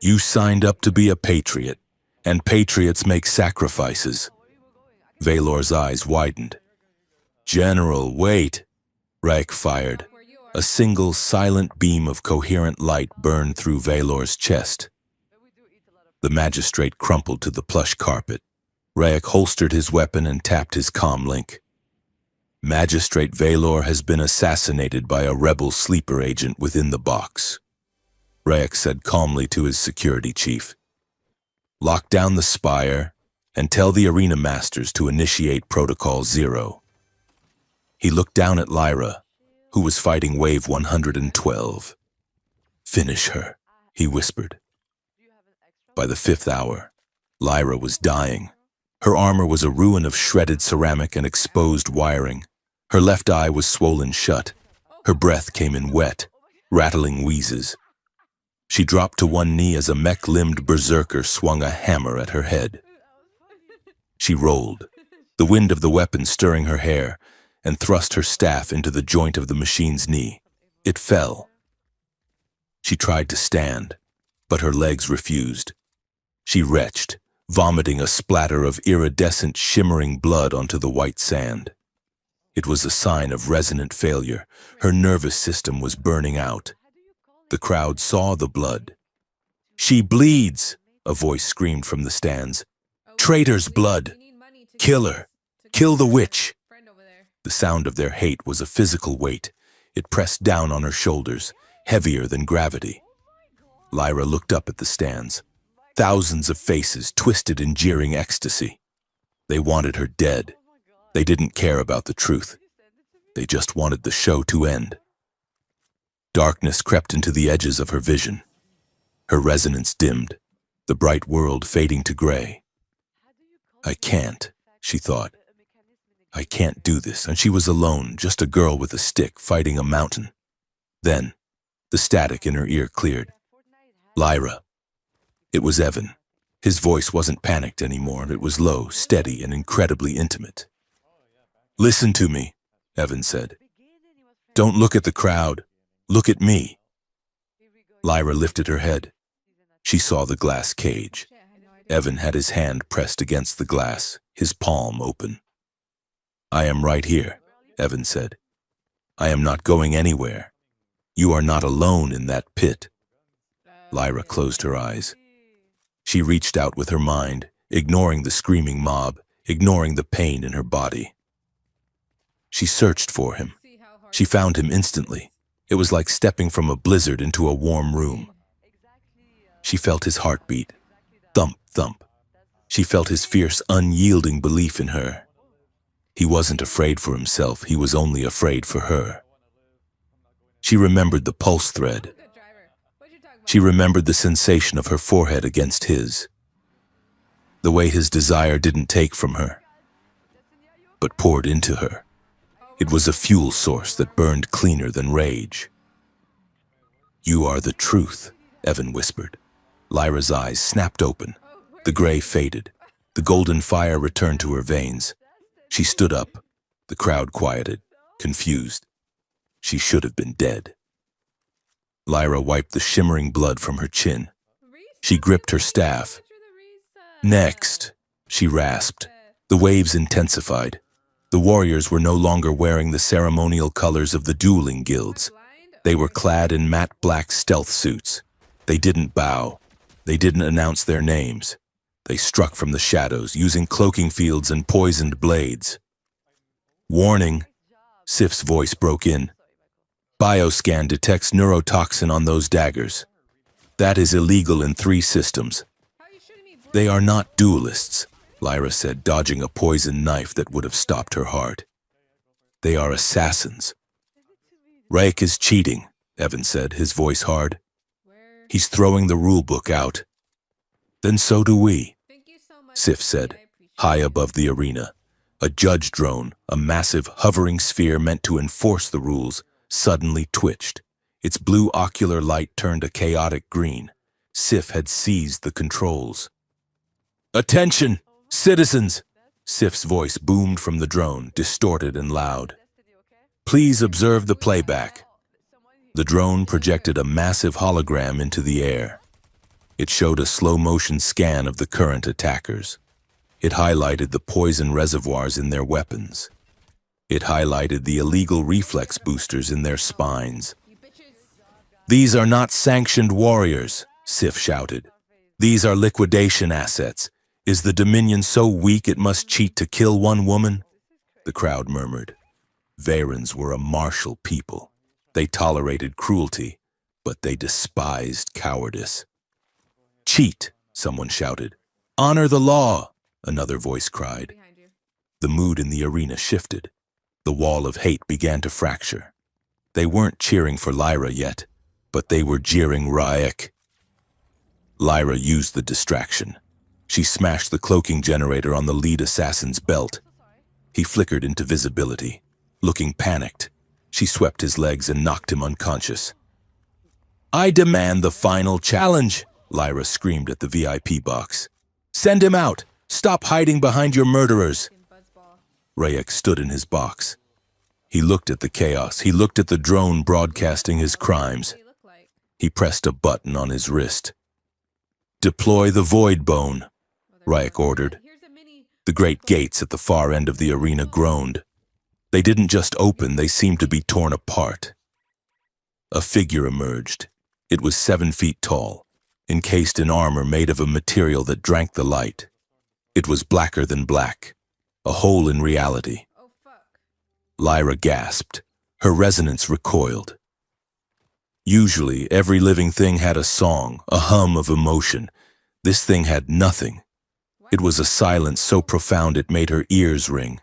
"You signed up to be a patriot, and patriots make sacrifices." Valor's eyes widened. "General, wait!" Rayek fired. A single silent beam of coherent light burned through Valor's chest. The magistrate crumpled to the plush carpet. Rayek holstered his weapon and tapped his comm link. "Magistrate Valor has been assassinated by a rebel sleeper agent within the box," Rayek said calmly to his security chief. "Lock down the spire and tell the arena masters to initiate Protocol 0. He looked down at Lyra, who was fighting Wave 112. "Finish her," he whispered. By the 5th hour, Lyra was dying. Her armor was a ruin of shredded ceramic and exposed wiring. Her left eye was swollen shut. Her breath came in wet, rattling wheezes. She dropped to one knee as a mech-limbed berserker swung a hammer at her head. She rolled, the wind of the weapon stirring her hair, and thrust her staff into the joint of the machine's knee. It fell. She tried to stand, but her legs refused. She retched, vomiting a splatter of iridescent, shimmering blood onto the white sand. It was a sign of resonant failure. Her nervous system was burning out. The crowd saw the blood. "She bleeds!" a voice screamed from the stands. "Traitor's blood! Kill her! Kill the witch!" The sound of their hate was a physical weight. It pressed down on her shoulders, heavier than gravity. Lyra looked up at the stands. Thousands of faces twisted in jeering ecstasy. They wanted her dead. They didn't care about the truth. They just wanted the show to end. Darkness crept into the edges of her vision. Her resonance dimmed, the bright world fading to gray. "I can't," she thought. "I can't do this." And she was alone, just a girl with a stick fighting a mountain. Then, the static in her ear cleared. "Lyra." It was Evan. His voice wasn't panicked anymore. It was low, steady, and incredibly intimate. "Listen to me," Evan said. "Don't look at the crowd. Look at me." Lyra lifted her head. She saw the glass cage. Evan had his hand pressed against the glass, his palm open. "I am right here," Evan said. "I am not going anywhere. You are not alone in that pit." Lyra closed her eyes. She reached out with her mind, ignoring the screaming mob, ignoring the pain in her body. She searched for him. She found him instantly. It was like stepping from a blizzard into a warm room. She felt his heartbeat. Thump, thump. She felt his fierce, unyielding belief in her. He wasn't afraid for himself. He was only afraid for her. She remembered the pulse thread. She remembered the sensation of her forehead against his. The way his desire didn't take from her, but poured into her. It was a fuel source that burned cleaner than rage. "You are the truth," Evan whispered. Lyra's eyes snapped open. The gray faded. The golden fire returned to her veins. She stood up. The crowd quieted, confused. She should have been dead. Lyra wiped the shimmering blood from her chin. She gripped her staff. "Next," she rasped. The waves intensified. The warriors were no longer wearing the ceremonial colors of the dueling guilds. They were clad in matte black stealth suits. They didn't bow. They didn't announce their names. They struck from the shadows, using cloaking fields and poisoned blades. "Warning," Sif's voice broke in. "Bioscan detects neurotoxin on those daggers. That is illegal in 3 systems." "They are not duelists," Lyra said, dodging a poisoned knife that would have stopped her heart. "They are assassins." "Raik is cheating," Evan said, his voice hard. "He's throwing the rulebook out." "Then so do we," Sif said, high above the arena. A judge drone, a massive hovering sphere meant to enforce the rules, suddenly twitched. Its blue ocular light turned a chaotic green. Sif had seized the controls. "Attention, citizens!" Sif's voice boomed from the drone, distorted and loud. "Please observe the playback." The drone projected a massive hologram into the air. It showed a slow-motion scan of the current attackers. It highlighted the poison reservoirs in their weapons. It highlighted the illegal reflex boosters in their spines. "These are not sanctioned warriors," Sif shouted. "These are liquidation assets. Is the Dominion so weak it must cheat to kill one woman?" The crowd murmured. Varens were a martial people. They tolerated cruelty, but they despised cowardice. "Cheat," someone shouted. "Honor the law," another voice cried. The mood in the arena shifted. The wall of hate began to fracture. They weren't cheering for Lyra yet, but they were jeering Raik. Lyra used the distraction. She smashed the cloaking generator on the lead assassin's belt. He flickered into visibility. Looking panicked, she swept his legs and knocked him unconscious. "I demand the final challenge," Lyra screamed at the VIP box. "Send him out! Stop hiding behind your murderers!" Rayek stood in his box. He looked at the chaos. He looked at the drone broadcasting his crimes. He pressed a button on his wrist. "Deploy the void bone," Rayek ordered. The great gates at the far end of the arena groaned. They didn't just open, they seemed to be torn apart. A figure emerged. It was 7 feet tall, encased in armor made of a material that drank the light. It was blacker than black, a hole in reality. Lyra gasped. Her resonance recoiled. Usually, every living thing had a song, a hum of emotion. This thing had nothing. It was a silence so profound it made her ears ring.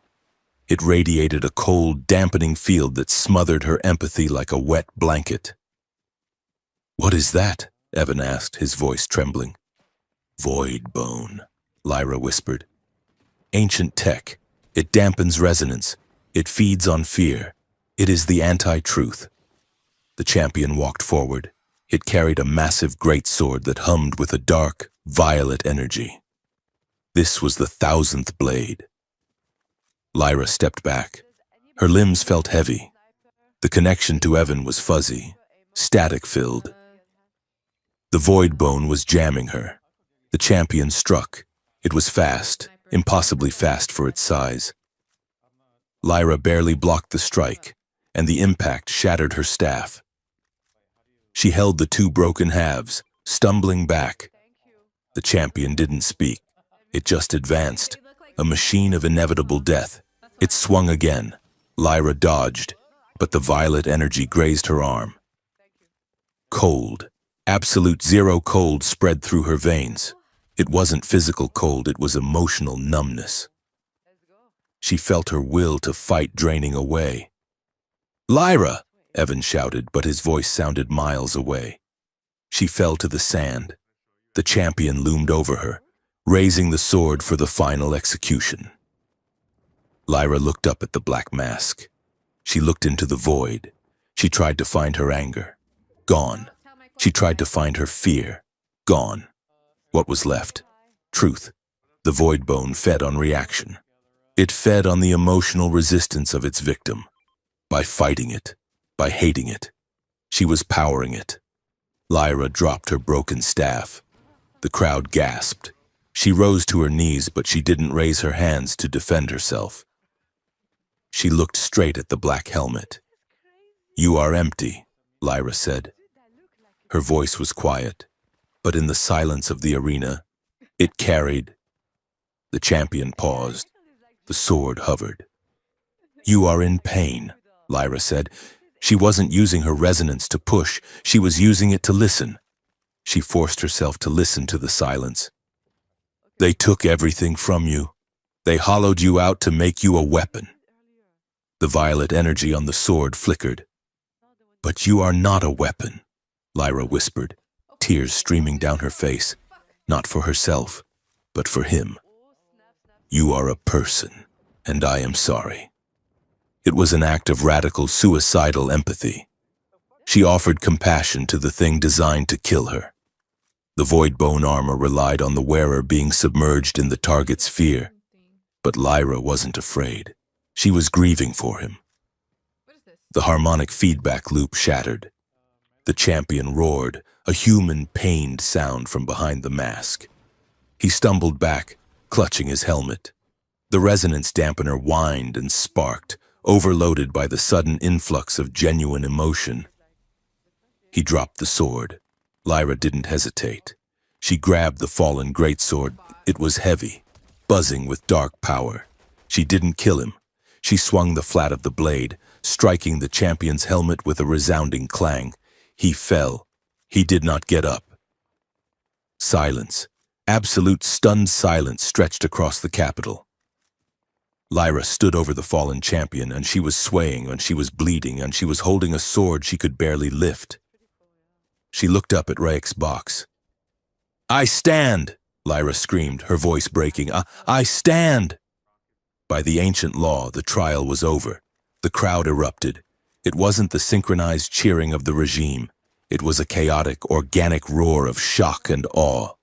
It radiated a cold, dampening field that smothered her empathy like a wet blanket. "What is that?" Evan asked, his voice trembling. "Void bone," Lyra whispered. "Ancient tech. It dampens resonance. It feeds on fear. It is the anti-truth." The champion walked forward. It carried a massive greatsword that hummed with a dark, violet energy. This was the 1,000th blade. Lyra stepped back. Her limbs felt heavy. The connection to Evan was fuzzy, static-filled. The void bone was jamming her. The champion struck. It was fast, impossibly fast for its size. Lyra barely blocked the strike, and the impact shattered her staff. She held the 2 broken halves, stumbling back. The champion didn't speak. It just advanced, a machine of inevitable death. It swung again. Lyra dodged, but the violet energy grazed her arm. Cold, absolute zero cold spread through her veins. It wasn't physical cold, it was emotional numbness. She felt her will to fight draining away. "Lyra!" Evan shouted, but his voice sounded miles away. She fell to the sand. The champion loomed over her, raising the sword for the final execution. Lyra looked up at the black mask. She looked into the void. She tried to find her anger. Gone. She tried to find her fear. Gone. What was left? Truth. The void bone fed on reaction. It fed on the emotional resistance of its victim. By fighting it, by hating it, she was powering it. Lyra dropped her broken staff. The crowd gasped. She rose to her knees, but she didn't raise her hands to defend herself. She looked straight at the black helmet. "You are empty," Lyra said. Her voice was quiet, but in the silence of the arena, it carried. The champion paused. The sword hovered. "You are in pain," Lyra said. She wasn't using her resonance to push. She was using it to listen. She forced herself to listen to the silence. "They took everything from you. They hollowed you out to make you a weapon." The violet energy on the sword flickered. "But you are not a weapon," Lyra whispered, tears streaming down her face, not for herself, but for him. "You are a person, and I am sorry." It was an act of radical, suicidal empathy. She offered compassion to the thing designed to kill her. The void bone armor relied on the wearer being submerged in the target's fear, but Lyra wasn't afraid. She was grieving for him. The harmonic feedback loop shattered. The champion roared, a human, pained sound from behind the mask. He stumbled back, clutching his helmet. The resonance dampener whined and sparked, overloaded by the sudden influx of genuine emotion. He dropped the sword. Lyra didn't hesitate. She grabbed the fallen greatsword. It was heavy, buzzing with dark power. She didn't kill him. She swung the flat of the blade, striking the champion's helmet with a resounding clang. He fell. He did not get up. Silence, absolute stunned silence stretched across the capital. Lyra stood over the fallen champion, and she was swaying, and she was bleeding, and she was holding a sword she could barely lift. She looked up at Rayek's box. "I stand," Lyra screamed, her voice breaking. I stand! By the ancient law, the trial was over. The crowd erupted. It wasn't the synchronized cheering of the regime. It was a chaotic, organic roar of shock and awe.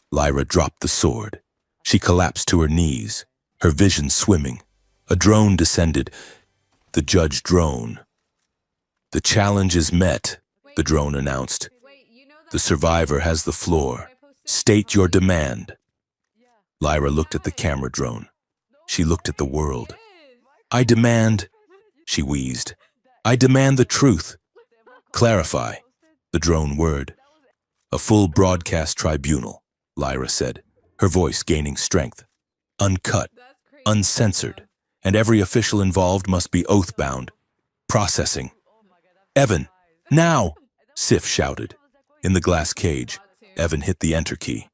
Lyra dropped the sword. She collapsed to her knees, her vision swimming. A drone descended. The judge drone. "The challenge is met," the drone announced. "The survivor has the floor. State your demand." Lyra looked at the camera drone. She looked at the world. "I demand," she wheezed. "I demand the truth." "Clarify," the drone whirred. "A full broadcast tribunal," Lyra said, her voice gaining strength. "Uncut, uncensored, and every official involved must be oath-bound. Processing." "Evan, now!" Sif shouted. In the glass cage, Evan hit the enter key.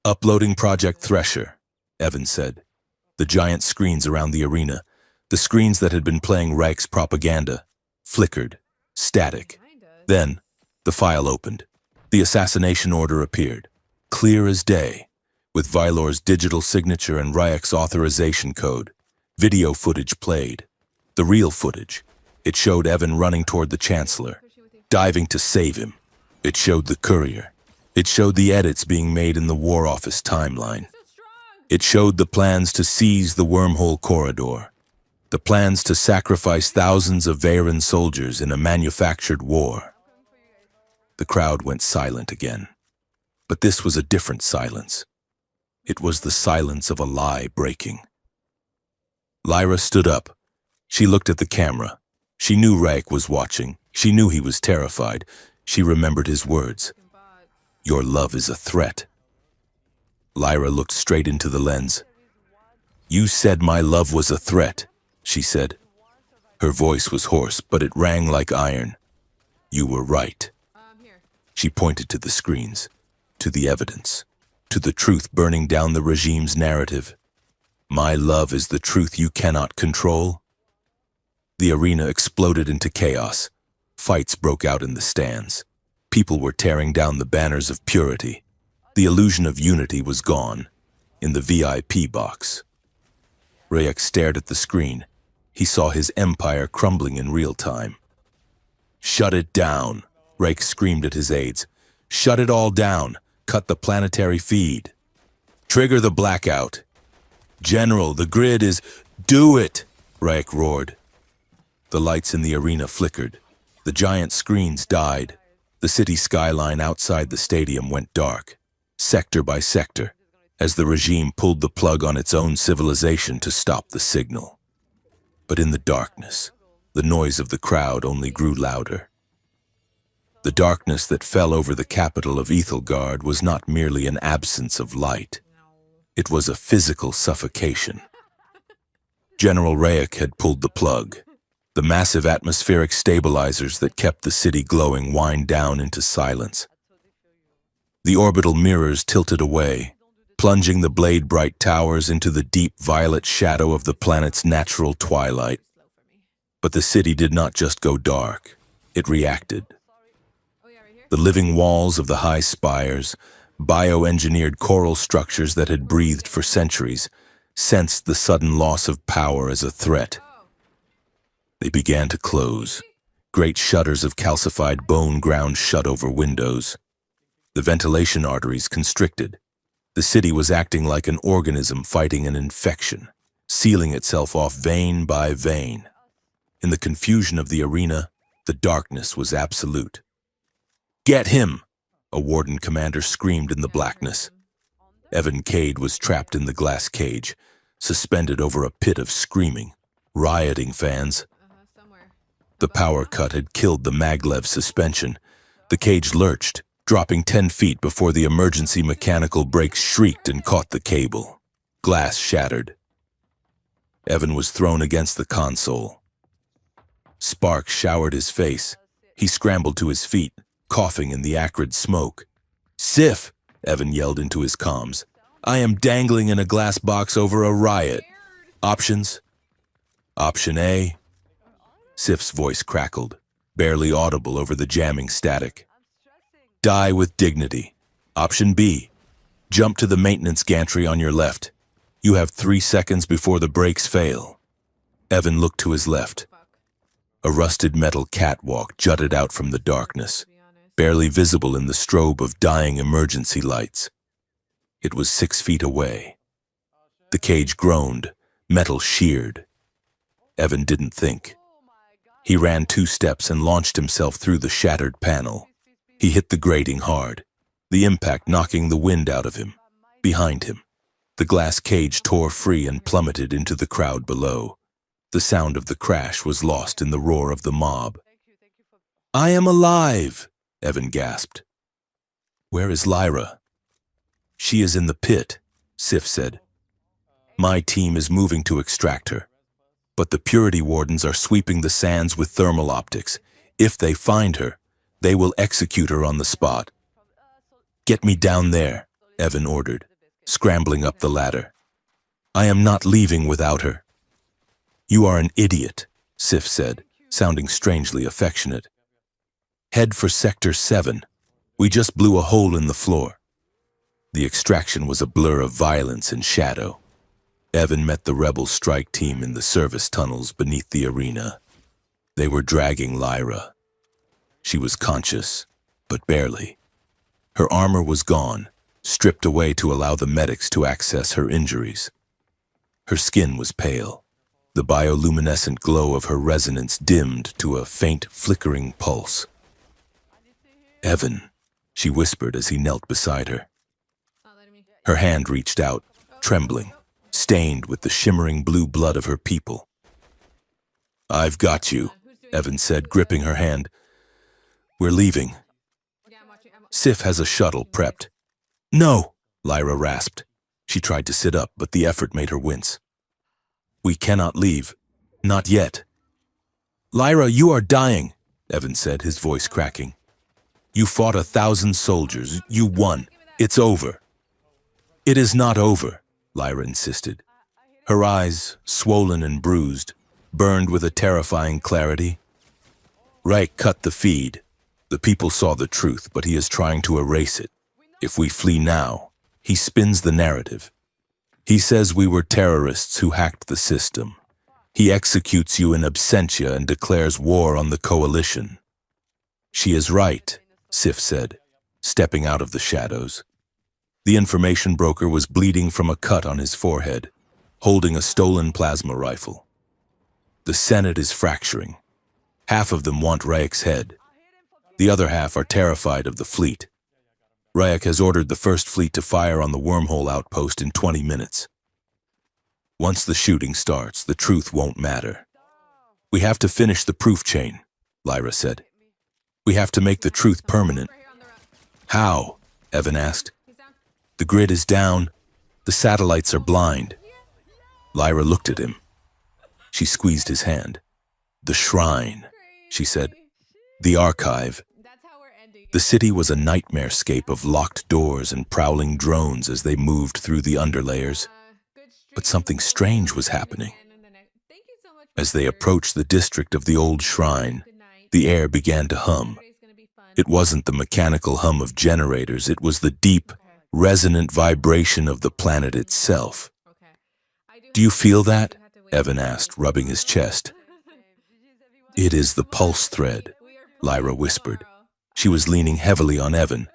"Uploading Project Thresher," Evan said. The giant screens around the arena, the screens that had been playing Reich's propaganda, flickered, static. Then, the file opened. The assassination order appeared, clear as day, with Vylor's digital signature and Reich's authorization code. Video footage played. The real footage. It showed Evan running toward the Chancellor, diving to save him. It showed the courier. It showed the edits being made in the War Office timeline. It showed the plans to seize the wormhole corridor, the plans to sacrifice thousands of Veyron soldiers in a manufactured war. The crowd went silent again. But this was a different silence. It was the silence of a lie breaking. Lyra stood up. She looked at the camera. She knew Reich was watching. She knew he was terrified. She remembered his words. "Your love is a threat." Lyra looked straight into the lens. "You said my love was a threat," she said. Her voice was hoarse, but it rang like iron. "You were right." She pointed to the screens, to the evidence, to the truth burning down the regime's narrative. "My love is the truth you cannot control." The arena exploded into chaos. Fights broke out in the stands. People were tearing down the banners of purity. The illusion of unity was gone. In the VIP box, Reich stared at the screen. He saw his empire crumbling in real time. "Shut it down," Reich screamed at his aides. "Shut it all down. Cut the planetary feed. Trigger the blackout. General, the grid is—" "Do it!" Reich roared. The lights in the arena flickered. The giant screens died. The city skyline outside the stadium went dark, sector by sector, as the regime pulled the plug on its own civilization to stop the signal. But in the darkness, the noise of the crowd only grew louder. The darkness that fell over the capital of Ethelgard was not merely an absence of light. It was a physical suffocation. General Reich had pulled the plug. The massive atmospheric stabilizers that kept the city glowing whined down into silence. The orbital mirrors tilted away, plunging the blade-bright towers into the deep violet shadow of the planet's natural twilight. But the city did not just go dark. It reacted. The living walls of the high spires, bioengineered coral structures that had breathed for centuries, sensed the sudden loss of power as a threat. They began to close. Great shutters of calcified bone ground shut over windows. The ventilation arteries constricted. The city was acting like an organism fighting an infection, sealing itself off vein by vein. In the confusion of the arena, the darkness was absolute. "Get him!" a warden commander screamed in the blackness. Evan Cade was trapped in the glass cage, suspended over a pit of screaming, rioting fans. The power cut had killed the maglev suspension. The cage lurched, dropping 10 feet before the emergency mechanical brakes shrieked and caught the cable. Glass shattered. Evan was thrown against the console. Sparks showered his face. He scrambled to his feet, coughing in the acrid smoke. "Sif!" Evan yelled into his comms. "I am dangling in a glass box over a riot. Options? Option A." Sif's voice crackled, barely audible over the jamming static. "Die with dignity. Option B. Jump to the maintenance gantry on your left. You have 3 seconds before the brakes fail. Evan looked to his left. Fuck. A rusted metal catwalk jutted out from the darkness, To be honest. barely visible in the strobe of dying emergency lights. It was 6 feet away. The cage groaned, metal sheared. Evan didn't think. He ran 2 steps and launched himself through the shattered panel. He hit the grating hard, the impact knocking the wind out of him. Behind him, the glass cage tore free and plummeted into the crowd below. The sound of the crash was lost in the roar of the mob. "I am alive!" Evan gasped. "Where is Lyra?" "She is in the pit," Sif said. "My team is moving to extract her. But the purity wardens are sweeping the sands with thermal optics. If they find her, they will execute her on the spot." "Get me down there," Evan ordered, scrambling up the ladder. "I am not leaving without her." "You are an idiot," Sif said, sounding strangely affectionate. "Head for Sector 7. We just blew a hole in the floor." The extraction was a blur of violence and shadow. Evan met the rebel strike team in the service tunnels beneath the arena. They were dragging Lyra. She was conscious, but barely. Her armor was gone, stripped away to allow the medics to access her injuries. Her skin was pale. The bioluminescent glow of her resonance dimmed to a faint, flickering pulse. "Evan," she whispered as he knelt beside her. Not letting me. Her hand reached out, trembling, stained with the shimmering blue blood of her people. "I've got you," Evan said, gripping her hand. "We're leaving. Yeah, I'm watching. Sif has a shuttle prepped." "No," Lyra rasped. She tried to sit up, but the effort made her wince. "We cannot leave. Not yet." "Lyra, you are dying," Evan said, his voice cracking. "You fought 1,000 soldiers. You won. It's over." "It is not over," Lyra insisted. Her eyes, swollen and bruised, burned with a terrifying clarity. "Reich cut the feed. The people saw the truth, but he is trying to erase it. If we flee now, he spins the narrative. He says we were terrorists who hacked the system. He executes you in absentia and declares war on the coalition." "She is right," Sif said, stepping out of the shadows. The information broker was bleeding from a cut on his forehead, holding a stolen plasma rifle. "The Senate is fracturing. Half of them want Reich's head. The other half are terrified of the fleet. Reich has ordered the first fleet to fire on the wormhole outpost in 20 minutes. Once the shooting starts, the truth won't matter. We have to finish the proof chain," Lyra said. "We have to make the truth permanent." Right here on the right. "How?" Evan asked. He's down. "The grid is down. The satellites are blind." Lyra looked at him. She squeezed his hand. "The shrine," she said. "The archive." That's how we're ending. The city was a nightmarescape of locked doors and prowling drones as they moved through the underlayers. Good stream. But something strange was happening. Thank you so much for As they your- approached the district of the old shrine, Good night. the air began to hum. Saturday's gonna be fun. It wasn't the mechanical hum of generators, it was the deep, resonant vibration of the planet itself. Okay. I "Do you have- feel that?" have to wait Evan for asked, this. rubbing his chest. "It is the pulse thread," We are Lyra playing whispered. tomorrow. She was leaning heavily on Evan,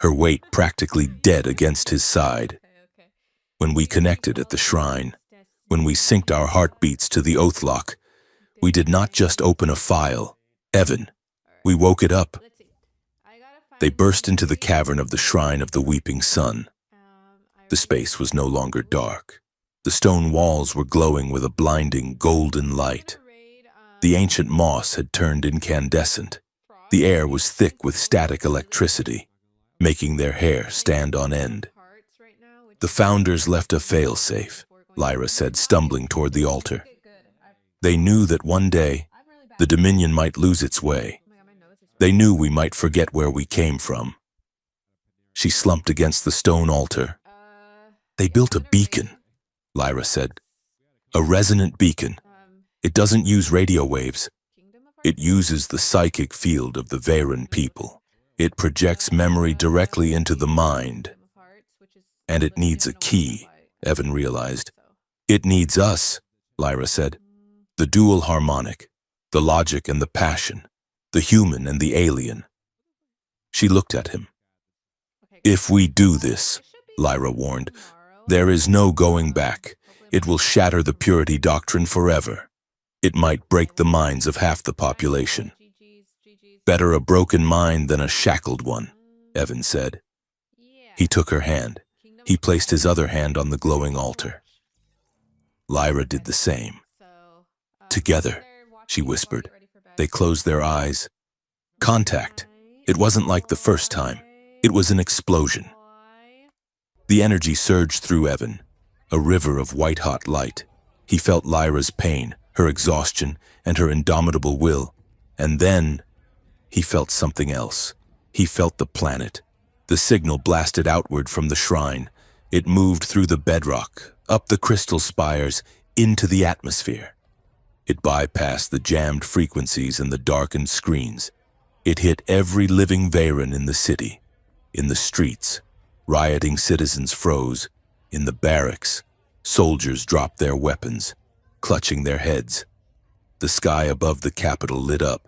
her weight practically dead against his side. Okay. When we connected at the shrine, when we synced our heartbeats to the oath lock, we did not just open a file. Evan, we woke it up. Let's see. I gotta find They burst into the something. cavern of the shrine of the weeping sun. I The space was no longer dark. The stone walls were glowing with a blinding golden light. The ancient moss had turned incandescent. The air was thick with static electricity, making their hair stand on end. "The founders left a failsafe," Lyra said, stumbling toward the altar. "They knew that one day, the Dominion might lose its way. They knew we might forget where we came from." She slumped against the stone altar. "They built a beacon," Lyra said. "A resonant beacon. It doesn't use radio waves. It uses the psychic field of the Veyron people. It projects memory directly into the mind." And it needs a key, Evan realized. It needs us, Lyra said. The dual harmonic, the logic and the passion, the human and the alien. She looked at him. If we do this, Lyra warned, there is no going back. It will shatter the purity doctrine forever. It might break the minds of half the population. Better a broken mind than a shackled one, Evan said. He took her hand. He placed his other hand on the glowing altar. Lyra did the same. Together, she whispered. They closed their eyes. Contact. It wasn't like the first time. It was an explosion. The energy surged through Evan, a river of white-hot light. He felt Lyra's pain, her exhaustion, and her indomitable will. And then, he felt something else. He felt the planet. The signal blasted outward from the shrine. It moved through the bedrock, up the crystal spires, into the atmosphere. It bypassed the jammed frequencies and the darkened screens. It hit every living Veyron in the city. In the streets, rioting citizens froze. In the barracks, soldiers dropped their weapons, clutching their heads. The sky above the capital lit up,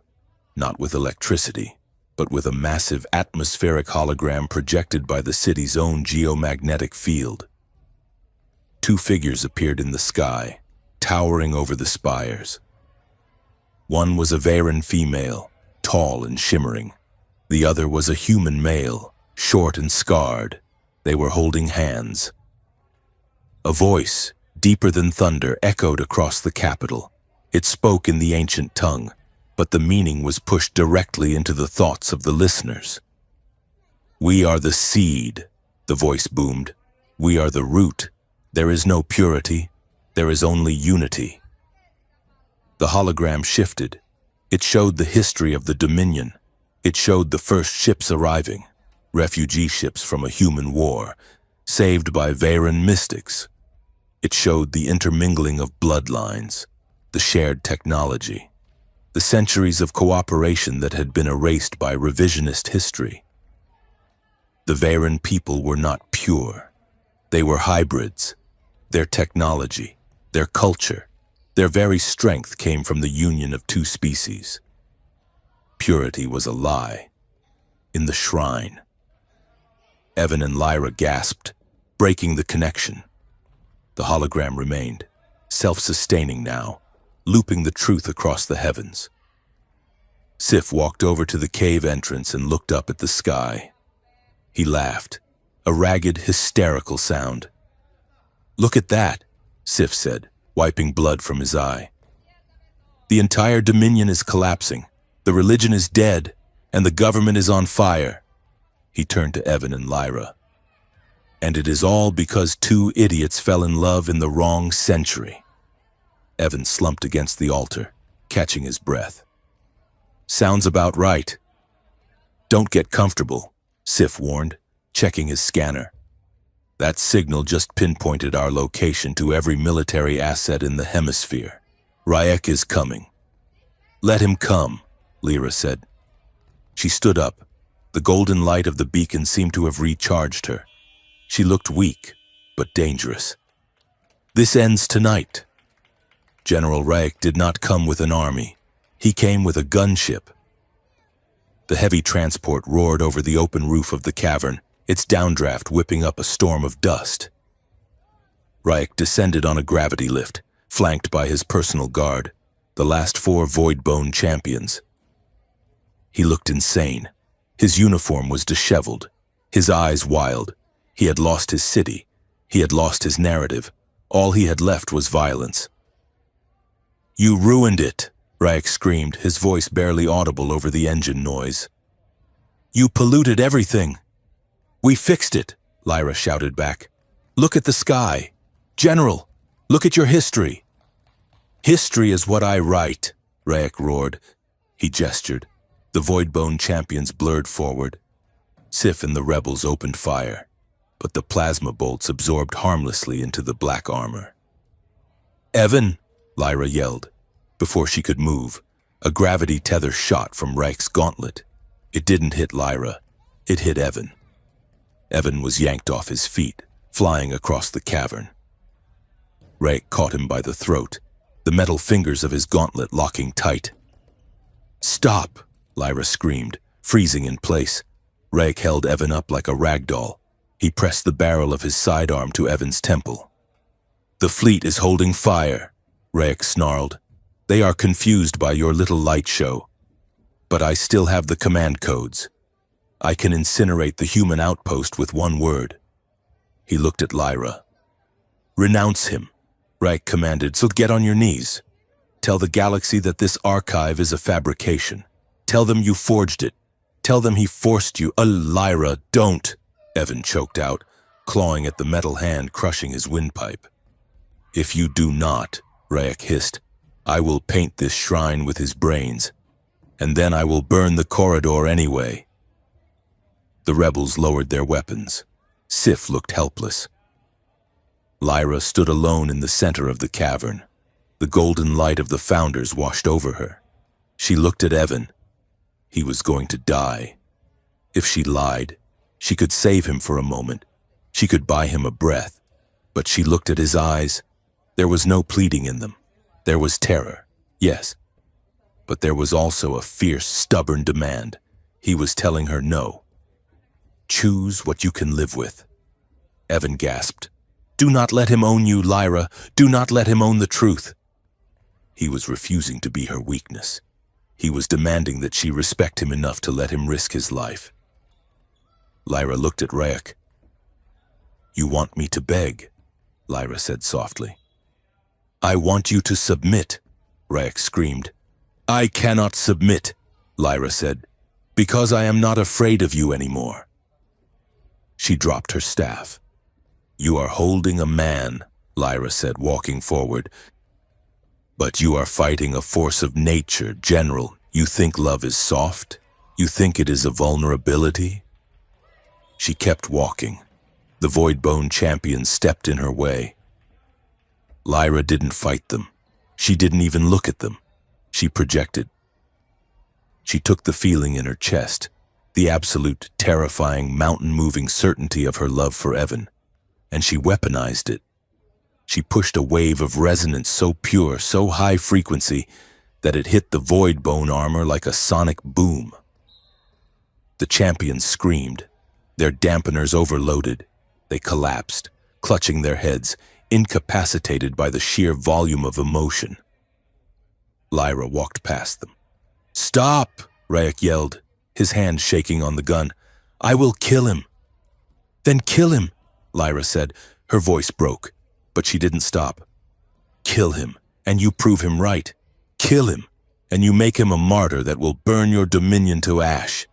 not with electricity, but with a massive atmospheric hologram projected by the city's own geomagnetic field. Two figures appeared in the sky, towering over the spires. One was a Veyron female, tall and shimmering. The other was a human male, short and scarred. They were holding hands. A voice, deeper than thunder, echoed across the capital. It spoke in the ancient tongue, but the meaning was pushed directly into the thoughts of the listeners. We are the seed, the voice boomed. We are the root. There is no purity. There is only unity. The hologram shifted. It showed the history of the Dominion. It showed the first ships arriving, refugee ships from a human war, saved by Veyron mystics. It showed the intermingling of bloodlines, the shared technology, the centuries of cooperation that had been erased by revisionist history. The Veyron people were not pure. They were hybrids. Their technology, their culture, their very strength came from the union of two species. Purity was a lie. In the shrine. Evan and Lyra gasped, breaking the connection. The hologram remained, self-sustaining now, looping the truth across the heavens. Sif walked over to the cave entrance and looked up at the sky. He laughed, a ragged, hysterical sound. Look at that, Sif said, wiping blood from his eye. The entire Dominion is collapsing. The religion is dead, and the government is on fire. He turned to Evan and Lyra. And it is all because two idiots fell in love in the wrong century. Evan slumped against the altar, catching his breath. Sounds about right. Don't get comfortable, Sif warned, checking his scanner. That signal just pinpointed our location to every military asset in the hemisphere. Ryek is coming. Let him come, Lyra said. She stood up. The golden light of the beacon seemed to have recharged her. She looked weak, but dangerous. This ends tonight. General Ryek did not come with an army. He came with a gunship. The heavy transport roared over the open roof of the cavern, its downdraft whipping up a storm of dust. Ryek descended on a gravity lift, flanked by his personal guard, the last 4 Voidbone champions. He looked insane. His uniform was disheveled, his eyes wild. He had lost his city. He had lost his narrative. All he had left was violence. You ruined it, Ryek screamed, his voice barely audible over the engine noise. You polluted everything. We fixed it, Lyra shouted back. Look at the sky. General, look at your history. History is what I write, Ryek roared. He gestured. The Voidbone champions blurred forward. Sif and the rebels opened fire, but the plasma bolts absorbed harmlessly into the black armor. Evan, Lyra yelled. Before she could move, a gravity tether shot from Ryk's gauntlet. It didn't hit Lyra. It hit Evan. Evan was yanked off his feet, flying across the cavern. Rayek caught him by the throat, the metal fingers of his gauntlet locking tight. "Stop!" Lyra screamed, freezing in place. Rayek held Evan up like a rag doll. He pressed the barrel of his sidearm to Evan's temple. "The fleet is holding fire," Rayek snarled. "They are confused by your little light show. But I still have the command codes. I can incinerate the human outpost with one word." He looked at Lyra. "Renounce him," Rayek commanded, "so get on your knees. Tell the galaxy that this archive is a fabrication. Tell them you forged it. Tell them he forced you." "Lyra, don't," Evan choked out, clawing at the metal hand crushing his windpipe. "If you do not," Rayek hissed, "I will paint this shrine with his brains, and then I will burn the corridor anyway." The rebels lowered their weapons. Sif looked helpless. Lyra stood alone in the center of the cavern. The golden light of the Founders washed over her. She looked at Evan. He was going to die. If she lied, she could save him for a moment. She could buy him a breath. But she looked at his eyes. There was no pleading in them. There was terror, yes. But there was also a fierce, stubborn demand. He was telling her no. "Choose what you can live with." Evan gasped. "Do not let him own you, Lyra. Do not let him own the truth." He was refusing to be her weakness. He was demanding that she respect him enough to let him risk his life. Lyra looked at Rayek. "You want me to beg," Lyra said softly. "I want you to submit," Rayek screamed. "I cannot submit," Lyra said, "because I am not afraid of you anymore." She dropped her staff. "You are holding a man," Lyra said, walking forward. "But you are fighting a force of nature, General. You think love is soft? You think it is a vulnerability?" She kept walking. The Voidbone champion stepped in her way. Lyra didn't fight them. She didn't even look at them. She projected. She took the feeling in her chest, the absolute, terrifying, mountain-moving certainty of her love for Evan, and she weaponized it. She pushed a wave of resonance so pure, so high frequency, that it hit the Voidbone armor like a sonic boom. The champions screamed. Their dampeners overloaded. They collapsed, clutching their heads, incapacitated by the sheer volume of emotion. Lyra walked past them. "Stop!" Rayek yelled, his hand shaking on the gun. "I will kill him." "Then kill him," Lyra said. Her voice broke, but she didn't stop. "Kill him, and you prove him right. Kill him, and you make him a martyr that will burn your dominion to ash."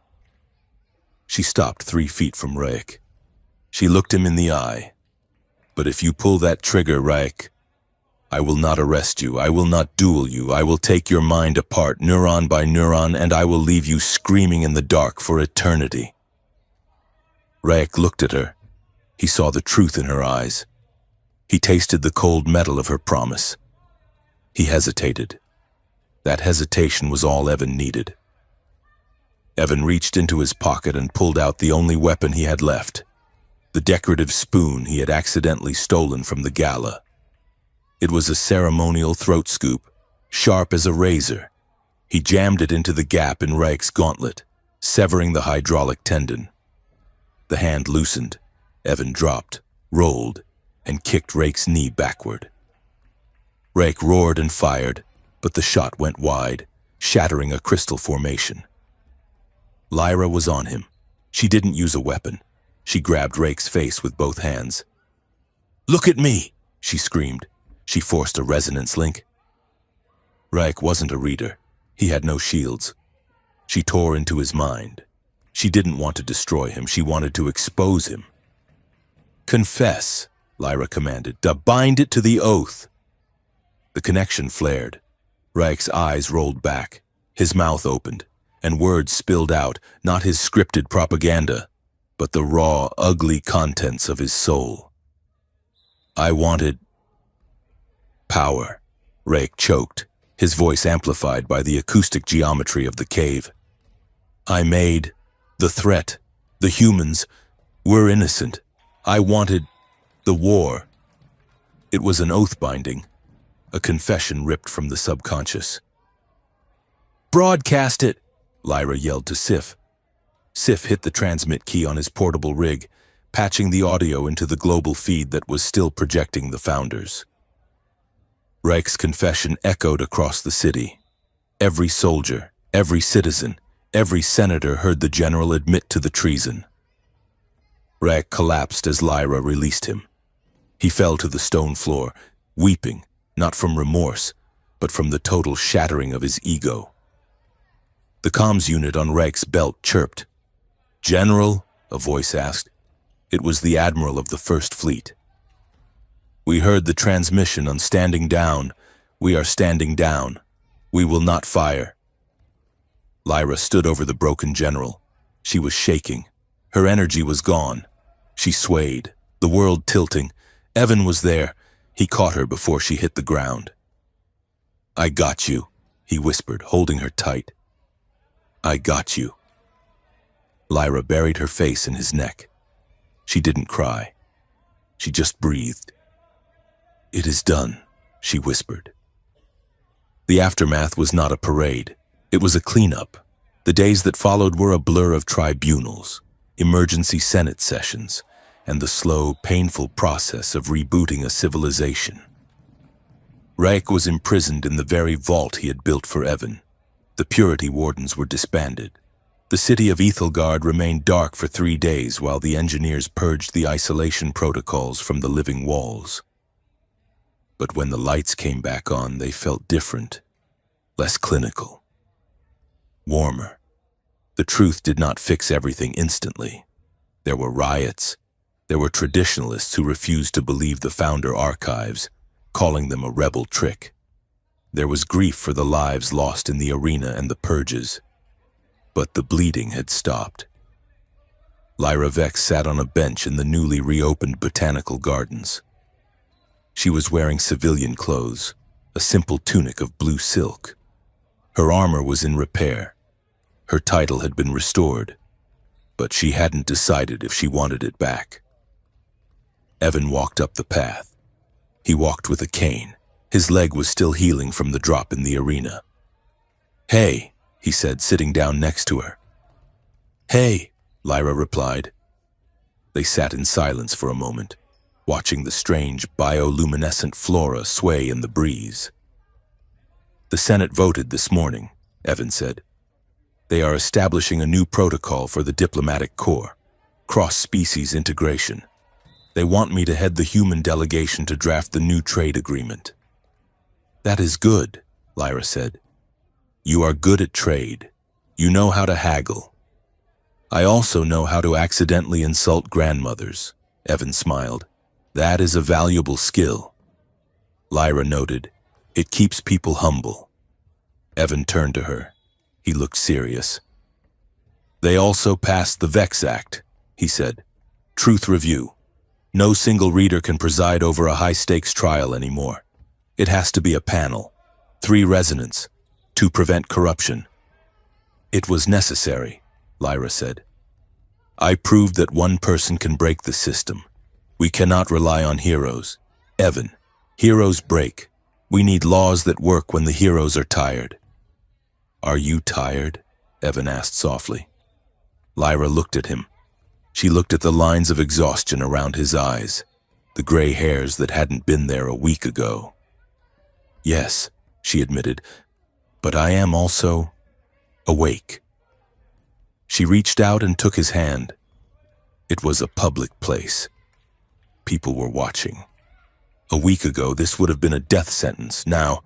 She stopped 3 feet from Rayek. She looked him in the eye. "But if you pull that trigger, Rayek, I will not arrest you, I will not duel you, I will take your mind apart, neuron by neuron, and I will leave you screaming in the dark for eternity." Rayek looked at her. He saw the truth in her eyes. He tasted the cold metal of her promise. He hesitated. That hesitation was all Evan needed. Evan reached into his pocket and pulled out the only weapon he had left, the decorative spoon he had accidentally stolen from the gala. It was a ceremonial throat scoop, sharp as a razor. He jammed it into the gap in Rayek's gauntlet, severing the hydraulic tendon. The hand loosened. Evan dropped, rolled, and kicked Rayek's knee backward. Rayek roared and fired, but the shot went wide, shattering a crystal formation. Lyra was on him. She didn't use a weapon. She grabbed Rayek's face with both hands. "Look at me!" she screamed. She forced a resonance link. Rayek wasn't a reader. He had no shields. She tore into his mind. She didn't want to destroy him. She wanted to expose him. "Confess," Lyra commanded. "Bind it to the oath." The connection flared. Rayek's eyes rolled back. His mouth opened, and words spilled out, not his scripted propaganda, but the raw, ugly contents of his soul. "I wanted power," Rayek choked, his voice amplified by the acoustic geometry of the cave. "I made the threat. The humans were innocent. I wanted The war. It was an oath-binding, a confession ripped from the subconscious. "Broadcast it!" Lyra yelled to Sif. Sif hit the transmit key on his portable rig, patching the audio into the global feed that was still projecting the founders. Reich's confession echoed across the city. Every soldier, every citizen, every senator heard the general admit to the treason. Reich collapsed as Lyra released him. He fell to the stone floor, weeping, not from remorse, but from the total shattering of his ego. The comms unit on Reich's belt chirped. "General?" a voice asked. It was the admiral of the First Fleet. "We heard the transmission on standing down. We are standing down. We will not fire." Lyra stood over the broken general. She was shaking. Her energy was gone. She swayed, the world tilting. Evan was there. He caught her before she hit the ground. "I got you," he whispered, holding her tight. "I got you." Lyra buried her face in his neck. She didn't cry. She just breathed. "It is done," she whispered. The aftermath was not a parade. It was a cleanup. The days that followed were a blur of tribunals, emergency Senate sessions, and the slow, painful process of rebooting a civilization. Reich was imprisoned in the very vault he had built for Evan. The purity wardens were disbanded. The city of Ethelgard remained dark for 3 days while the engineers purged the isolation protocols from the living walls. But when the lights came back on, they felt different, less clinical, warmer. The truth did not fix everything instantly. There were riots. There were traditionalists who refused to believe the founder archives, calling them a rebel trick. There was grief for the lives lost in the arena and the purges. But the bleeding had stopped. Lyra Vex sat on a bench in the newly reopened botanical gardens. She was wearing civilian clothes, a simple tunic of blue silk. Her armor was in repair. Her title had been restored, but she hadn't decided if she wanted it back. Evan walked up the path. He walked with a cane. His leg was still healing from the drop in the arena. "Hey," he said, sitting down next to her. "Hey," Lyra replied. They sat in silence for a moment, watching the strange bioluminescent flora sway in the breeze. "The Senate voted this morning," Evan said. "They are establishing a new protocol for the diplomatic corps, cross-species integration. They want me to head the human delegation to draft the new trade agreement." "That is good," Lyra said. "You are good at trade. You know how to haggle." "I also know how to accidentally insult grandmothers," Evan smiled. "That is a valuable skill." Lyra noted, "It keeps people humble." Evan turned to her. He looked serious. "They also passed the Vex Act," he said. "Truth review. No single reader can preside over a high-stakes trial anymore. It has to be a panel. 3 resonants. To prevent corruption." "It was necessary," Lyra said. "I proved that one person can break the system. We cannot rely on heroes. Evan, heroes break. We need laws that work when the heroes are tired." "Are you tired?" Evan asked softly. Lyra looked at him. She looked at the lines of exhaustion around his eyes, the gray hairs that hadn't been there a week ago. "Yes," she admitted, "but I am also awake." She reached out and took his hand. It was a public place. People were watching. A week ago, this would have been a death sentence. Now,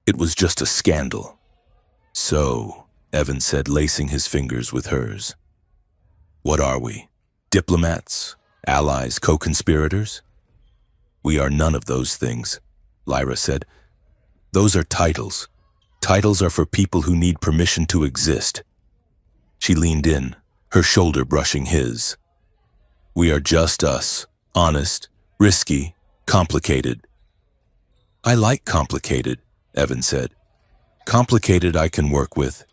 it was just a scandal. "So," Evan said, lacing his fingers with hers. "What are we? Diplomats? Allies? Co-conspirators?" "We are none of those things," Lyra said. "Those are titles. Titles are for people who need permission to exist." She leaned in, her shoulder brushing his. "We are just us, honest, risky, complicated." "I like complicated," Evan said. "Complicated I can work with."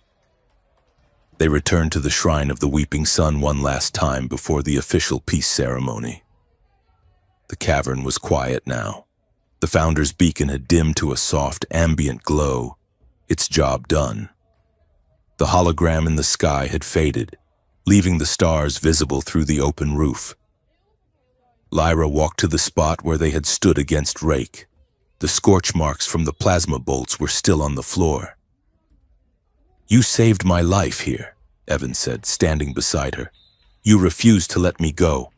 They returned to the shrine of the Weeping Sun one last time before the official peace ceremony. The cavern was quiet now. The Founder's beacon had dimmed to a soft, ambient glow, its job done. The hologram in the sky had faded, leaving the stars visible through the open roof. Lyra walked to the spot where they had stood against Rake. The scorch marks from the plasma bolts were still on the floor. "You saved my life here," Evan said, standing beside her. "You refused to let me go."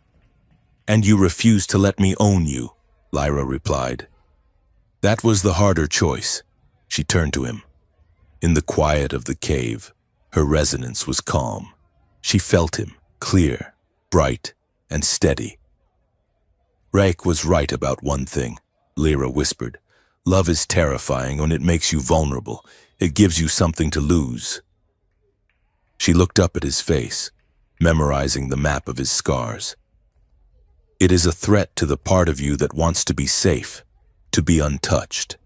"And you refused to let me own you," Lyra replied. "That was the harder choice." She turned to him. In the quiet of the cave, her resonance was calm. She felt him, clear, bright, and steady. "Rake was right about one thing," Lyra whispered. "Love is terrifying when it makes you vulnerable. It gives you something to lose." She looked up at his face, memorizing the map of his scars. "It is a threat to the part of you that wants to be safe, to be untouched."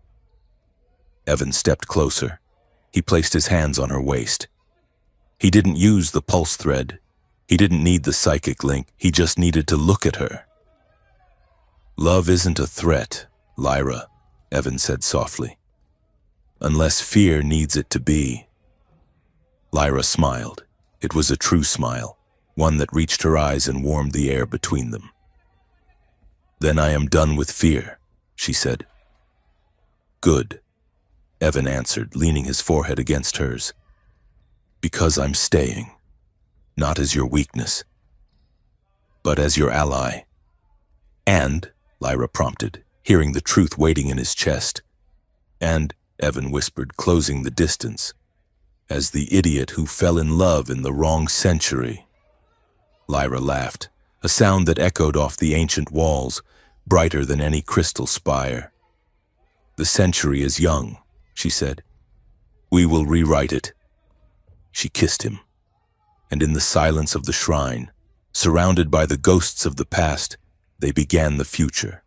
Evan stepped closer. He placed his hands on her waist. He didn't use the pulse thread. He didn't need the psychic link. He just needed to look at her. "Love isn't a threat, Lyra," Evan said softly. "Unless fear needs it to be." Lyra smiled. It was a true smile, one that reached her eyes and warmed the air between them. "Then I am done with fear," she said. "Good," Evan answered, leaning his forehead against hers. "Because I'm staying, not as your weakness, but as your ally." "And," Lyra prompted, hearing the truth waiting in his chest. "And," Evan whispered, closing the distance, "as the idiot who fell in love in the wrong century." Lyra laughed, a sound that echoed off the ancient walls, brighter than any crystal spire. "The century is young," she said. "We will rewrite it." She kissed him, and in the silence of the shrine, surrounded by the ghosts of the past, they began the future.